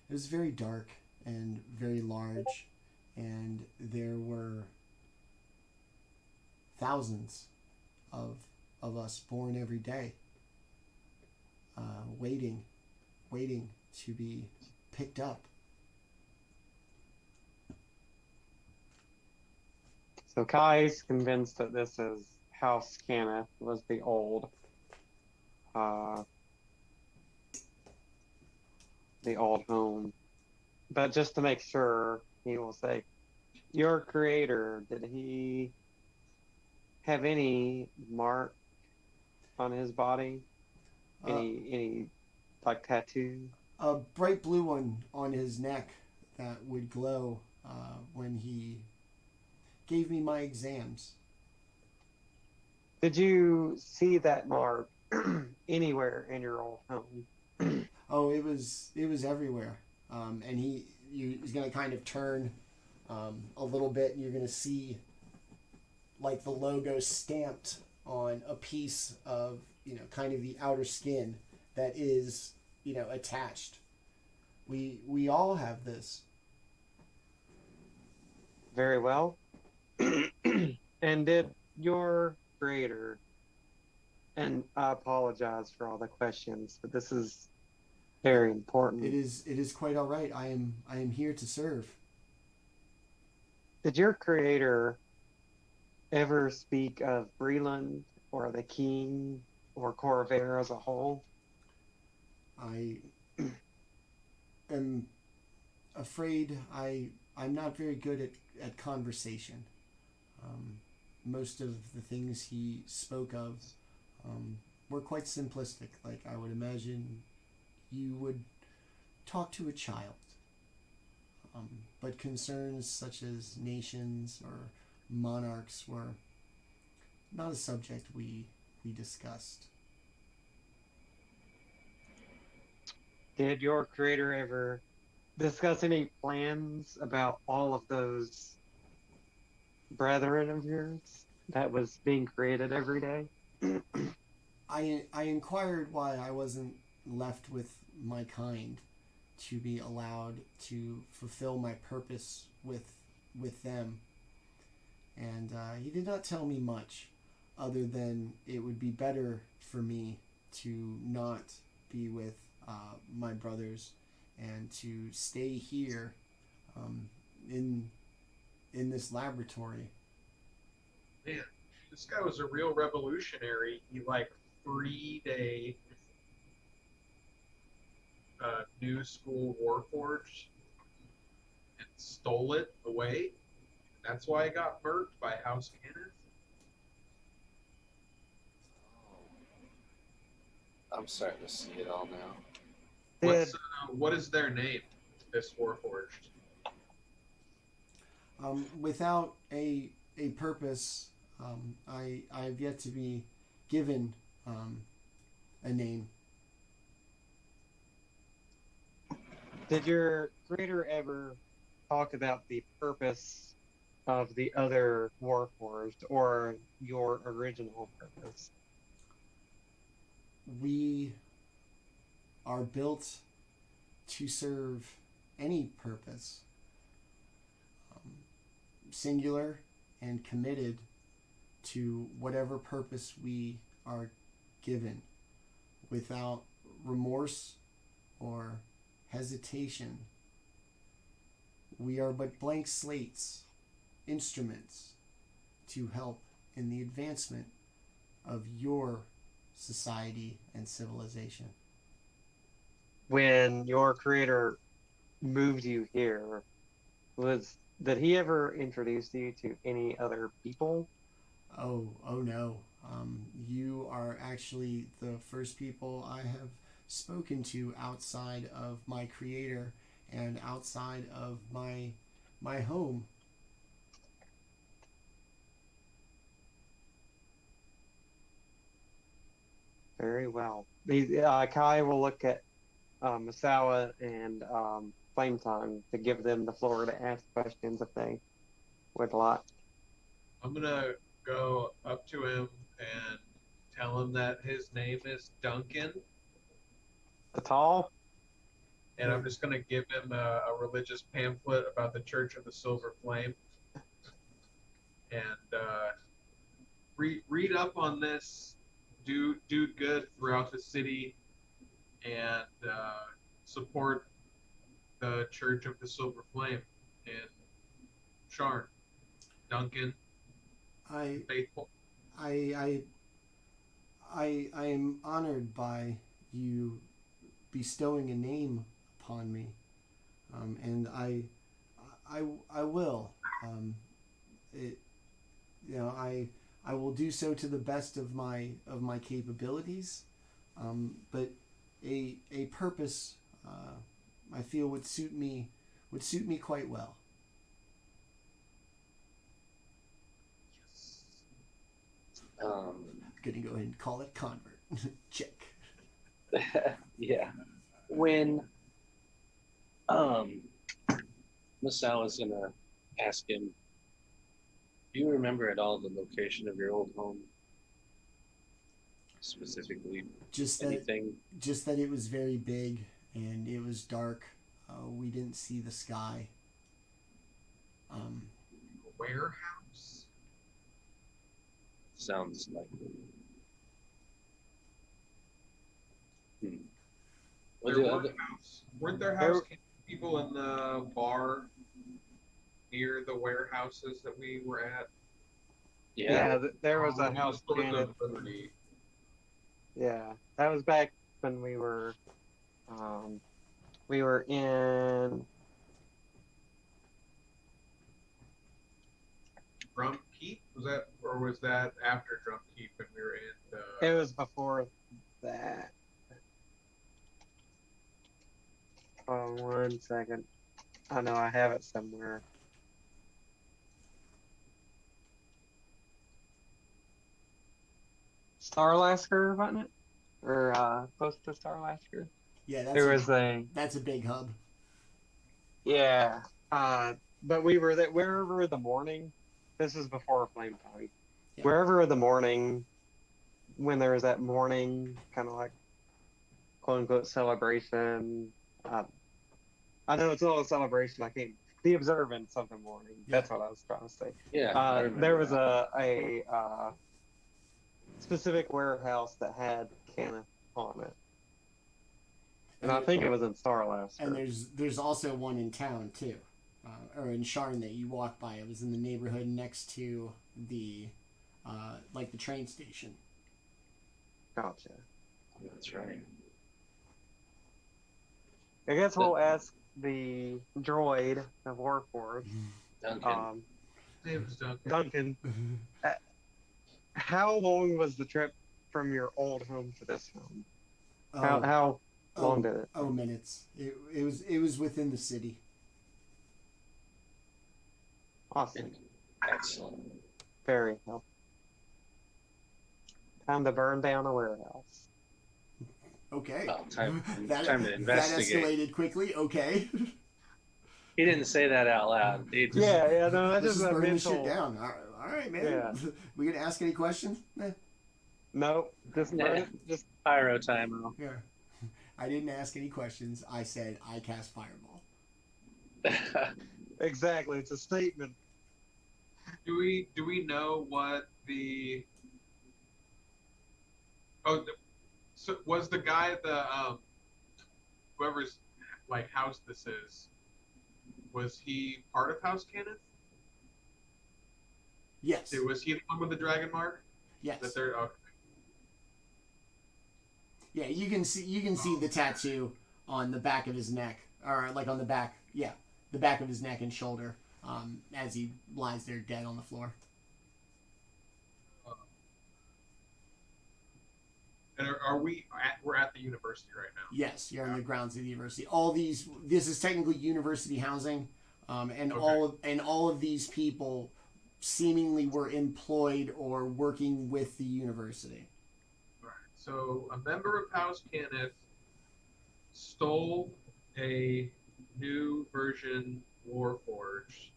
very dark and very large, and there were thousands of us born every day, waiting to be picked up. So Kai's convinced that this is House Cannith, was the old home. But just to make sure, he will say, your creator, did he have any mark on his body? Any tattoo? A bright blue one on his neck that would glow when he gave me my exams. Did you see that mark anywhere in your old home? Oh, it was everywhere. And he's going to kind of turn a little bit, and you're going to see like the logo stamped on a piece of, kind of the outer skin that is, attached. We all have this. Very well. And did your creator, and I apologize for all the questions, but this is very important. It is quite all right. I am here to serve. Did your creator ever speak of Breland or the King or Corvair as a whole? I am afraid I'm not very good at conversation. Most of the things he spoke of were quite simplistic. Like I would imagine you would talk to a child. But concerns such as nations or monarchs were not a subject we discussed. Did your creator ever discuss any plans about all of those brethren of yours that was being created every day? I inquired why I wasn't left with my kind to be allowed to fulfill my purpose with them. And he did not tell me much other than it would be better for me to not be with my brothers and to stay here in this laboratory. Man, this guy was a real revolutionary. He freed a new school warforged and stole it away. That's why it got burnt by House Cannith. I'm starting to see it all now. What is their name, this warforged? Without a purpose, I've yet to be given a name. Did your creator ever talk about the purpose of the other Warforged or your original purpose? we are built to serve any purpose, singular and committed to whatever purpose we are given, without remorse or hesitation. We are but blank slates, instruments to help in the advancement of your society and civilization. When your creator moved you here, did he ever introduce you to any other people? Oh no. You are actually the first people I have spoken to outside of my creator and outside of my home. Very well. Kai will look at Masawa and Flametongue to give them the floor to ask questions if they would like. I'm gonna go up to him and tell him that his name is Duncan, The tall? and I'm just gonna give him a religious pamphlet about the Church of the Silver Flame, and read up on this, do good throughout the city, and support the Church of the Silver Flame in Sharn. Duncan, faithful. I am honored by you bestowing a name upon me, and I will. I will do so to the best of my capabilities, but a purpose I feel would suit me quite well. Gonna go ahead and call it convert. Check. Yeah. When Masawa's gonna ask him, do you remember at all the location of your old home? Specifically, Just anything? that it was very big and it was dark. We didn't see the sky. Warehouse? Sounds likely. Weren't there people in the bar near the warehouses that we were at? Yeah, there was a house. Yeah, that was back when we were in Drum Keep? Was that after Drum Keep when we were in It was before that. Oh, 1 second. I know I have it somewhere. Starlasker, wasn't it? Or close to Starlasker? Yeah, that's a big hub. Yeah. But we were wherever in the morning. This is before Flametongue. Yeah. Wherever in the morning, when there was that morning kind of like quote unquote celebration. I know it's all a celebration. I can't. The observance of the morning. Yeah. That's what I was trying to say. Yeah. There was a specific warehouse that had Canna on it. And I think it was in Starlasker. And there's also one in town too, or in Sharn that you walk by. It was in the neighborhood next to the the train station. Gotcha. That's right. I guess we'll ask the droid of Warforged, Duncan. Duncan. How long was the trip from your old home to this home? How long did it? Oh, minutes. It was within the city. Awesome. Excellent. Very helpful. Time to burn down a warehouse. Okay. Well, time to investigate. That escalated quickly. Okay. He didn't say that out loud. He just, Yeah, no, that's Let's just a burn this mental. shit down. All right, man. Yeah. We gonna ask any questions? No, just burn it. Just pyro timer. Yeah. I didn't ask any questions. I said I cast Fireball. exactly. It's a statement. Do we know what the so was the guy at the whoever's like house this is, was he part of House Kenneth? Yes. Was he the one with the dragon mark? Yes. That they're okay. Yeah, you can see the tattoo on the back of his neck, or like on the back, the back of his neck and shoulder, as he lies there dead on the floor. And we're at the university right now? Yes, you're on the grounds of the university. This is technically university housing, and Okay. all of these people seemingly were employed or working with the university. All right. So a member of House Kenneth stole a new version Warforged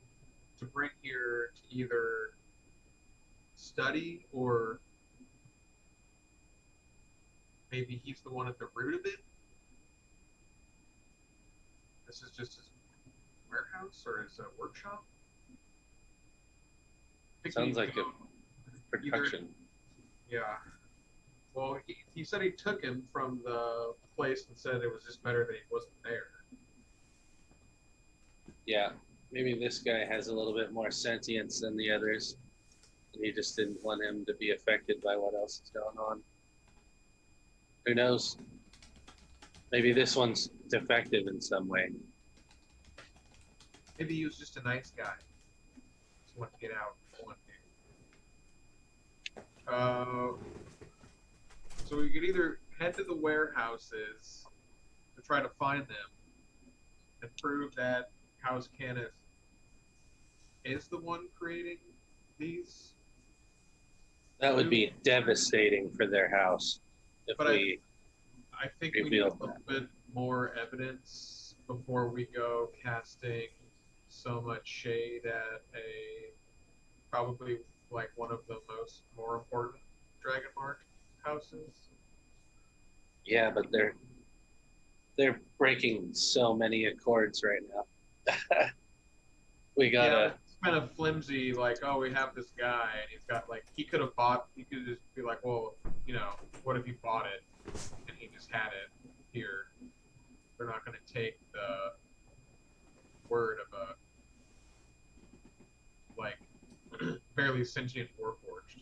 to bring here to either study or maybe he's the one at the root of it. This is just his warehouse or his workshop. Sounds like a production. Yeah. Well, he said he took him from the place and said it was just better that he wasn't there. Yeah, maybe this guy has a little bit more sentience than the others, and he just didn't want him to be affected by what else is going on. Who knows? Maybe this one's defective in some way. Maybe he was just a nice guy. Just wanted to get out one day. So we could either head to the warehouses to try to find them and prove that House Kenneth is the one creating these. That would be devastating for their house if But we I think we need a revealed little bit more evidence before we go casting so much shade at probably like one of the more important Dragon Mark houses. Yeah, but they're breaking so many accords right now. We gotta. Yeah, it's kind of flimsy. Like, oh, we have this guy, and he's got like he could just be like, well, what if he bought it and he just had it here? They're not going to take the word of a like barely sentient warforged.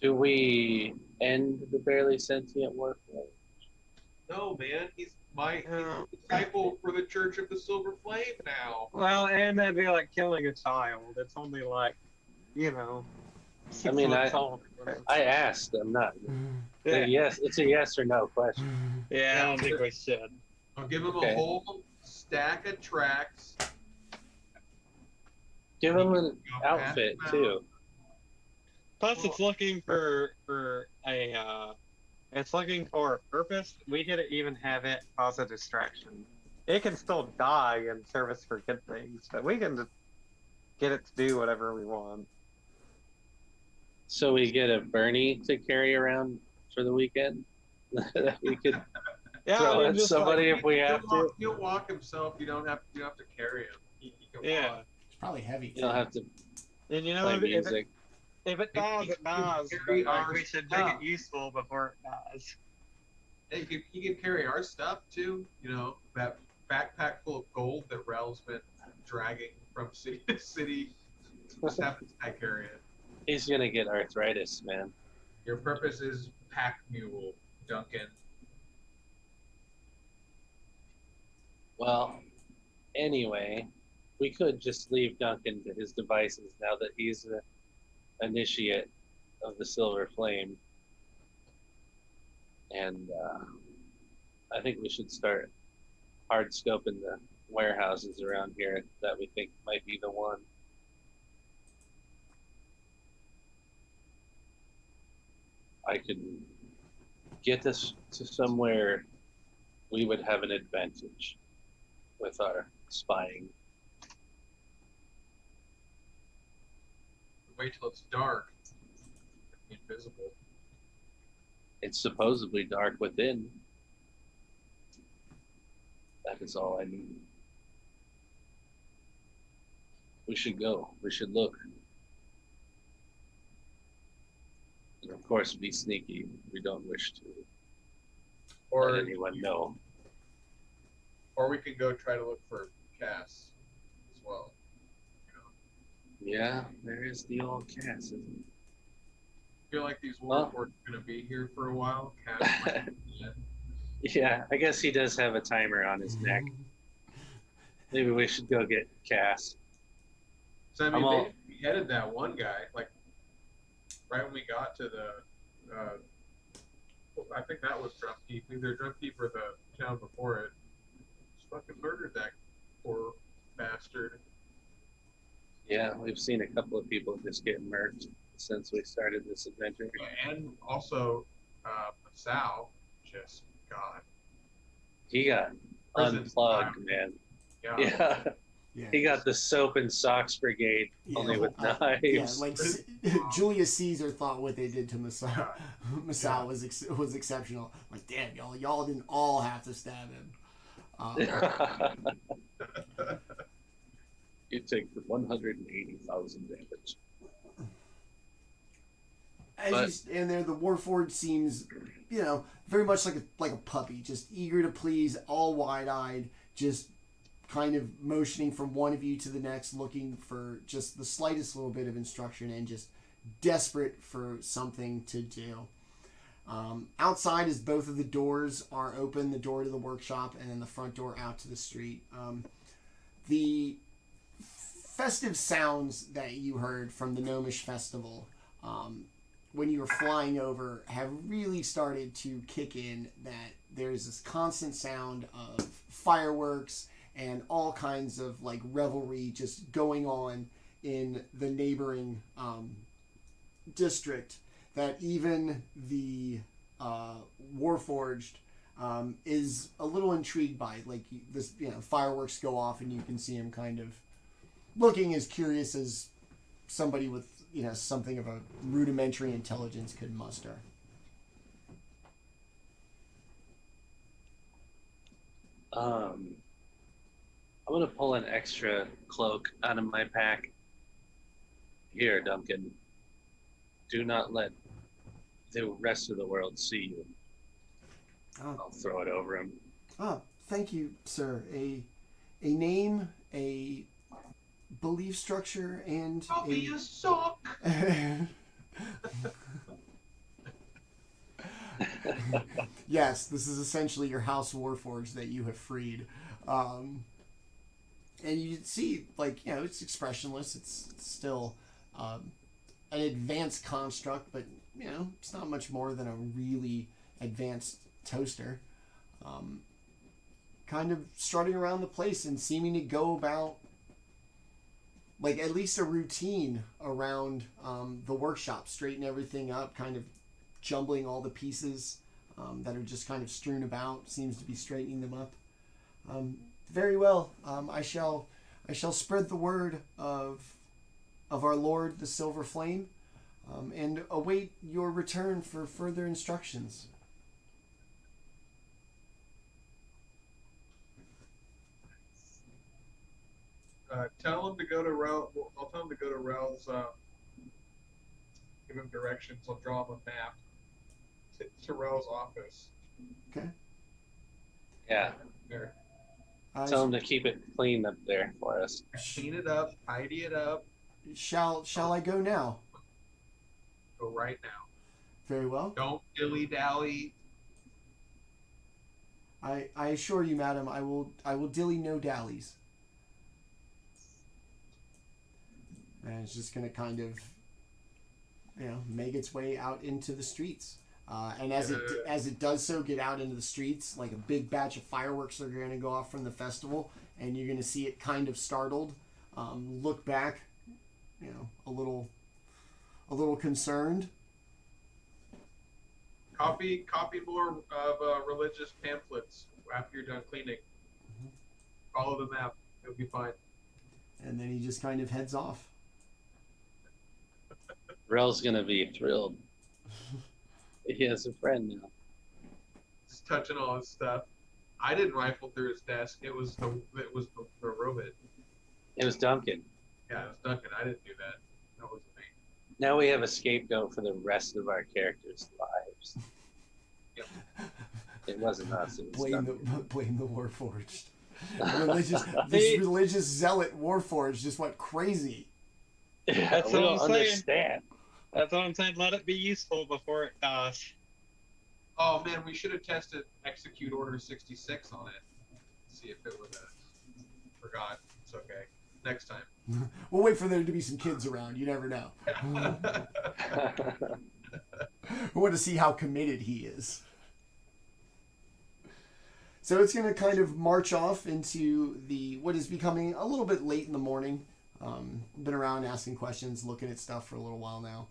Do we end the barely sentient work? No, man, he's a disciple for the Church of the Silver Flame now. Well, and that'd be like killing a child. It's only like, 6 months old. I asked. I'm not. Yeah. Yes, it's a yes or no question. Yeah, I don't think we should. I'll give him Okay. a whole stack of tracks. Give him an outfit too. Plus, it's looking for a purpose. We could even have it cause a distraction. It can still die in service for good things, but we can just get it to do whatever we want. So we get a Bernie to carry around for the weekend. That we could throw at somebody if we have to. He'll walk himself. You don't have to carry him. He can walk. It's probably heavy. You don't have to And play music. if it dies, it dies. Carry But, our we should stuff. make it useful before it dies. And he can carry our stuff too. That backpack full of gold that Rel's been dragging from city to city. Just have this guy carry it. He's gonna get arthritis, man. Your purpose is pack mule, Duncan. Well, anyway, we could just leave Duncan to his devices now that he's the initiate of the Silver Flame. And I think we should start hard scoping the warehouses around here that we think might be the one. I could get us to somewhere we would have an advantage with our spying. Wait till it's dark. Be invisible. It's supposedly dark within. That is all I need. We should go. We should look. And of course, be sneaky. We don't wish to Or let anyone know. Or we could go try to look for Cass as well. Yeah, there is the old Cass, isn't it? I feel like these warforged are going to be here for a while. Cass might be dead. Yeah, I guess he does have a timer on his neck. Maybe we should go get Cass. So I mean, they beheaded that one guy, like right when we got to the. I think that was Drumkeep, either Drumkeep or the town before it. Just fucking murdered that poor bastard. Yeah, we've seen a couple of people just get murked since we started this adventure. And also, Masawa, just God. He got Prison unplugged, style. man. God. Yeah. Yeah. He got the soap and socks brigade, only with knives. Yeah, like Julius Caesar thought what they did to Masawa. Masawa was exceptional. Like, damn, y'all didn't all have to stab him. You take 180,000 damage. And there, the Warforged seems, very much like a puppy, just eager to please, all wide-eyed, just kind of motioning from one of you to the next, looking for just the slightest little bit of instruction and just desperate for something to do. Outside, as both of the doors are open, the door to the workshop and then the front door out to the street, the festive sounds that you heard from the Gnomish Festival when you were flying over have really started to kick in, that there's this constant sound of fireworks and all kinds of like revelry just going on in the neighboring district, that even the Warforged is a little intrigued by. Like, this, fireworks go off and you can see him kind of looking as curious as somebody with, something of a rudimentary intelligence could muster. I'm going to pull an extra cloak out of my pack. Here, Duncan. Do not let the rest of the world see you. I'll throw it over him. Thank you, sir. A name, a belief structure, and I'll be a sock. Yes, this is essentially your House Warforged that you have freed. And you see, it's expressionless. It's still an advanced construct, but, it's not much more than a really advanced toaster. Kind of strutting around the place and seeming to go about, at least a routine around the workshop, straighten everything up, kind of jumbling all the pieces that are just kind of strewn about, seems to be straightening them up. Very well. I shall spread the word of our Lord, the Silver Flame, and await your return for further instructions. Tell him to go to Rel. I'll tell him to go to Rel's. Give him directions. I'll draw him a map to Rel's office. Okay. Yeah. There. Tell him to keep it clean up there for us. Clean it up. Tidy it up. Shall I go now? Go right now. Very well. Don't dilly-dally. I assure you, madam, I will dilly no dallies. And it's just going to kind of, make its way out into the streets. And as it does so, get out into the streets, like a big batch of fireworks are going to go off from the festival, and you're going to see it kind of startled, look back, a little concerned. Copy more of religious pamphlets after you're done cleaning. Mm-hmm. Follow the map. It'll be fine. And then he just kind of heads off. Rel's gonna be thrilled. He has a friend now. Just touching all his stuff. I didn't rifle through his desk. It was the robot. It was Duncan. Yeah, it was Duncan. I didn't do that. That wasn't me. Now we have a scapegoat for the rest of our characters' lives. Yep. It wasn't us. It was Blame Duncan. the Warforged. This religious zealot Warforged just went crazy. Yeah, That's we what don't I'm saying. understand. That's what I'm saying. Let it be useful before it dies. Oh man, we should have tested Execute Order 66 on it. See if it would have. Forgot. It's okay. Next time. We'll wait for there to be some kids around. You never know. We want to see how committed he is. So it's going to kind of march off into what is becoming a little bit late in the morning. Been around asking questions, looking at stuff for a little while now.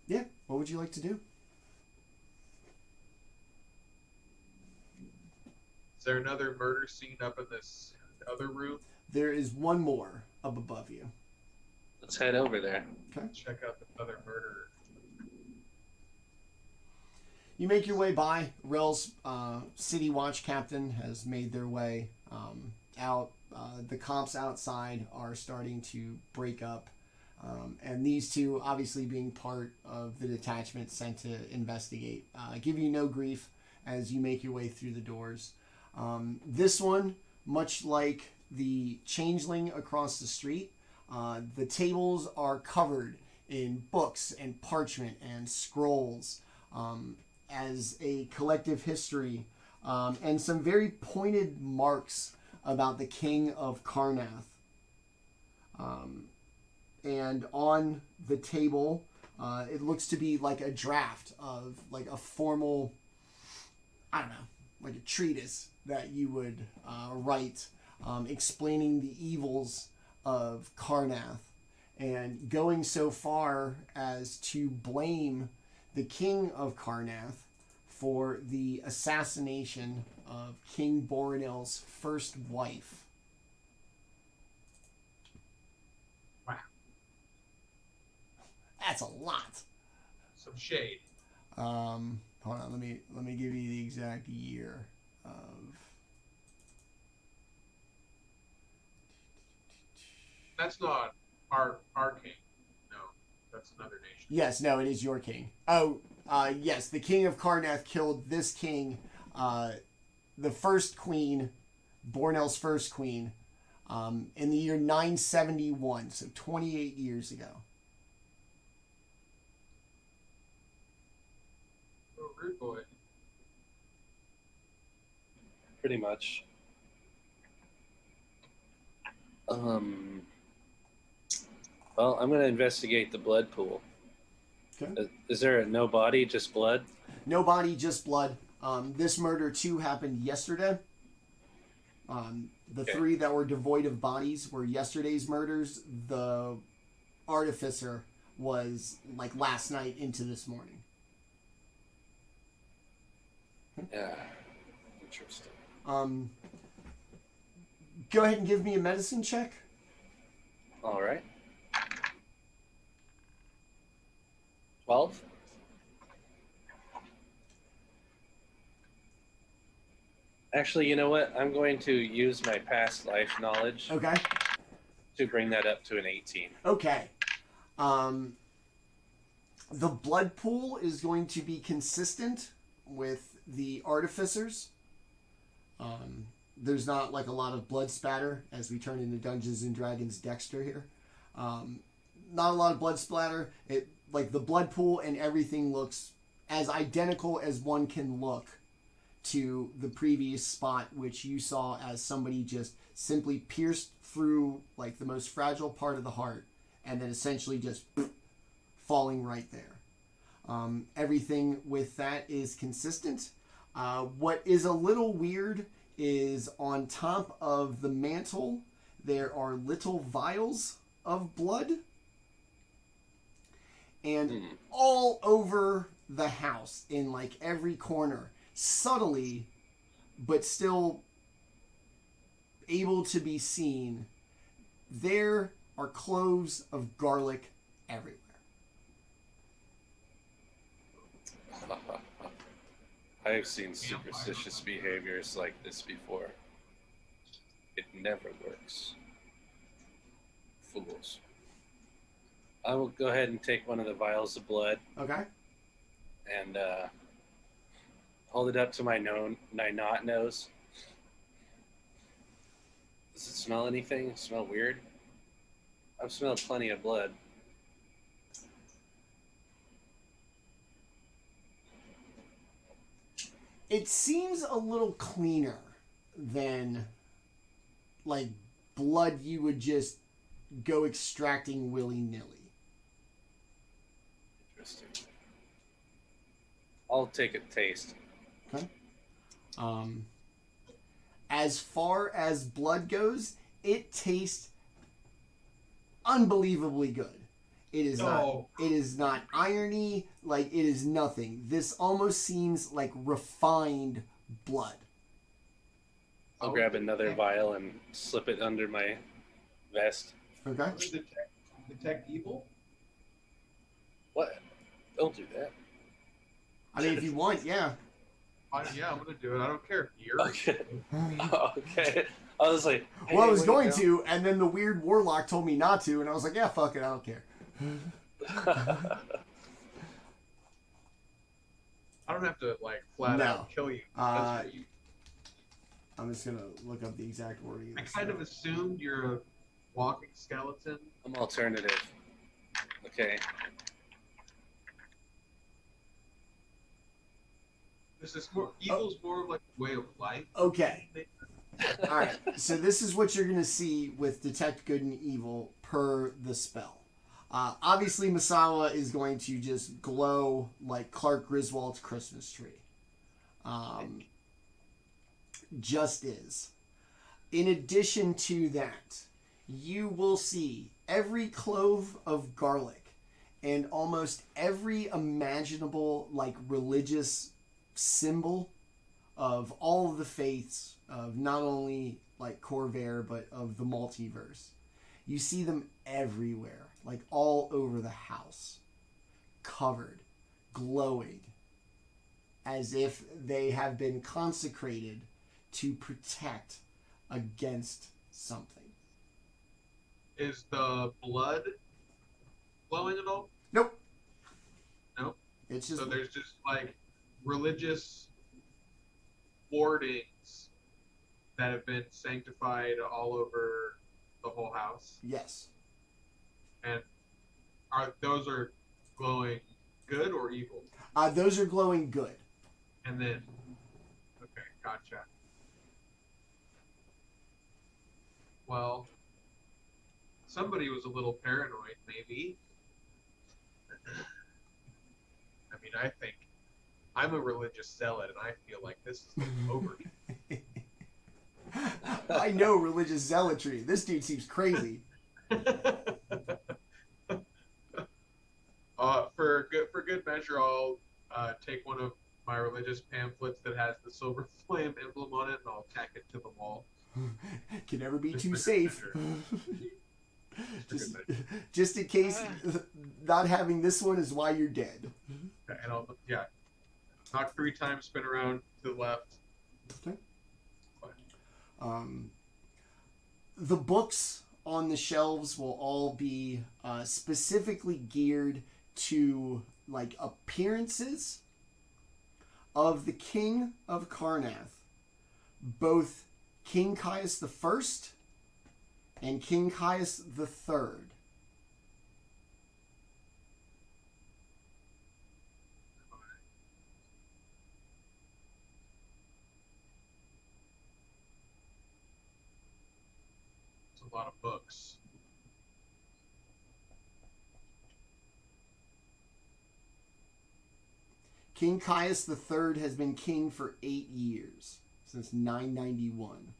Yeah, what would you like to do? Is there another murder scene up in this other room? There is one more up above you. Let's head over there. Okay. Check out the other murderer. You make your way by. Rel's City Watch Captain has made their way out. The comps outside are starting to break up. And these two, obviously being part of the detachment sent to investigate, give you no grief as you make your way through the doors. This one, much like the changeling across the street, the tables are covered in books and parchment and scrolls as a collective history and some very pointed marks about the King of Karnath. And on the table, it looks to be like a draft of like a formal, I don't know, like a treatise that you would write explaining the evils of Karnath and going so far as to blame the King of Karnath for the assassination of King Borinel's first wife. Wow. That's a lot. Some shade. Hold on, let me give you the exact year of. That's not our king. No, that's another nation. Yes, no, it is your king. Oh, yes, the King of Karnath killed this king, the first queen, Bornel's first queen, in the year 971, so 28 years ago. Oh, rude boy. Pretty much. Well, I'm going to investigate the blood pool. Okay. Is there no body, just blood? No body, just blood. This murder, too, happened yesterday. The three that were devoid of bodies were yesterday's murders. The artificer was, like, last night into this morning. Yeah. Interesting. Go ahead and give me a medicine check. All right. 12? Actually, you know what? I'm going to use my past life knowledge Okay. to bring that up to an 18. Okay. The blood pool is going to be consistent with the artificers. There's not like a lot of blood spatter as we turn into Dungeons and Dragons Dexter here. Not a lot of blood splatter. Like the blood pool and everything looks as identical as one can look to the previous spot, which you saw as somebody just simply pierced through like the most fragile part of the heart and then essentially just falling right there. Everything with that is consistent. What is a little weird is on top of the mantle there are little vials of blood. And all over the house, in like every corner, subtly, but still able to be seen, there are cloves of garlic everywhere. I've seen superstitious behaviors like this before. It never works. Fools. I will go ahead and take one of the vials of blood Okay. and hold it up to my not nose. Does it smell anything? Smell weird? I've smelled plenty of blood. It seems a little cleaner than like blood you would just go extracting willy-nilly. Interesting. I'll take a taste. Okay. As far as blood goes, it tastes unbelievably good. It is not. It is not irony. Like, it is nothing. This almost seems like refined blood. I'll grab another vial and slip it under my vest. Okay. Detect evil? What? Don't do that. I mean, if you want, yeah. Yeah, I'm gonna do it. I don't care. You're Okay. Okay. I was like, hey, Well, I was going go? to, and then the weird warlock told me not to, and I was like, yeah, fuck it, I don't care. I don't have to like flat out kill you. I'm just gonna look up the exact wording. I kind of assumed you're a walking skeleton. I'm alternative. Okay. This is more evil's more of like a way of life. Okay. All right. So this is what you're gonna see with detect good and evil per the spell. Obviously, Masawa is going to just glow like Clark Griswold's Christmas tree. Just is. In addition to that, you will see every clove of garlic and almost every imaginable like religious symbol of all of the faiths of not only like Corvair but of the multiverse. You see them everywhere, like all over the house, covered, glowing, as if they have been consecrated to protect against something. Is the blood glowing at all? Nope. Nope. It's just so there's just like religious wardings that have been sanctified all over the whole house. yes. And those are glowing good or evil? Those are glowing good. And then, okay, gotcha. Well, somebody was a little paranoid, maybe. I mean, I think I'm a religious zealot, and I feel like this is over. I know religious zealotry. This dude seems crazy. For good measure, I'll take one of my religious pamphlets that has the silver flame emblem on it, and I'll tack it to the wall. Can never be Just too for safe. good measure. just in case not having this one is why you're dead. And I'll knock 3 times, spin around to the left. Okay. The books on the shelves will all be specifically geared to like appearances of the King of Karnath, both King Caius the First and King Caius the Third. It's a lot of books. King Caius the Third has been king for 8 years, since 991.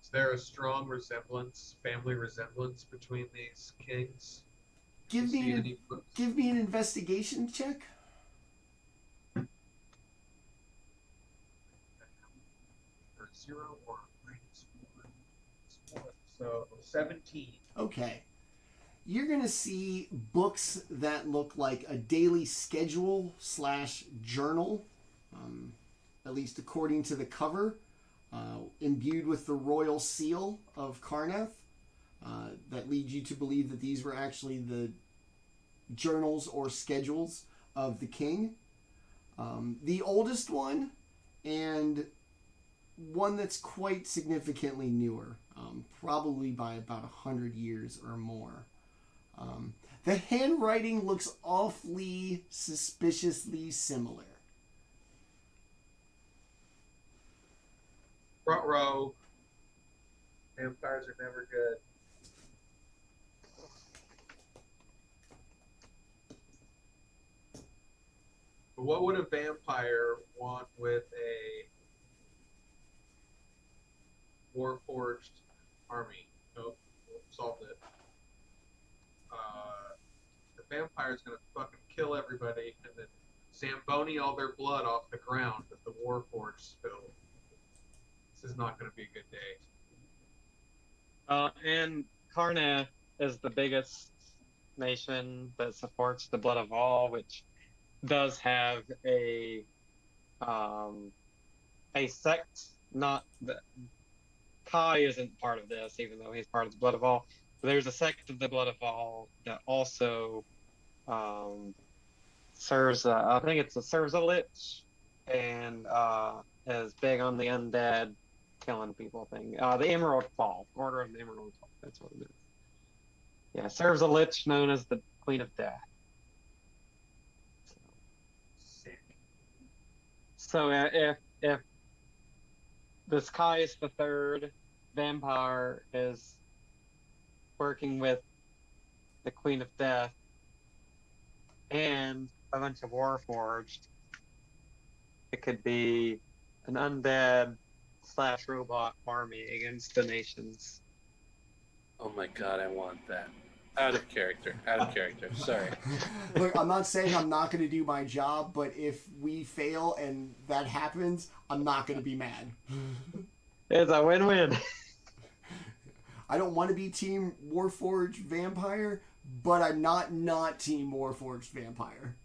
Is there a strong resemblance, family resemblance between these kings? Give You see me any books? give me an investigation check. Or 0 or -1. So 17. Okay. you're going to see books that look like a daily schedule / journal, at least according to the cover, imbued with the royal seal of Karnath, that leads you to believe that these were actually the journals or schedules of the king. The oldest one, and one that's quite significantly newer, probably by about 100 years or more. The handwriting looks awfully suspiciously similar. Front row. Vampires are never good. But what would a vampire want with a Warforged army? Nope, solved it. The vampire's gonna fucking kill everybody and then Zamboni all their blood off the ground that the Warforged spilled. This is not gonna be a good day. And Karna is the biggest nation that supports the Blood of All, which does have a sect. Not that Kai isn't part of this, even though he's part of the Blood of All. But there's a sect of the Blood of All that also serves. I think it serves a lich, and is big on the undead, killing people thing. The Emerald Fall, Order of the Emerald Fall. That's what it is. Yeah, serves a lich known as the Queen of Death. Sick. So if this Caius the Third vampire is working with the Queen of Death and a bunch of Warforged, it could be an undead / robot army against the nations. Oh my god, I want that. Out of character. Sorry. Look, I'm not saying I'm not going to do my job, but if we fail and that happens, I'm not going to be mad. It's a win-win. I don't want to be Team Warforged Vampire, but I'm not Team Warforged Vampire.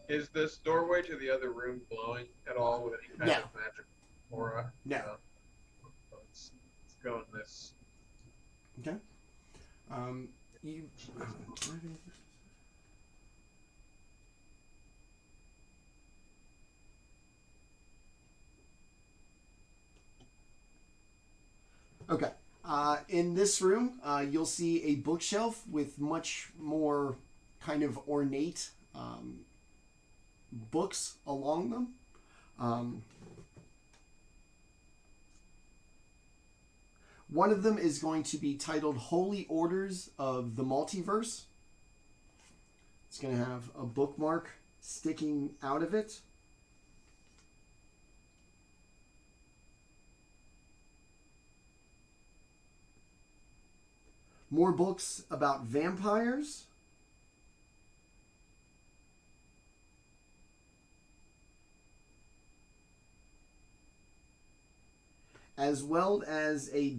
Is this doorway to the other room glowing at all with any kind of magic aura? No. Let's go in this. Okay. You. Okay. In this room, you'll see a bookshelf with much more kind of ornate books along them. One of them is going to be titled Holy Orders of the Multiverse. It's going to have a bookmark sticking out of it. More books about vampires. As well as a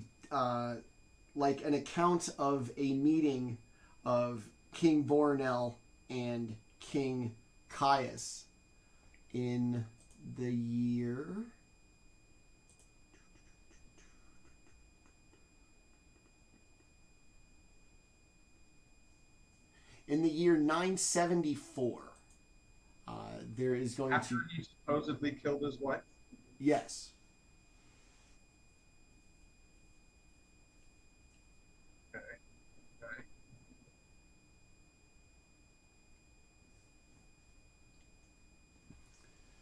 like an account of a meeting of King Bornell and King Caius in the year in the year 974. There is going After to he supposedly killed his wife? yes.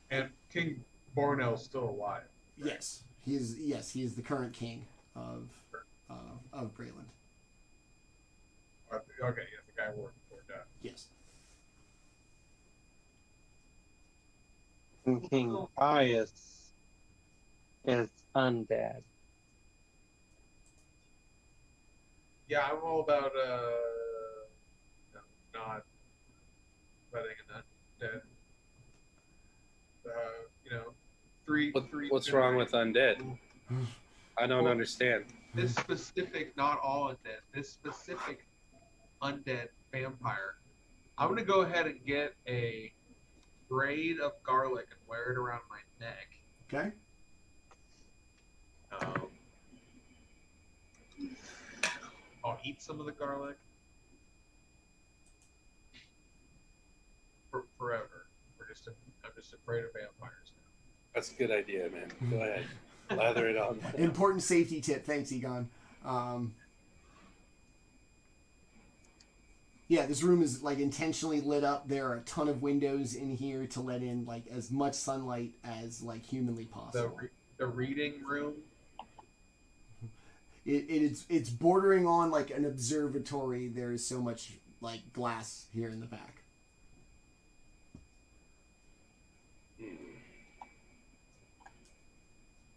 And King Bornell's still alive. Right? Yes, he is. Yes, he is the current king of Breland. Okay, yeah, the guy working for death. Yes. And King Caius is undead. Yeah, I'm all about not letting an undead. What's wrong with undead? I don't understand. this specific, not all undead, this specific undead vampire, I'm gonna go ahead and get a braid of garlic and wear it around my neck. Okay. I'll eat some of the garlic forever. I'm just afraid of vampires now. That's a good idea, man. Go ahead. Lather it on. Important safety tip. Thanks, Egon. Yeah, this room is like intentionally lit up. There are a ton of windows in here to let in like as much sunlight as like humanly possible. The reading room. It's bordering on like an observatory. There is so much like glass here in the back.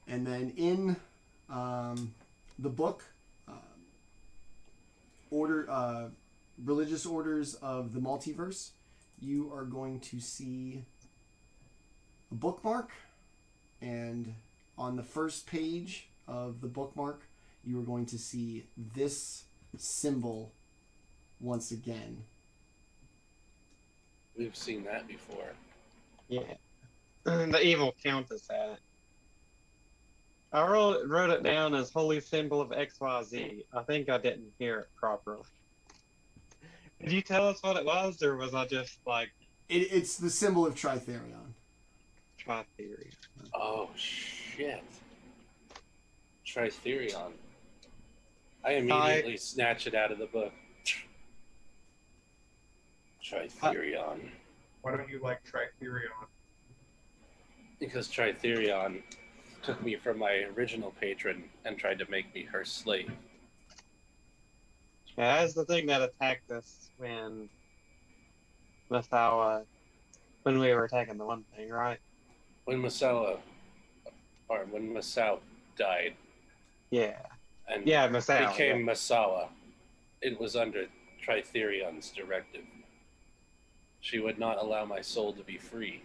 And then in the book, Religious Orders of the Multiverse, you are going to see a bookmark, and on the first page of the bookmark, you are going to see this symbol once again. We've seen that before. Yeah. The evil countess had it. I wrote it down as holy symbol of XYZ. I think I didn't hear it properly. Did you tell us what it was, or was I just like... It's the symbol of Tritherion. Tritherion. Oh, shit. Tritherion. I immediately snatch it out of the book. Tritherion. Why don't you like Tritherion? Because Tritherion took me from my original patron and tried to make me her slave. Yeah, that's the thing that attacked us when Masawa, when we were attacking the one thing, right? When Masawa died. Yeah. And yeah, Masawa became Masawa. It was under Tritherion's directive. She would not allow my soul to be free,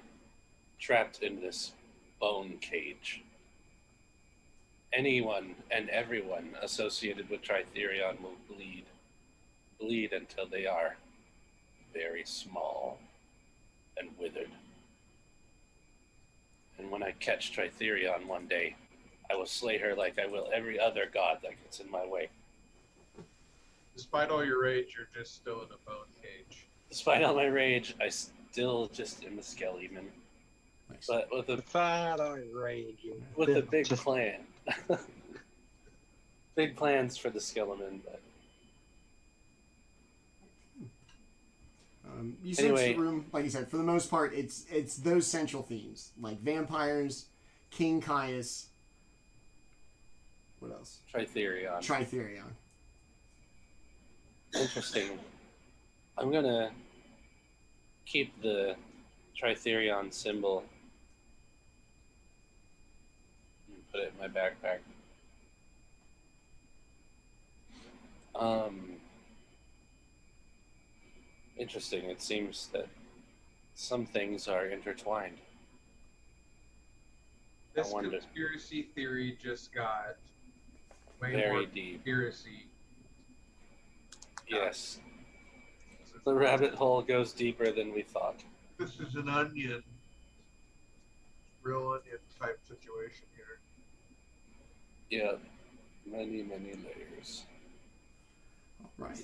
trapped in this bone cage. Anyone and everyone associated with Tritherion will bleed until they are very small and withered. And when I catch Tritherion one day, I will slay her like I will every other god that gets in my way. Despite all your rage, you're just still in a bone cage. Despite all my rage, I still just am a skeleton. Nice. But with a Despite all your rage, with a big plan. Big plans for the skeleton, but you search the room, like you said, for the most part, it's those central themes, like vampires, King Caius. What else? Tritherion. Interesting. I'm gonna keep the Tritherion symbol and put it in my backpack. Interesting. It seems that some things are intertwined. This conspiracy theory just got way very more deep. Conspiracy. Yes. The rabbit hole goes deeper than we thought. This is an onion. Real onion type situation here. Yeah. Many, many layers. Right.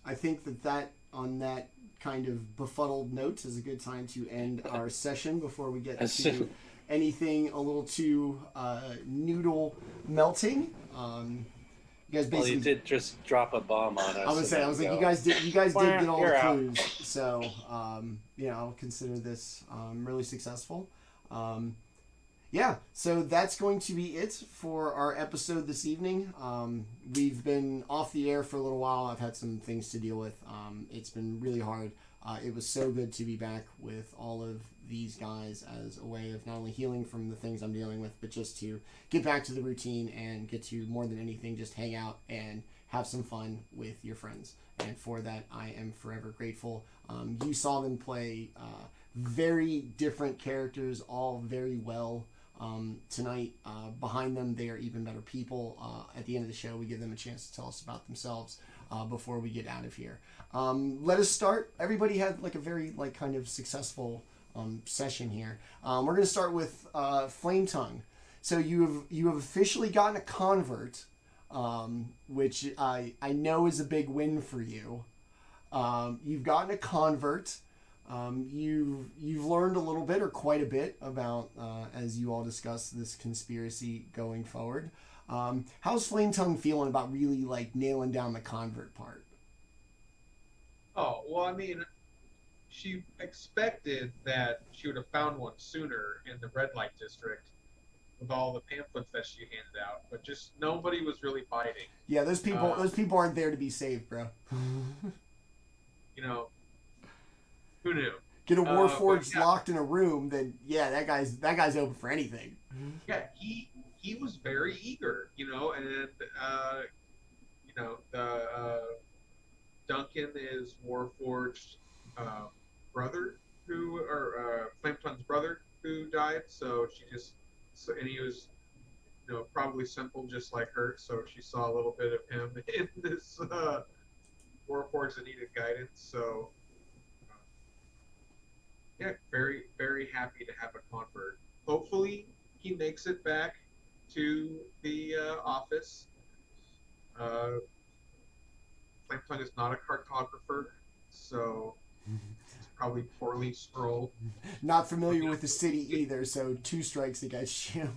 I think that on that kind of befuddled note is a good time to end our session before we get into anything a little too noodle melting. You guys basically. Well, you did just drop a bomb on us. I was like, you guys did get all the clues, so I'll consider this really successful. Yeah, so that's going to be it for our episode this evening. We've been off the air for a little while. I've had some things to deal with. It's been really hard. It was so good to be back with all of these guys as a way of not only healing from the things I'm dealing with, but just to get back to the routine and get to, more than anything, just hang out and have some fun with your friends. And for that, I am forever grateful. You saw them play very different characters, all very well. tonight. Behind them, they are even better people. At the end of the show, we give them a chance to tell us about themselves before we get out of here. Let us start. Everybody had like a very like kind of successful session here. We're going to start with Flametongue. So you have officially gotten a convert, which I know is a big win for you. You've gotten a convert. You've learned a little bit or quite a bit about, as you all discuss this conspiracy going forward. How's Flametongue feeling about really like nailing down the convert part? Oh, well, I mean, she expected that she would have found one sooner in the red light district with all the pamphlets that she handed out, but just nobody was really biting. Yeah, those people aren't there to be saved, bro. You know, who knew? Get a Warforged locked in a room, then yeah, that guy's open for anything. Yeah, he was very eager, you know, and you know, the Duncan is Warforged brother Flametongue's brother who died, so and he was, you know, probably simple just like her, so she saw a little bit of him in this Warforged that needed guidance, so yeah, very, very happy to have a convert. Hopefully he makes it back to the office. Flametongue is not a cartographer, so it's probably poorly scrolled. Not familiar with the city either, so 2 strikes against you.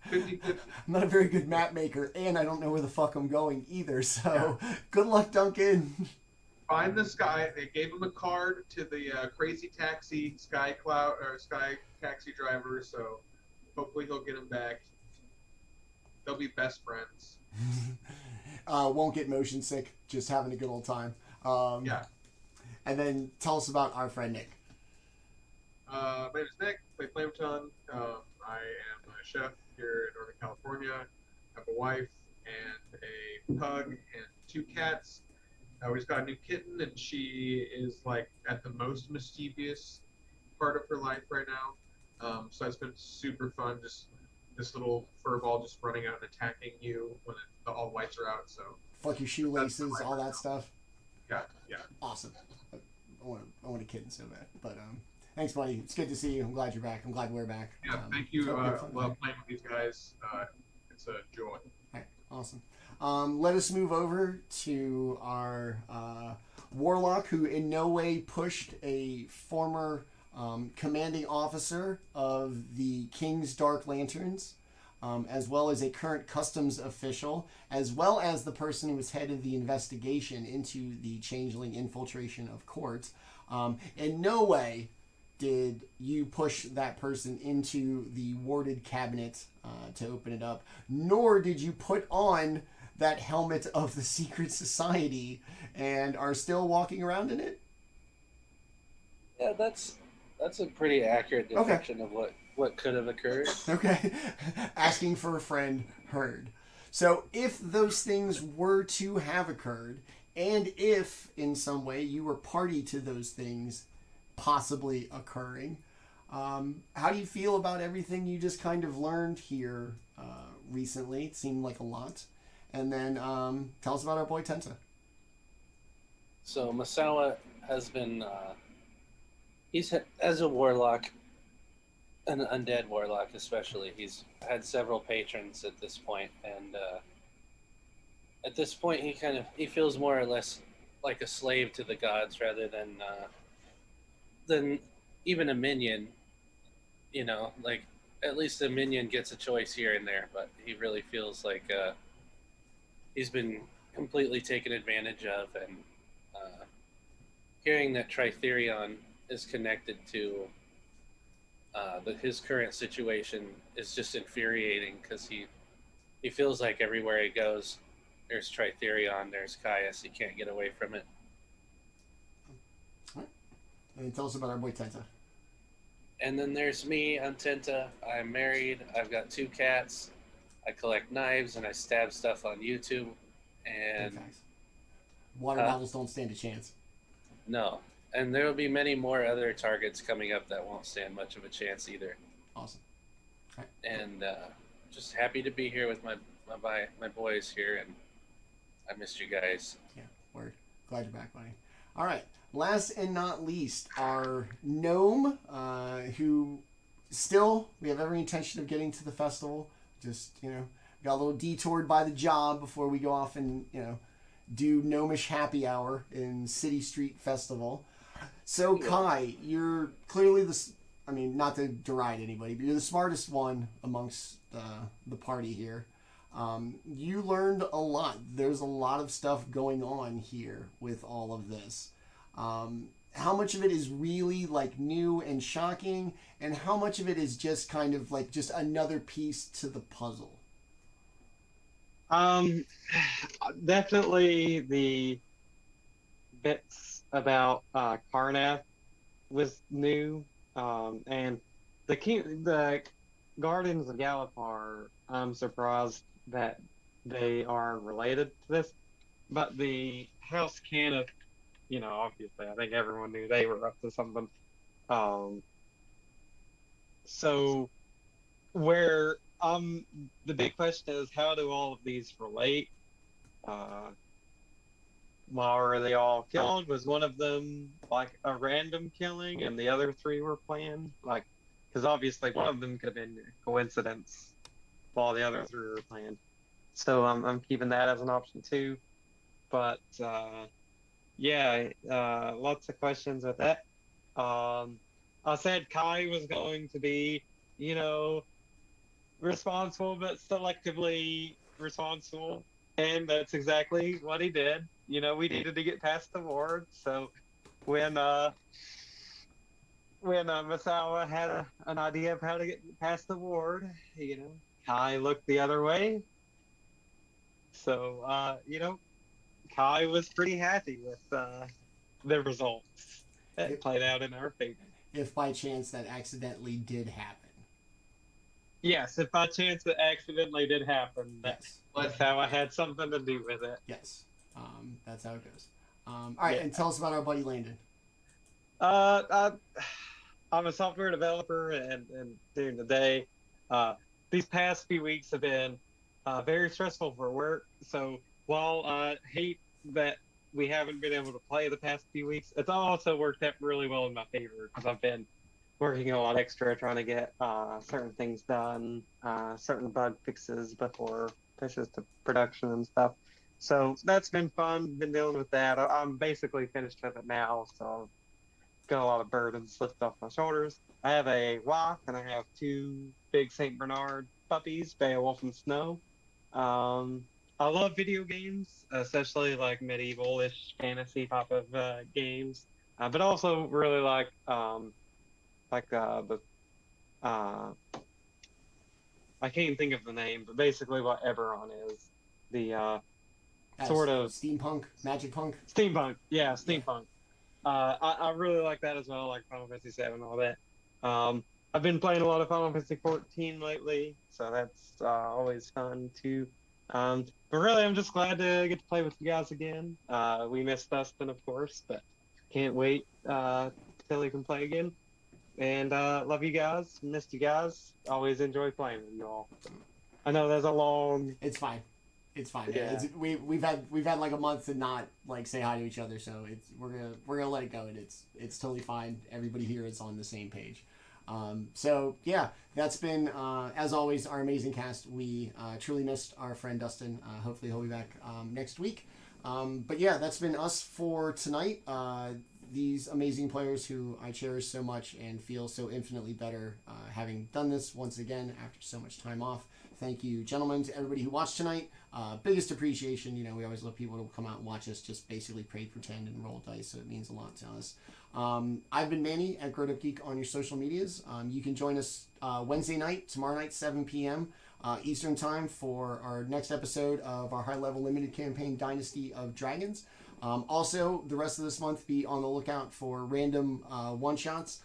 50-50. I'm not a very good map maker, and I don't know where the fuck I'm going either, so good luck, Duncan. Find this guy. They gave him a card to the crazy taxi sky taxi driver, so hopefully he'll get him back. They'll be best friends. Won't get motion sick, just having a good old time. Yeah. And then tell us about our friend Nick. My name is Nick. I play Flametongue. I am a chef here in Northern California. I have a wife and a pug and 2 cats. We just got a new kitten, and she is like at the most mischievous part of her life right now. So it's been super fun. Just this little fur ball just running out and attacking you when all the lights are out. So fuck your shoelaces, all that stuff. Yeah. Awesome. I want a kitten so bad. But thanks, buddy. It's good to see you. I'm glad you're back. I'm glad we're back. Yeah, thank you. Love playing with these guys. It's a joy. All right, awesome. Let us move over to our warlock, who in no way pushed a former commanding officer of the King's Dark Lanterns, as well as a current customs official, as well as the person who was head of the investigation into the changeling infiltration of court. In no way did you push that person into the warded cabinet to open it up, nor did you put on that helmet of the secret society and are still walking around in it? Yeah, that's a pretty accurate depiction of what could have occurred. Okay. Asking for a friend heard. So if those things were to have occurred, and if in some way you were party to those things possibly occurring, how do you feel about everything you just kind of learned here recently? It seemed like a lot. And then tell us about our boy Tenta. So Masawa has been, as a warlock, an undead warlock especially, he's had several patrons at this point, and at this point he feels more or less like a slave to the gods rather than even a minion. You know, like at least a minion gets a choice here and there, but he really feels like he's been completely taken advantage of, and hearing that Tritherion is connected to his current situation is just infuriating, because he feels like everywhere he goes, there's Tritherion, there's Caius, he can't get away from it. All right. And tell us about our boy Tenta. And then there's me, I'm Tenta, I'm married, I've got 2 cats, I collect knives and I stab stuff on YouTube, and water bottles don't stand a chance. No, and there will be many more other targets coming up that won't stand much of a chance either. Awesome. and just happy to be here with my boys here, and I missed you guys. Yeah, word. Glad you're back, buddy. All right. Last and not least, our gnome, who still, we have every intention of getting to the festival. Just, got a little detoured by the job before we go off and, do gnomish happy hour in City Street Festival. So, Kai, you're clearly not to deride anybody, but you're the smartest one amongst the party here. You learned a lot. There's a lot of stuff going on here with all of this. How much of it is really like new and shocking, and how much of it is just kind of like just another piece to the puzzle? Definitely the bits about Karnath was new, and the Gardens of Galapar, I'm surprised that they are related to this, but the House Caniff, obviously I think everyone knew they were up to something. So where the big question is, how do all of these relate? Why were they all killed? Was one of them like a random killing and the other three were planned? Like, because obviously one of them could have been a coincidence while the other three were planned. So I'm keeping that as an option too. But lots of questions with that. I said Kai was going to be, responsible but selectively responsible, and that's exactly what he did. We needed to get past the ward, so when Masawa had an idea of how to get past the ward, Kai looked the other way. So Kai was pretty happy with the results that played out in our favor. If by chance that accidentally did happen. Yes, if by chance it accidentally did happen, that's how I had something to do with it. Yes, that's how it goes. All right, and tell us about our buddy Landon. I'm a software developer, and during the day, these past few weeks have been very stressful for work. So while I hate that we haven't been able to play the past few weeks, it's also worked out really well in my favor because I've been working a lot extra trying to get certain things done, certain bug fixes before pushes to production and stuff. So that's been fun. Been dealing with that. I'm basically finished with it now, so I've got a lot of burdens lifted off my shoulders. I have a wife and I have two big Saint Bernard puppies, Beowulf and Snow. I love video games, especially like medieval-ish fantasy type of games, but also really like I can't even think of the name, but basically what Eberron is, the sort of steampunk, magic punk. Steampunk, yeah, steampunk. I really like that as well, like Final Fantasy VII and all that. I've been playing a lot of Final Fantasy 14 lately, so that's always fun too. But really, I'm just glad to get to play with you guys again. We missed Dustin, of course, but can't wait till he can play again. And love you guys. Missed you guys. Always enjoy playing with you all. I know there's a long. It's fine. Yeah. We've had like a month to not like say hi to each other, so we're gonna let it go, and it's totally fine. Everybody here is on the same page. So yeah, that's been as always our amazing cast. We truly missed our friend Dustin. Hopefully he'll be back next week. But yeah, that's been us for tonight. These amazing players who I cherish so much and feel so infinitely better having done this once again after so much time off. Thank you, gentlemen, to everybody who watched tonight. Biggest appreciation. We always love people to come out and watch us just basically pray, pretend, and roll dice, so it means a lot to us. I've been Manny at GrowedUpGeek on your social medias. You can join us Wednesday night, tomorrow night, 7 p.m. Eastern Time for our next episode of our high-level limited campaign, Dynasty of Dragons. Also, the rest of this month, be on the lookout for random one-shots.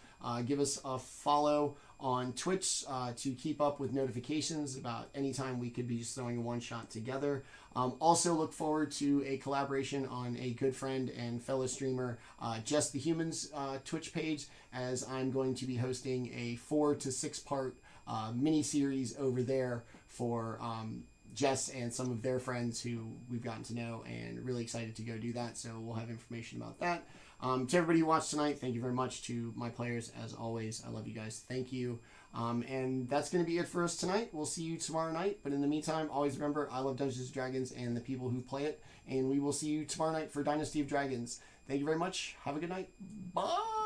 Give us a follow on Twitch to keep up with notifications about any time we could be just throwing a one-shot together. Also, look forward to a collaboration on a good friend and fellow streamer, Just the Humans Twitch page, as I'm going to be hosting a 4 to 6 part mini series over there for Jess and some of their friends who we've gotten to know, and really excited to go do that. So we'll have information about that. To everybody who watched tonight, thank you very much. To my players, as always, I love you guys. Thank you. And that's going to be it for us tonight. We'll see you tomorrow night. But in the meantime, always remember, I love Dungeons & Dragons and the people who play it. And we will see you tomorrow night for Dynasty of Dragons. Thank you very much. Have a good night. Bye.